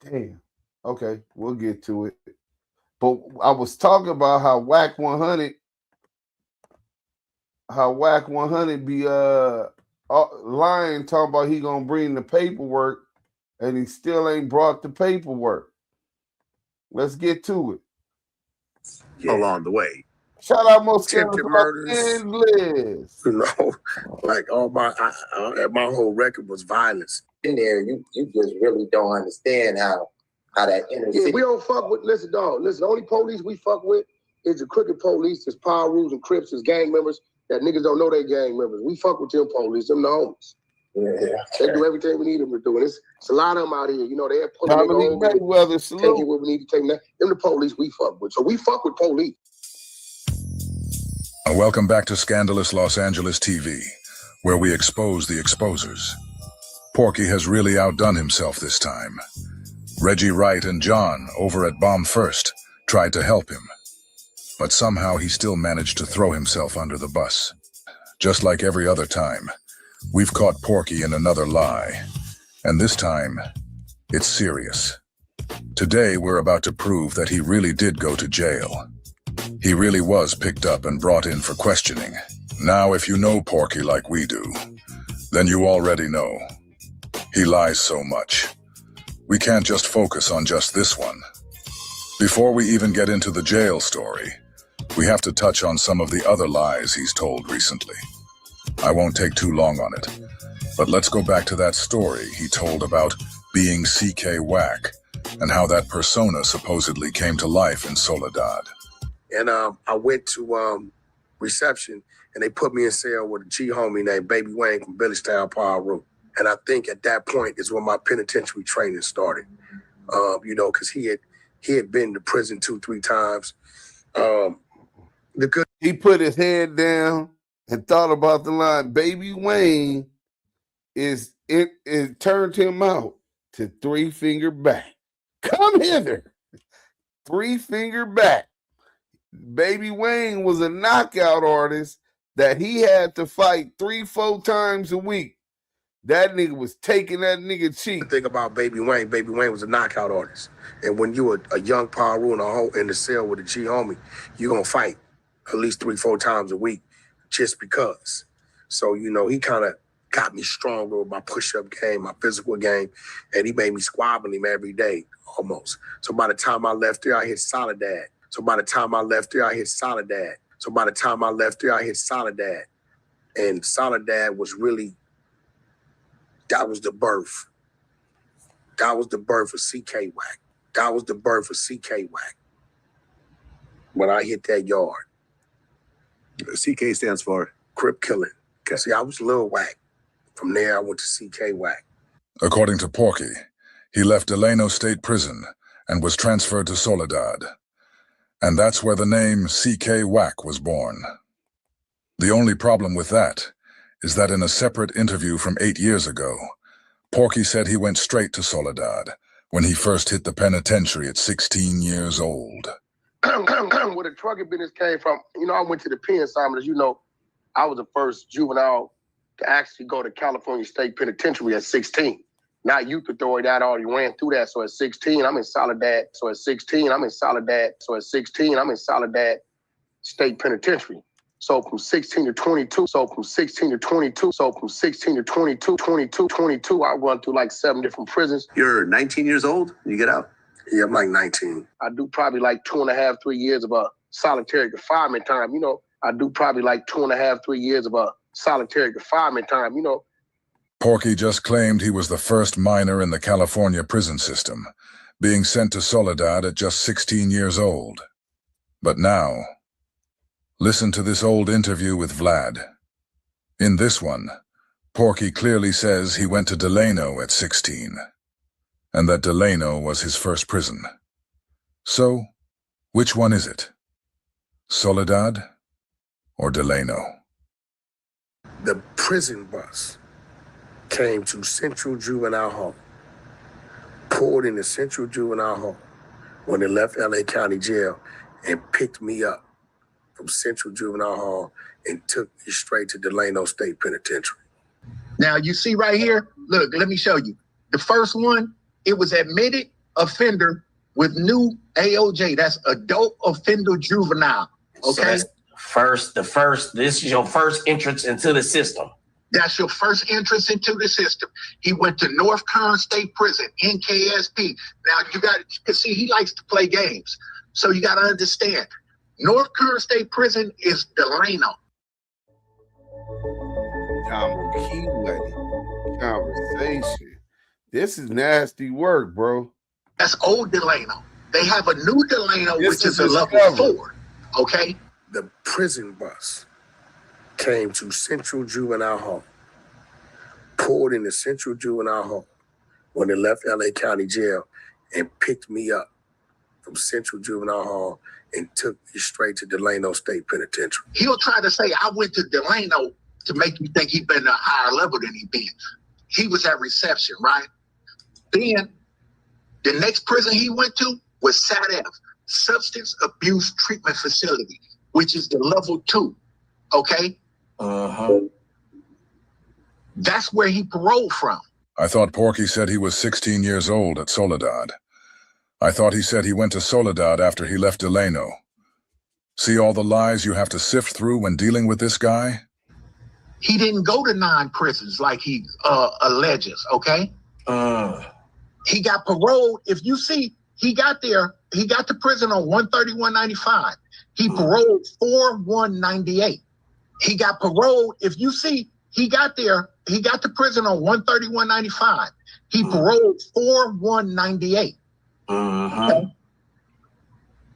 Damn. Okay, we'll get to it. But I was talking about how WACK100 be lying, talking about he gonna bring the paperwork, and he still ain't brought the paperwork. Let's get to it. Along the way. Shout out most attempted murders. Endless. You know, like all my whole record was violence. In there, you just really don't understand how that inner city. We don't fuck with. Listen, dog. Listen, the only police we fuck with is the crooked police. It's Power Rules and Crips. It's gang members that niggas don't know they gang members. We fuck with them police. Them the homies. Yeah. They do everything we need them to do. And it's a lot of them out here. You know, they're pulling nigga over, taking what we need to take. Them the police we fuck with. So we fuck with police. Welcome back to Scandalous Los Angeles TV, where we expose the exposers. Porky has really outdone himself this time. Reggie Wright and John, over at Bomb First, tried to help him. But somehow he still managed to throw himself under the bus. Just like every other time, we've caught Porky in another lie. And this time, it's serious. Today, we're about to prove that he really did go to jail. He really was picked up and brought in for questioning. Now, if you know Porky like we do, then you already know. He lies so much. We can't just focus on just this one. Before we even get into the jail story, we have to touch on some of the other lies he's told recently. I won't take too long on it, but let's go back to that story he told about being CK WACK and how that persona supposedly came to life in Soledad. And I went to reception, and they put me in cell with a G homie named Baby Wayne from Billy Style Power Room. And I think at that point is when my penitentiary training started. You know, because he had been to prison 2-3 times. He put his head down and thought about the line. Baby Wayne it turned him out to 3 finger back. Come hither. 3 finger back. Baby Wayne was a knockout artist that he had to fight 3-4 times a week. That nigga was taking that nigga cheek. The thing about Baby Wayne was a knockout artist. And when you were a young Paru in the cell with a G homie, you're going to fight at least 3-4 times a week just because. So, you know, he kind of got me stronger with my push-up game, my physical game, and he made me squabble him every day, almost. So by the time I left there, I hit Soledad. And Soledad was really, that was the birth. That was the birth of CK WACK. When I hit that yard. CK stands for? Crip killing. See, I was Lil Wack. From there, I went to CK WACK. According to Porky, he left Delano State Prison and was transferred to Soledad. And that's where the name CK WACK was born. The only problem with that is that in a separate interview from 8 years ago, Porky said he went straight to Soledad when he first hit the penitentiary at 16 years old. Where the trucking business came from, you know, I went to the pen, Simon. As you know, I was the first juvenile to actually go to California State Penitentiary at 16. Not youth authority, I already ran through that. So at 16, I'm in Soledad. State Penitentiary. So from 16 to 22, I run through like 7 different prisons. You're 19 years old when you get out? Yeah, I'm like 19. I do probably like 2.5, 3 years of solitary confinement time, you know. Porky just claimed he was the first minor in the California prison system, being sent to Soledad at just 16 years old. But now, listen to this old interview with Vlad. In this one, Porky clearly says he went to Delano at 16, and that Delano was his first prison. So, which one is it? Soledad or Delano? The prison bus came to Central Juvenile Hall, pulled into Central Juvenile Hall when they left LA County Jail and picked me up from Central Juvenile Hall and took me straight to Delano State Penitentiary. Now you see right here, look, let me show you. The first one, it was admitted offender with new AOJ. That's adult offender juvenile. Okay. So this is your first entrance into the system. That's your first entrance into the system. He went to North Kern State Prison, NKSP. Now you got to see, he likes to play games. So you got to understand, North Kern State Prison is Delano. KIWE conversation. This is nasty work, bro. That's old Delano. They have a new Delano, which is a level 4. Okay? The prison bus came to Central Juvenile Hall, pulled into Central Juvenile Hall when they left LA County Jail and picked me up from Central Juvenile Hall and took me straight to Delano State Penitentiary. He'll try to say, I went to Delano to make you think he'd been a higher level than he been. He was at reception, right? Then the next prison he went to was SATF, Substance Abuse Treatment Facility, which is the level 2, okay? That's where he paroled from. I thought Porky said he was 16 years old at Soledad. I thought he said he went to Soledad after he left Delano. See all the lies you have to sift through when dealing with this guy? He didn't go to 9 prisons like he alleges, okay? He got paroled. If you see, he got to prison on 131.95. He paroled 4/1/98. He got paroled. If you see, he got to prison on 131.95. He paroled 4/1/98. Okay?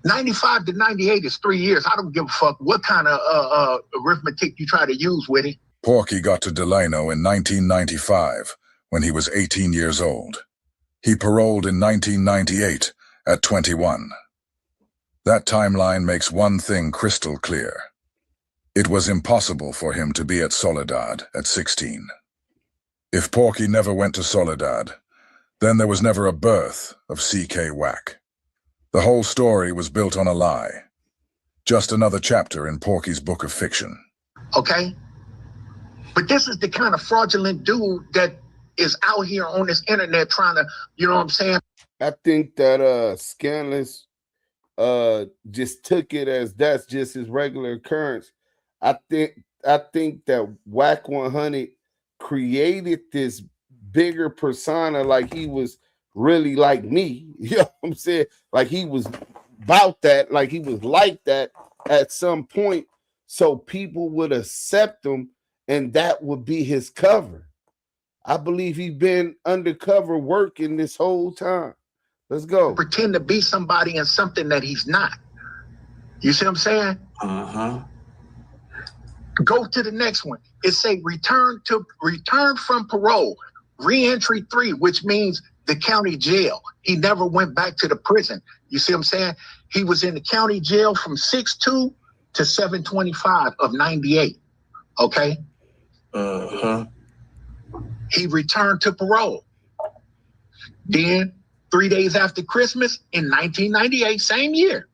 95 to 98 is 3 years. I don't give a fuck what kind of arithmetic you try to use with it. Porky got to Delano in 1995 when he was 18 years old. He paroled in 1998 at 21. That timeline makes one thing crystal clear. It was impossible for him to be at Soledad at 16. If Porky never went to Soledad, then there was never a birth of CK WACK. The whole story was built on a lie. Just another chapter in Porky's book of fiction. Okay? But this is the kind of fraudulent dude that is out here on this internet trying to, you know what I'm saying? I think that Scandalous just took it as that's just his regular occurrence. I think that WACK100 created this bigger persona like he was really like me. You know what I'm saying? Like he was about that, like he was like that at some point, so people would accept him and that would be his cover. I believe he's been undercover working this whole time. Let's go. Pretend to be somebody and something that he's not. You see what I'm saying? Go to the next one. It say return from parole, re-entry 3, which means the county jail. He never went back to the prison. You see what I'm saying? He was in the county jail from 6/2 to 7/25 of 98. Okay? He returned to parole. Then 3 days after Christmas in 1998, same year,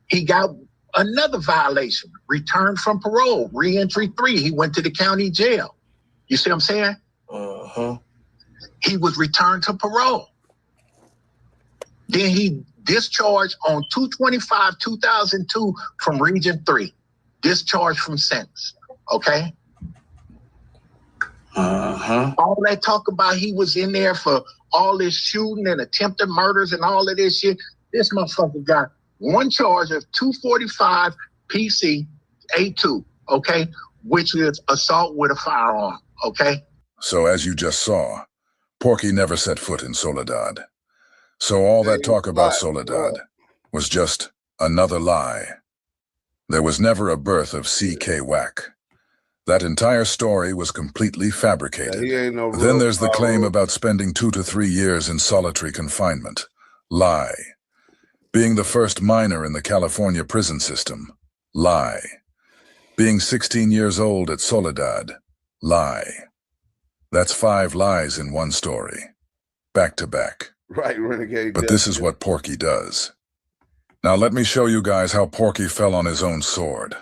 he got another violation, returned from parole, re-entry 3. He went to the county jail. You see what I'm saying? He was returned to parole. Then he discharged on 2/25/2002 from Region 3. Discharged from sentence. Okay? All that talk about he was in there for all this shooting and attempted murders and all of this shit. This motherfucker got one charge of 245 PC A2, okay, which is assault with a firearm, okay? So as you just saw, Porky never set foot in Soledad. So all that talk about Soledad was just another lie. There was never a birth of CK WACK. That entire story was completely fabricated. Then there's the claim about spending 2 to 3 years in solitary confinement. Lie. Being the first minor in the California prison system. Lie. Being 16 years old at Soledad. Lie. That's 5 lies in one story. Back to back. Right, Renegade. But this is what Porky does. Now let me show you guys how Porky fell on his own sword.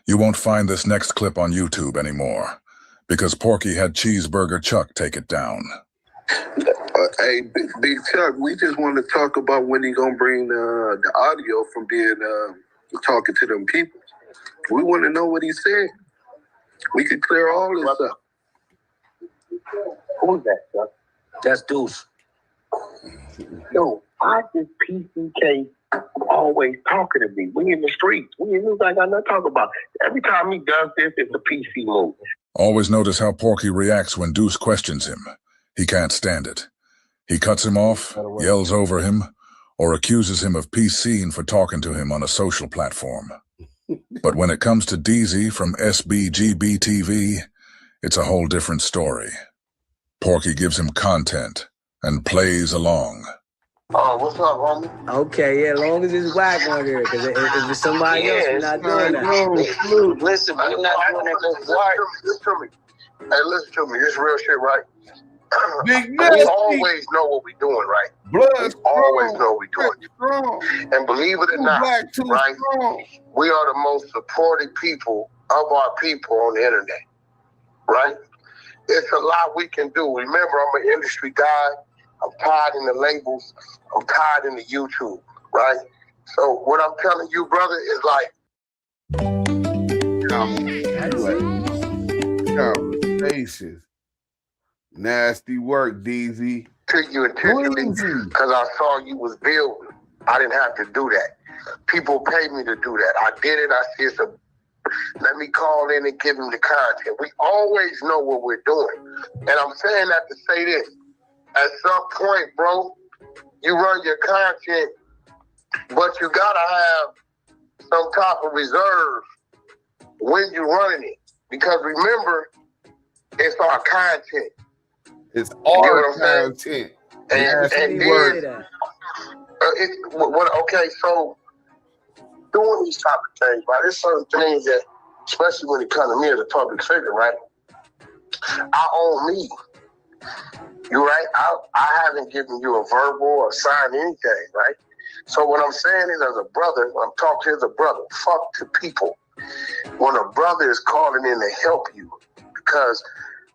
You won't find this next clip on YouTube anymore, because Porky had Cheeseburger Chuck take it down. Hey, Big Chuck, we just want to talk about when he gonna bring the audio from being talking to them people. We want to know what he said. We could clear all this up. Who is that, Chuck? That's Duse. Yo, I just PCK always talking to me. We in the streets. We in news. I got nothing to talk about. Every time he does this, it's a PC move. Always notice how Porky reacts when Duse questions him. He can't stand it. He cuts him off, yells over him, or accuses him of PCing for talking to him on a social platform. But when it comes to Duse from SBGB TV, it's a whole different story. Porky gives him content and plays along. Oh, what's up, homie? Okay, yeah, as long as it's whack on here, because if it's somebody else, we're not doing that. Listen, we're not doing that. Listen to me. Hey, listen to me. This is real shit, right? We always know what we're doing, right? Blood we always know what we're doing. And believe it or not, right? We are the most supported people of our people on the internet, right? It's a lot we can do. Remember, I'm an industry guy. I'm tied in the labels. I'm tied in the YouTube, right? So what I'm telling you, brother, is conversations. Nasty work, DZ. To you intentionally, because I saw you was building. I didn't have to do that. People pay me to do that. I did it. I see it's a. Let me call in and give them the content. We always know what we're doing. And I'm saying that to say this. At some point, bro, you run your content, but you gotta have some type of reserve when you're running it. Because remember, it's our content. It's our content. And then, okay, so doing these type of things, right? There's certain things that, especially when it comes to me as a public figure, right? I own me. You right? I haven't given you a verbal or signed anything, right? So what I'm saying is, as a brother, when I'm talking as a brother, fuck to people. When a brother is calling in to help you, because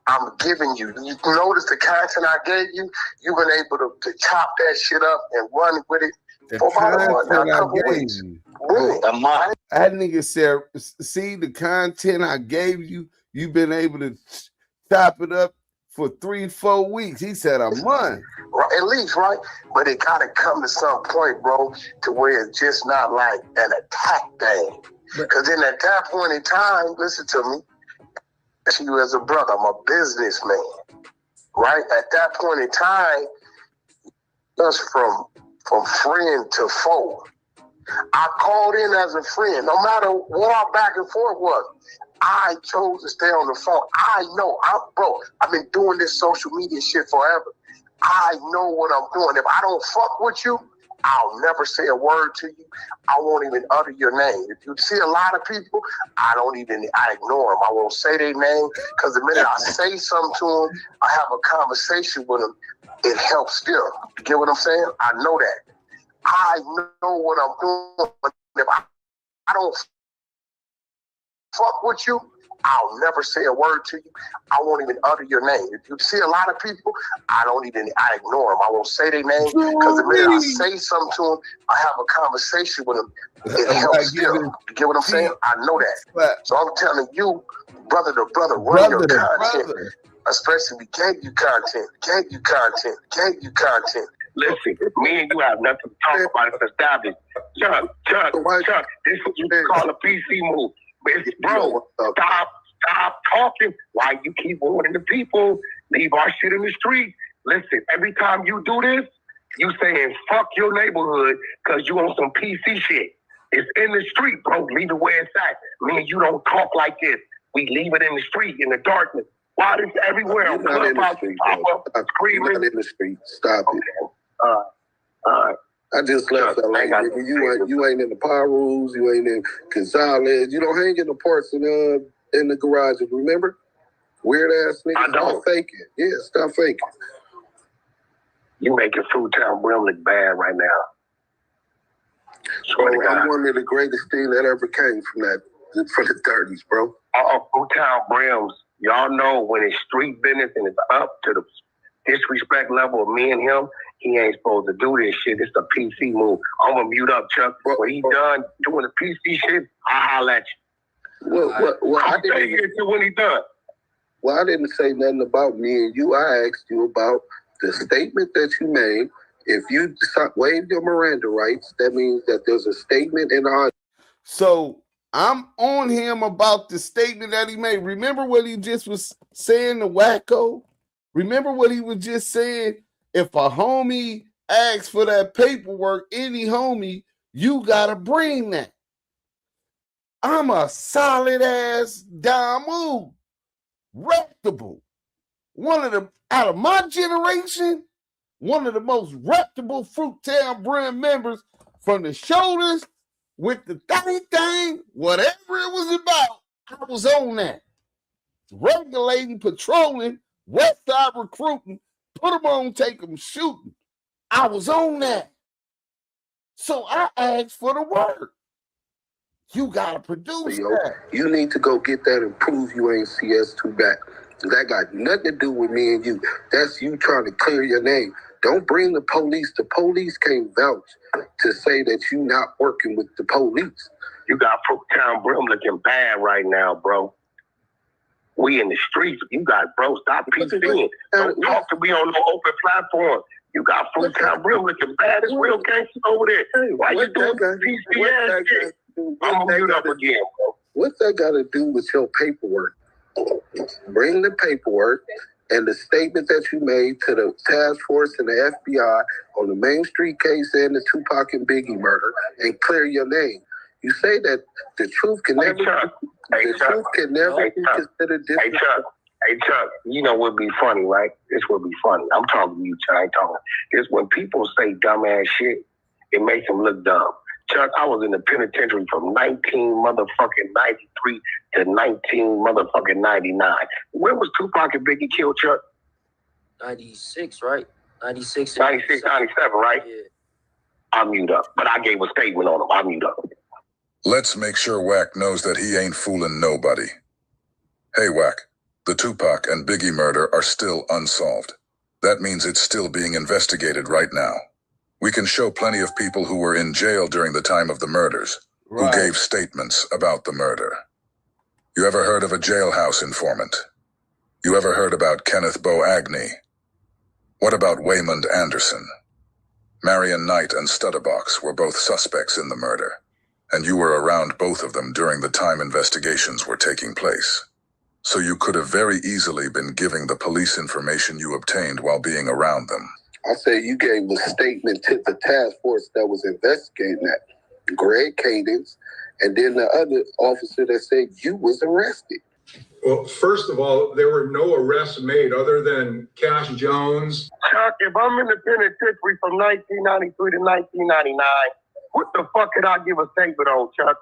I'm giving you notice the content I gave you, you've been able to chop that shit up and run with it for about a month, a couple weeks. That nigga said, see the content I gave you, you've been able to chop it up for 3-4 weeks. He said a month. Right, at least, right? But it gotta come to some point, bro, to where it's just not like an attack thing. Because then at that point in time, listen to me, to you as a brother, I'm a businessman, right? At that point in time, just from friend to foe. I called in as a friend, no matter what our back and forth was. I chose to stay on the phone. I know, I've been doing this social media shit forever. I know what I'm doing. If I don't fuck with you, I'll never say a word to you. I won't even utter your name. If you see a lot of people, I ignore them. I won't say their name, because the minute I say something to them, I have a conversation with them, it helps still. You get what I'm saying? I know that. I know what I'm doing. If I don't fuck with you, I'll never say a word to you. I won't even utter your name. If you see a lot of people, I ignore them. I won't say their name, because the minute I say something to them, I have a conversation with them. It helps still. You get what I'm saying? I know that. So I'm telling you, brother to brother, run your content. Especially we gave you content. Listen, me and you have nothing to talk about. It's established. Chuck, this is what you call a PC move. Bro, stop talking. Why you keep warning the people? Leave our shit in the street. Listen, every time you do this, you saying fuck your neighborhood because you on some PC shit. It's in the street, bro. Leave it where it's at. Me and you don't talk like this. We leave it in the street, in the darkness. Why this everywhere? You're not in the street, bro. You're not in the street. Stop it. All right. I just left LA. You ain't in the power rules. You ain't in Gonzalez. You don't hang in the parts in the garages. Remember, weird ass niggas. Stop faking. Yeah, stop faking. You making Food Town Brim look bad right now. Bro, I'm one of the greatest things that ever came from the 30s, bro. Food Town Brims. Y'all know when it's street business and it's up to the disrespect level of me and him, he ain't supposed to do this shit. It's a PC move. I'm gonna mute up, Chuck. When he done doing the PC shit, I'll holler at you. Well, I didn't hear you when he done. Well, I didn't say nothing about me and you. I asked you about the statement that you made. If you waive your Miranda rights, that means that there's a statement in our. So I'm on him about the statement that he made. Remember what he just was saying to Wacko? Remember what he was just saying? If a homie asks for that paperwork, any homie, you gotta bring that. I'm a solid ass DAMU, reputable. out of my generation, one of the most reputable Fruittown Brim members from the shoulders with the thing, whatever it was about, I was on that. Regulating, patrolling, West Side recruiting, put them on, take them shooting. I was on that. So I asked for the work. You got to produce that. You need to go get that and prove you ain't CS2 back. That got nothing to do with me and you. That's you trying to clear your name. Don't bring the police. The police can't vouch to say that you not working with the police. You got Fruittown Brim looking bad right now, bro. We in the streets. You got, bro, stop PCing. Don't talk to me on no open platform. You got Fruittown Brim looking bad. It's real gangsters over there. Why you doing PC ass shit? I'm gonna mute up again, bro. What's that got to do with your paperwork? Bring the paperwork and the statement that you made to the task force and the FBI on the Main Street case and the Tupac and Biggie murder and clear your name. You say that the truth can never be considered different. Hey, Chuck, you know what would be funny, right? This would be funny. I'm talking to you, Chuck. I ain't talking. It's when people say dumbass shit, it makes them look dumb. Chuck, I was in the penitentiary from 1993 to 1999. When was Tupac and Biggie killed, Chuck? 96, right? 96. 96, 97, right? Yeah. I'll mute up. But I gave a statement on him. I'll mute up. Let's make sure WACK knows that he ain't fooling nobody. Hey, WACK, the Tupac and Biggie murder are still unsolved. That means it's still being investigated right now. We can show plenty of people who were in jail during the time of the murders, who gave statements about the murder. You ever heard of a jailhouse informant? You ever heard about Kenneth Bo Agnew? What about Waymond Anderson? Marion Knight and Studderbox were both suspects in the murder, and you were around both of them during the time investigations were taking place. So you could have very easily been giving the police information you obtained while being around them. I said you gave a statement to the task force that was investigating that, Greg Cadence, and then the other officer that said you was arrested. Well, first of all, there were no arrests made other than Cash Jones. Chuck, if I'm in the penitentiary from 1993 to 1999, what the fuck could I give a statement on, Chuck?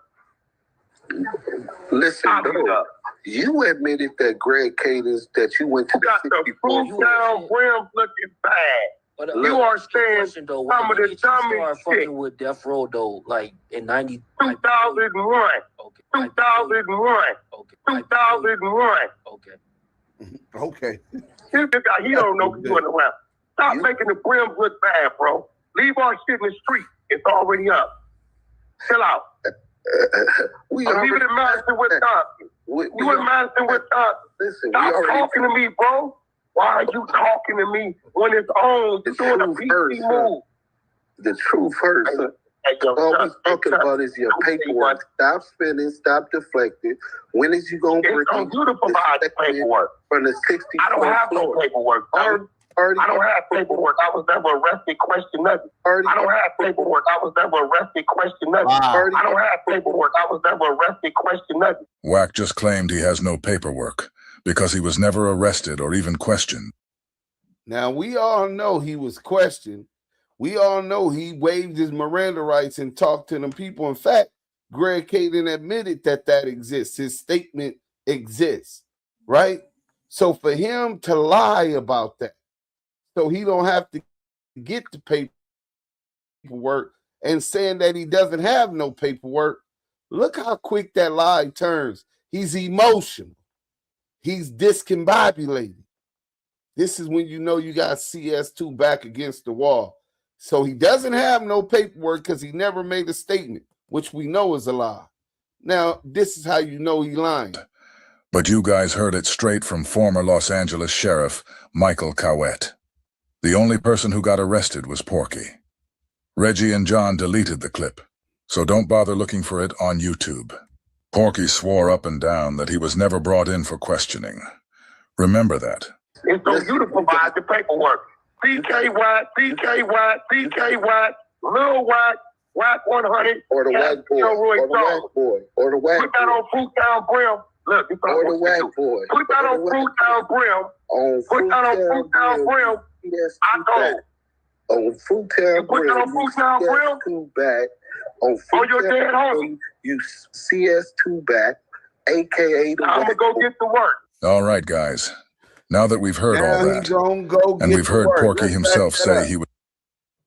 Listen, bro, you admitted that Greg Cadence, that you went to the Fruittown Brim looking bad. But, you are saying some of the dumbest shit. Fucking with Death Row, though, like in 2001. 2001. 2001. Okay. This guy, he don't know what's going around. Stop making the Brims look bad, bro. Leave our shit in the street. It's already up. Chill out. Leave it in Madison, Wisconsin. You in Madison, Wisconsin. Listen, stop talking to me, bro. Why are you talking to me when it's on? You're doing a PC move. The truth hurts. All we're talking about is your paperwork. Stop spinning. Stop deflecting. When is you going to bring you to provide the paperwork? From the 60s. I don't have no paperwork. I don't have paperwork. I was never arrested, question nothing. I don't have paperwork. I was never arrested, question nothing. I don't have paperwork. I was never arrested, question nothing. WACK just claimed he has no paperwork because he was never arrested or even questioned. Now, we all know he was questioned. We all know he waived his Miranda rights and talked to them people. In fact, Greg Cadence admitted that exists. His statement exists, right? So for him to lie about that, so he don't have to get the paperwork and saying that he doesn't have no paperwork, look how quick that lie turns. He's emotional. He's discombobulated. This is when you know you got CS2 back against the wall. So he doesn't have no paperwork because he never made a statement, which we know is a lie. Now, this is how you know he lying. But you guys heard it straight from former Los Angeles Sheriff Michael KIWE. The only person who got arrested was Porky. Reggie and John deleted the clip, so don't bother looking for it on YouTube. Porky swore up and down that he was never brought in for questioning. Remember that. It's on you to provide the paperwork. PKY, Lil WACK, WACK100, or the WACK boy, or the WACK boy. Or the WACK Put that on Fruittown Brim. Look, you or the WACK boy. Put that on Fruit Brim. Put that on Fruit Brim. I told. On Fruit Put that on Fruit Brim. CS2 back. On your dead homie. You CS2 back, aka the I'm gonna go get to work. All right, guys. Now that we've heard all that, and we've heard Porky himself say he would.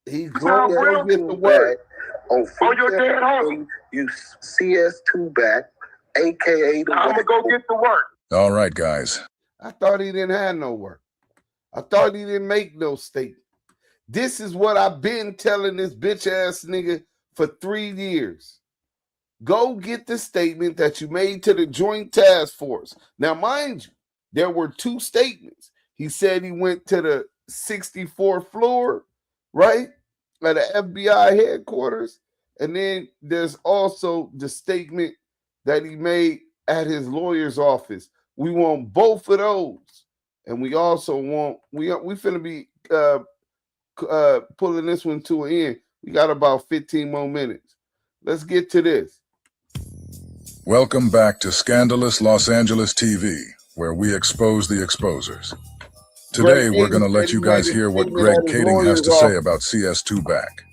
He's going to go get the work. On your dead homie. You CS2 back, aka the I'm gonna go get to work. All right, guys. I thought he didn't have no work. I thought he didn't make no statement. This is what I've been telling this bitch ass nigga for 3 years. Go get the statement that you made to the Joint Task Force. Now, mind you, there were 2 statements. He said he went to the 64th floor, right, at the FBI headquarters. And then there's also the statement that he made at his lawyer's office. We want both of those. And we also want, we finna be pulling this one to an end. We got about 15 more minutes. Let's get to this. Welcome back to Scandalous Los Angeles TV, where we expose the exposers. Today, we're going to let you guys hear what Greg Kading has to say about CS2 back.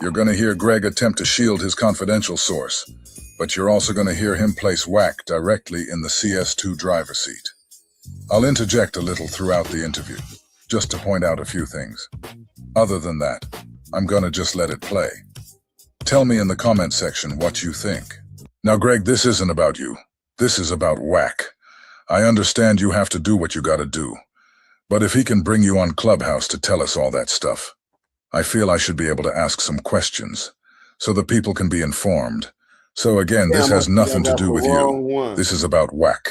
You're going to hear Greg attempt to shield his confidential source, but you're also going to hear him place WACK directly in the CS2 driver's seat. I'll interject a little throughout the interview, just to point out a few things. Other than that, I'm going to just let it play. Tell me in the comment section what you think. Now, Greg, this isn't about you. This is about WACK. I understand you have to do what you gotta do. But if he can bring you on Clubhouse to tell us all that stuff, I feel I should be able to ask some questions so the people can be informed. So again, this has nothing to do with you. This is about WACK.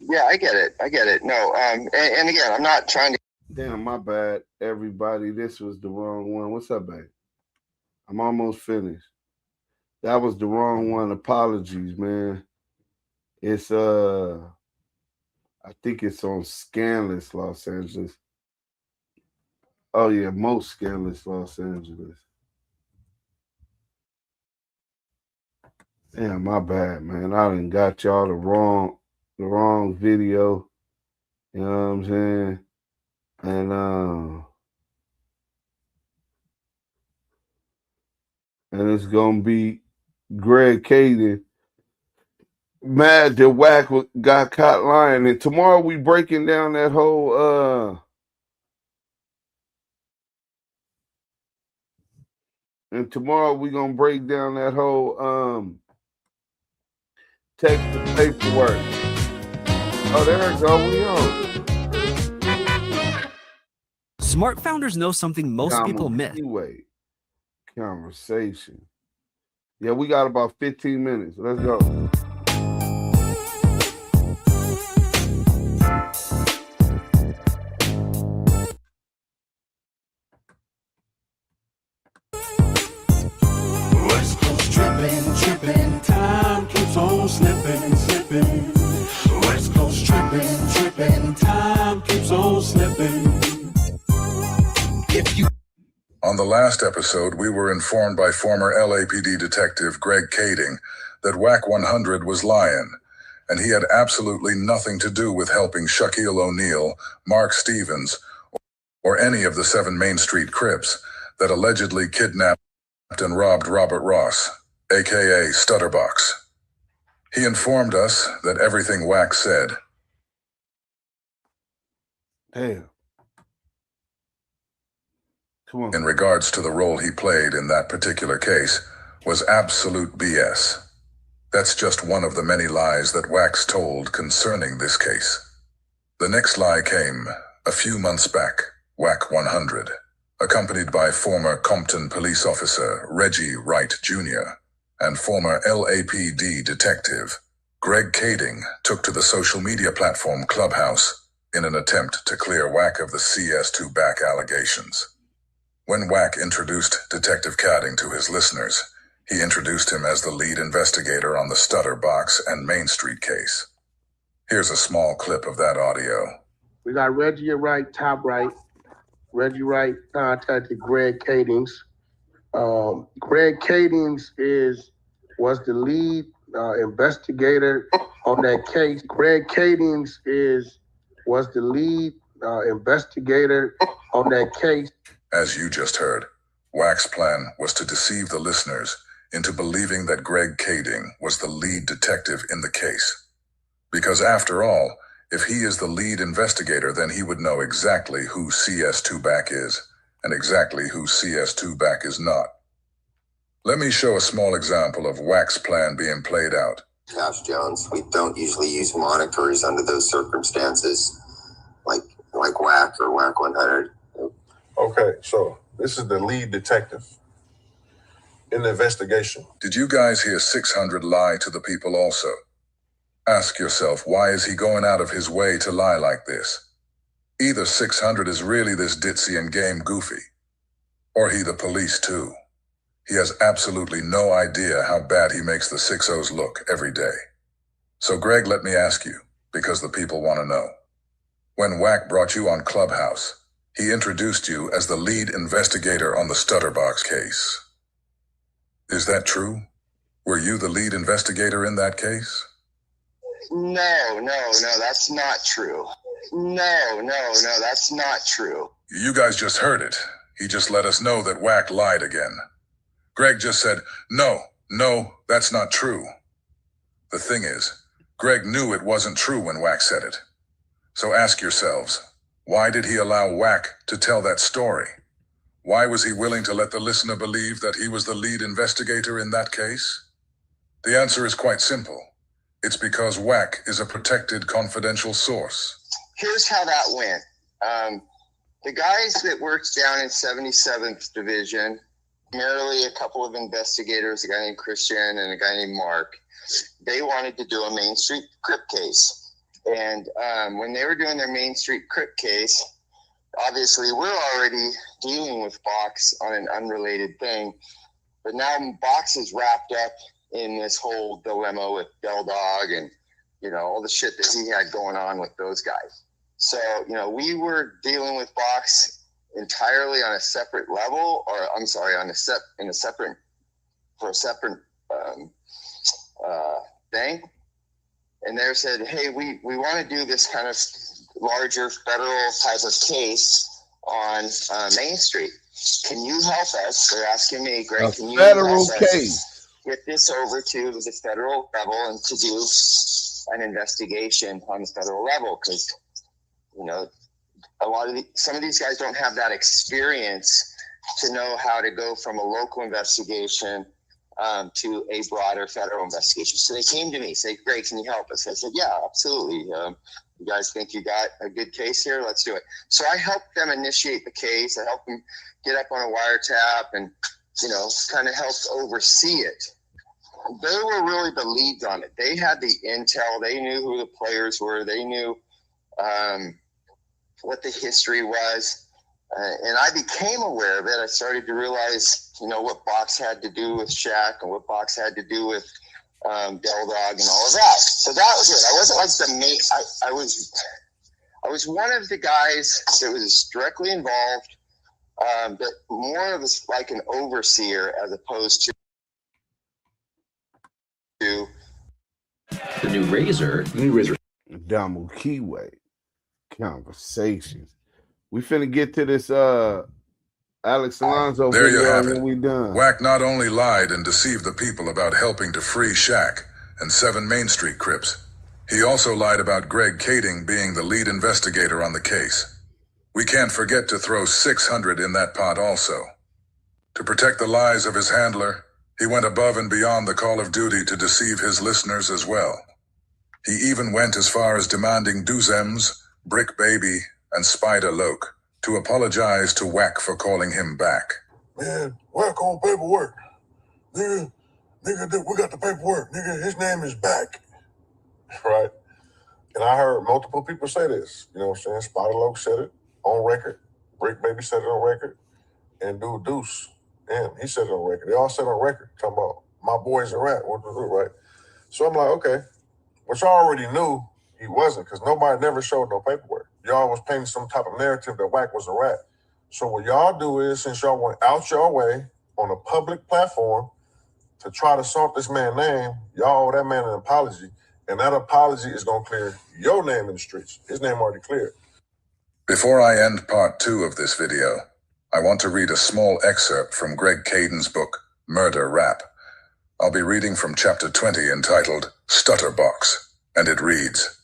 Yeah, I get it. I get it. No, and again, I'm not trying to. Damn, my bad, everybody. This was the wrong one. What's up, babe? I'm almost finished. That was the wrong one. Apologies, man. It's I think it's on Scandalous Los Angeles. Oh yeah, most Scandalous Los Angeles. Damn, my bad, man. I done got y'all the wrong video. You know what I'm saying? And it's gonna be Greg Kading mad that WACK got caught lying. And tomorrow we breaking down that whole and tomorrow we gonna break down that whole text the paperwork. Oh, there it go. We on. Smart founders know something most people miss. KIWE conversation. Yeah, we got about 15 minutes. Let's go. West Coast tripping, time keeps on slipping. West Coast tripping, time keeps on slipping. On the last episode, we were informed by former LAPD detective Greg Kading that WACK100 was lying, and he had absolutely nothing to do with helping Shaquille O'Neal, Mark Stevens, or any of the 7 Main Street Crips that allegedly kidnapped and robbed Robert Ross, aka Stutterbox. He informed us that everything WACK said. Damn. Come on. In regards to the role he played in that particular case was absolute BS. That's just one of the many lies that WACK's told concerning this case. The next lie came a few months back. WACK100, accompanied by former Compton police officer Reggie Wright Jr. and former LAPD detective Greg Kading, took to the social media platform Clubhouse in an attempt to clear WACK of the CS2 back allegations. When WACK introduced Detective Kading to his listeners, he introduced him as the lead investigator on the Stutterbox and Main Street case. Here's a small clip of that audio. We got Reggie Wright, top right. Reggie Wright contacted Greg Kading. Greg Kading was the lead investigator on that case. Greg Kadings was the lead investigator on that case. As you just heard, WAC's plan was to deceive the listeners into believing that Greg Kading was the lead detective in the case. Because after all, if he is the lead investigator, then he would know exactly who CS2BAC is and exactly who CS2BAC is not. Let me show a small example of WAC's plan being played out. Cash Jones, we don't usually use monikers under those circumstances, like WAC or WACK100. Okay, so this is the lead detective in the investigation. Did you guys hear 600 lie to the people also? Ask yourself, why is he going out of his way to lie like this? Either 600 is really this ditzy and game goofy, or he the police too. He has absolutely no idea how bad he makes the 6-0s look every day. So Greg, let me ask you, because the people want to know. When WAC brought you on Clubhouse, he introduced you as the lead investigator on the Stutterbox case. Is that true? Were you the lead investigator in that case? No, that's not true. No, that's not true. You guys just heard it. He just let us know that WAC lied again. Greg just said, no, that's not true. The thing is, Greg knew it wasn't true when WAC said it. So ask yourselves, why did he allow WAC to tell that story? Why was he willing to let the listener believe that he was the lead investigator in that case? The answer is quite simple. It's because WAC is a protected confidential source. Here's how that went. The guys that worked down in 77th Division, primarily a couple of investigators, a guy named Christian and a guy named Mark, they wanted to do a Main Street Crip case. And when they were doing their Main Street Crip case, obviously we're already dealing with Box on an unrelated thing, but now Box is wrapped up in this whole dilemma with Del Dog and, all the shit that he had going on with those guys. So, we were dealing with Box entirely on a separate level, or I'm sorry, for a separate thing. And they said, hey, we want to do this kind of larger federal type of case on Main Street. Can you help us? They're asking me, Greg, can you help us get this over to the federal level and to do an investigation on the federal level? Because, some of these guys don't have that experience to know how to go from a local investigation to a broader federal investigation. So they came to me, say, Greg, can you help us? I said, yeah, absolutely. You guys think you got a good case here? Let's do it. So I helped them initiate the case. I helped them get up on a wiretap and, kind of helped oversee it. They were really the leads on it. They had the intel. They knew who the players were. They knew what the history was. And I became aware of it. I started to realize, what Box had to do with Shaq and what Box had to do with Del Dog and all of that. So that was it. I wasn't like the main. I was one of the guys that was directly involved, but more of like an overseer as opposed to the new razor. DAMU KIWE conversations. We finna get to this Alex Alonso there you video have when it. we done. WAC not only lied and deceived the people about helping to free Shaq and 7 Main Street Crips, he also lied about Greg Kading being the lead investigator on the case. We can't forget to throw 600 in that pot also. To protect the lies of his handler, he went above and beyond the call of duty to deceive his listeners as well. He even went as far as demanding Duse, Brick Baby, and Spider Loke to apologize to WAC for calling him back. Man, WAC on paperwork. Nigga, we got the paperwork. Nigga, his name is back. Right? And I heard multiple people say this. You know what I'm saying? Spider Loke said it on record. Brick Baby said it on record. And dude Duse, he said it on record. They all said it on record, talking about my boy's a rat. What to do, right? So I'm like, okay. Which I already knew he wasn't, because nobody never showed no paperwork. Y'all was painting some type of narrative that WAC was a rat. So what y'all do is, since y'all went out your way on a public platform to try to salt this man's name, y'all owe that man an apology. And that apology is going to clear your name in the streets. His name already cleared. Before I end part 2 of this video, I want to read a small excerpt from Greg Caden's book, Murder Rap. I'll be reading from chapter 20 entitled Stutterbox, and it reads,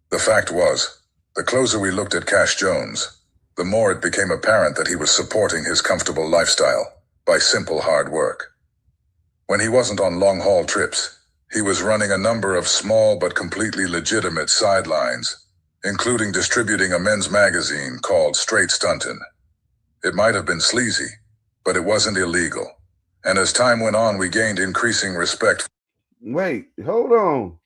"The fact was, the closer we looked at Cash Jones, the more it became apparent that he was supporting his comfortable lifestyle by simple hard work. When he wasn't on long-haul trips, he was running a number of small but completely legitimate sidelines, including distributing a men's magazine called Straight Stuntin'. It might have been sleazy, but it wasn't illegal. And as time went on, we gained increasing respect." Wait, hold on.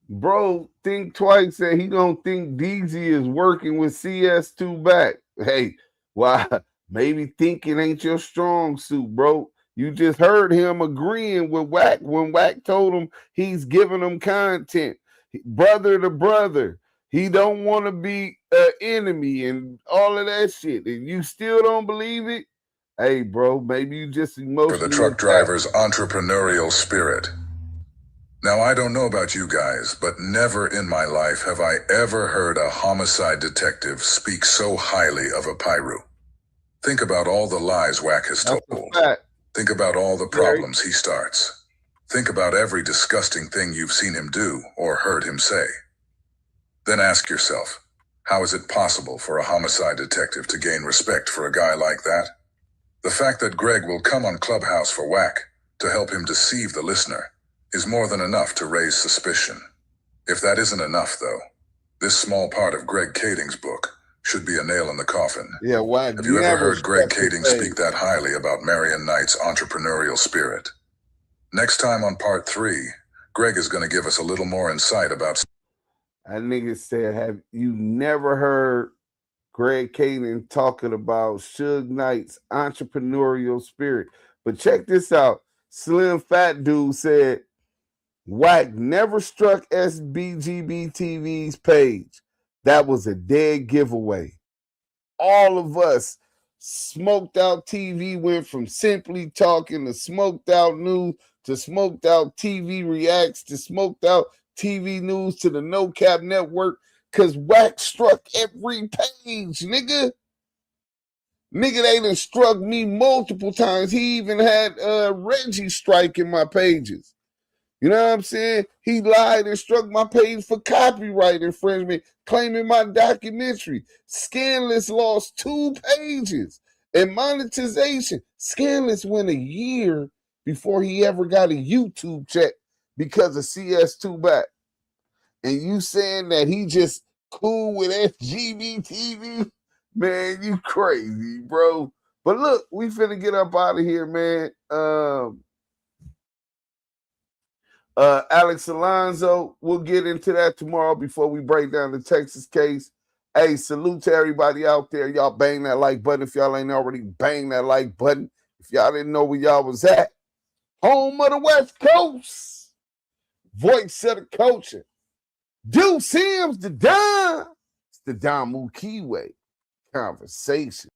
Bro, think twice that he don't think Duse is working with CS2 back. Hey, why? Maybe thinking ain't your strong suit, bro. You just heard him agreeing with WACK when WACK told him he's giving him content. Brother to brother. He don't want to be an enemy and all of that shit. And you still don't believe it? Hey, bro, maybe you just emotionally... For the truck driver's entrepreneurial spirit. Now, I don't know about you guys, but never in my life have I ever heard a homicide detective speak so highly of a Pyru. Think about all the lies WACK has told. Think about all the problems he starts. Think about every disgusting thing you've seen him do or heard him say. Then ask yourself, how is it possible for a homicide detective to gain respect for a guy like that? The fact that Greg will come on Clubhouse for WACK to help him deceive the listener is more than enough to raise suspicion. If that isn't enough, though, this small part of Greg Kading's book should be a nail in the coffin. Yeah, WACK. Have you ever heard Greg Kading speak that highly about Marion Knight's entrepreneurial spirit? Next time on part 3, Greg is going to give us a little more insight about... That nigga said, have you never heard Greg Kading talking about Suge Knight's entrepreneurial spirit? But check this out. Slim Fat Dude said, WACK never struck SBGB TV's page. That was a dead giveaway. All of us, Smoked Out TV went from Simply Talking to Smoked Out News to Smoked Out TV Reacts to Smoked Out TV News to the No Cap Network, because WACK struck every page, nigga. Nigga, they done struck me multiple times. He even had Reggie striking my pages. You know what I'm saying? He lied and struck my page for copyright infringement, claiming my documentary. Scandalous lost 2 pages. And monetization. Scandalous went a year before he ever got a YouTube check because of CS2 back. And you saying that he just cool with SGB-TV? Man, you crazy, bro. But look, we finna get up out of here, man. Alex Alonso, we'll get into that tomorrow before we break down the Texas case. Hey, salute to everybody out there. Y'all bang that like button if y'all ain't already banged that like button. If y'all didn't know where y'all was at. Home of the West Coast. Voice of the culture. Duse Sims, the Don. It's the DAMU KIWE conversation.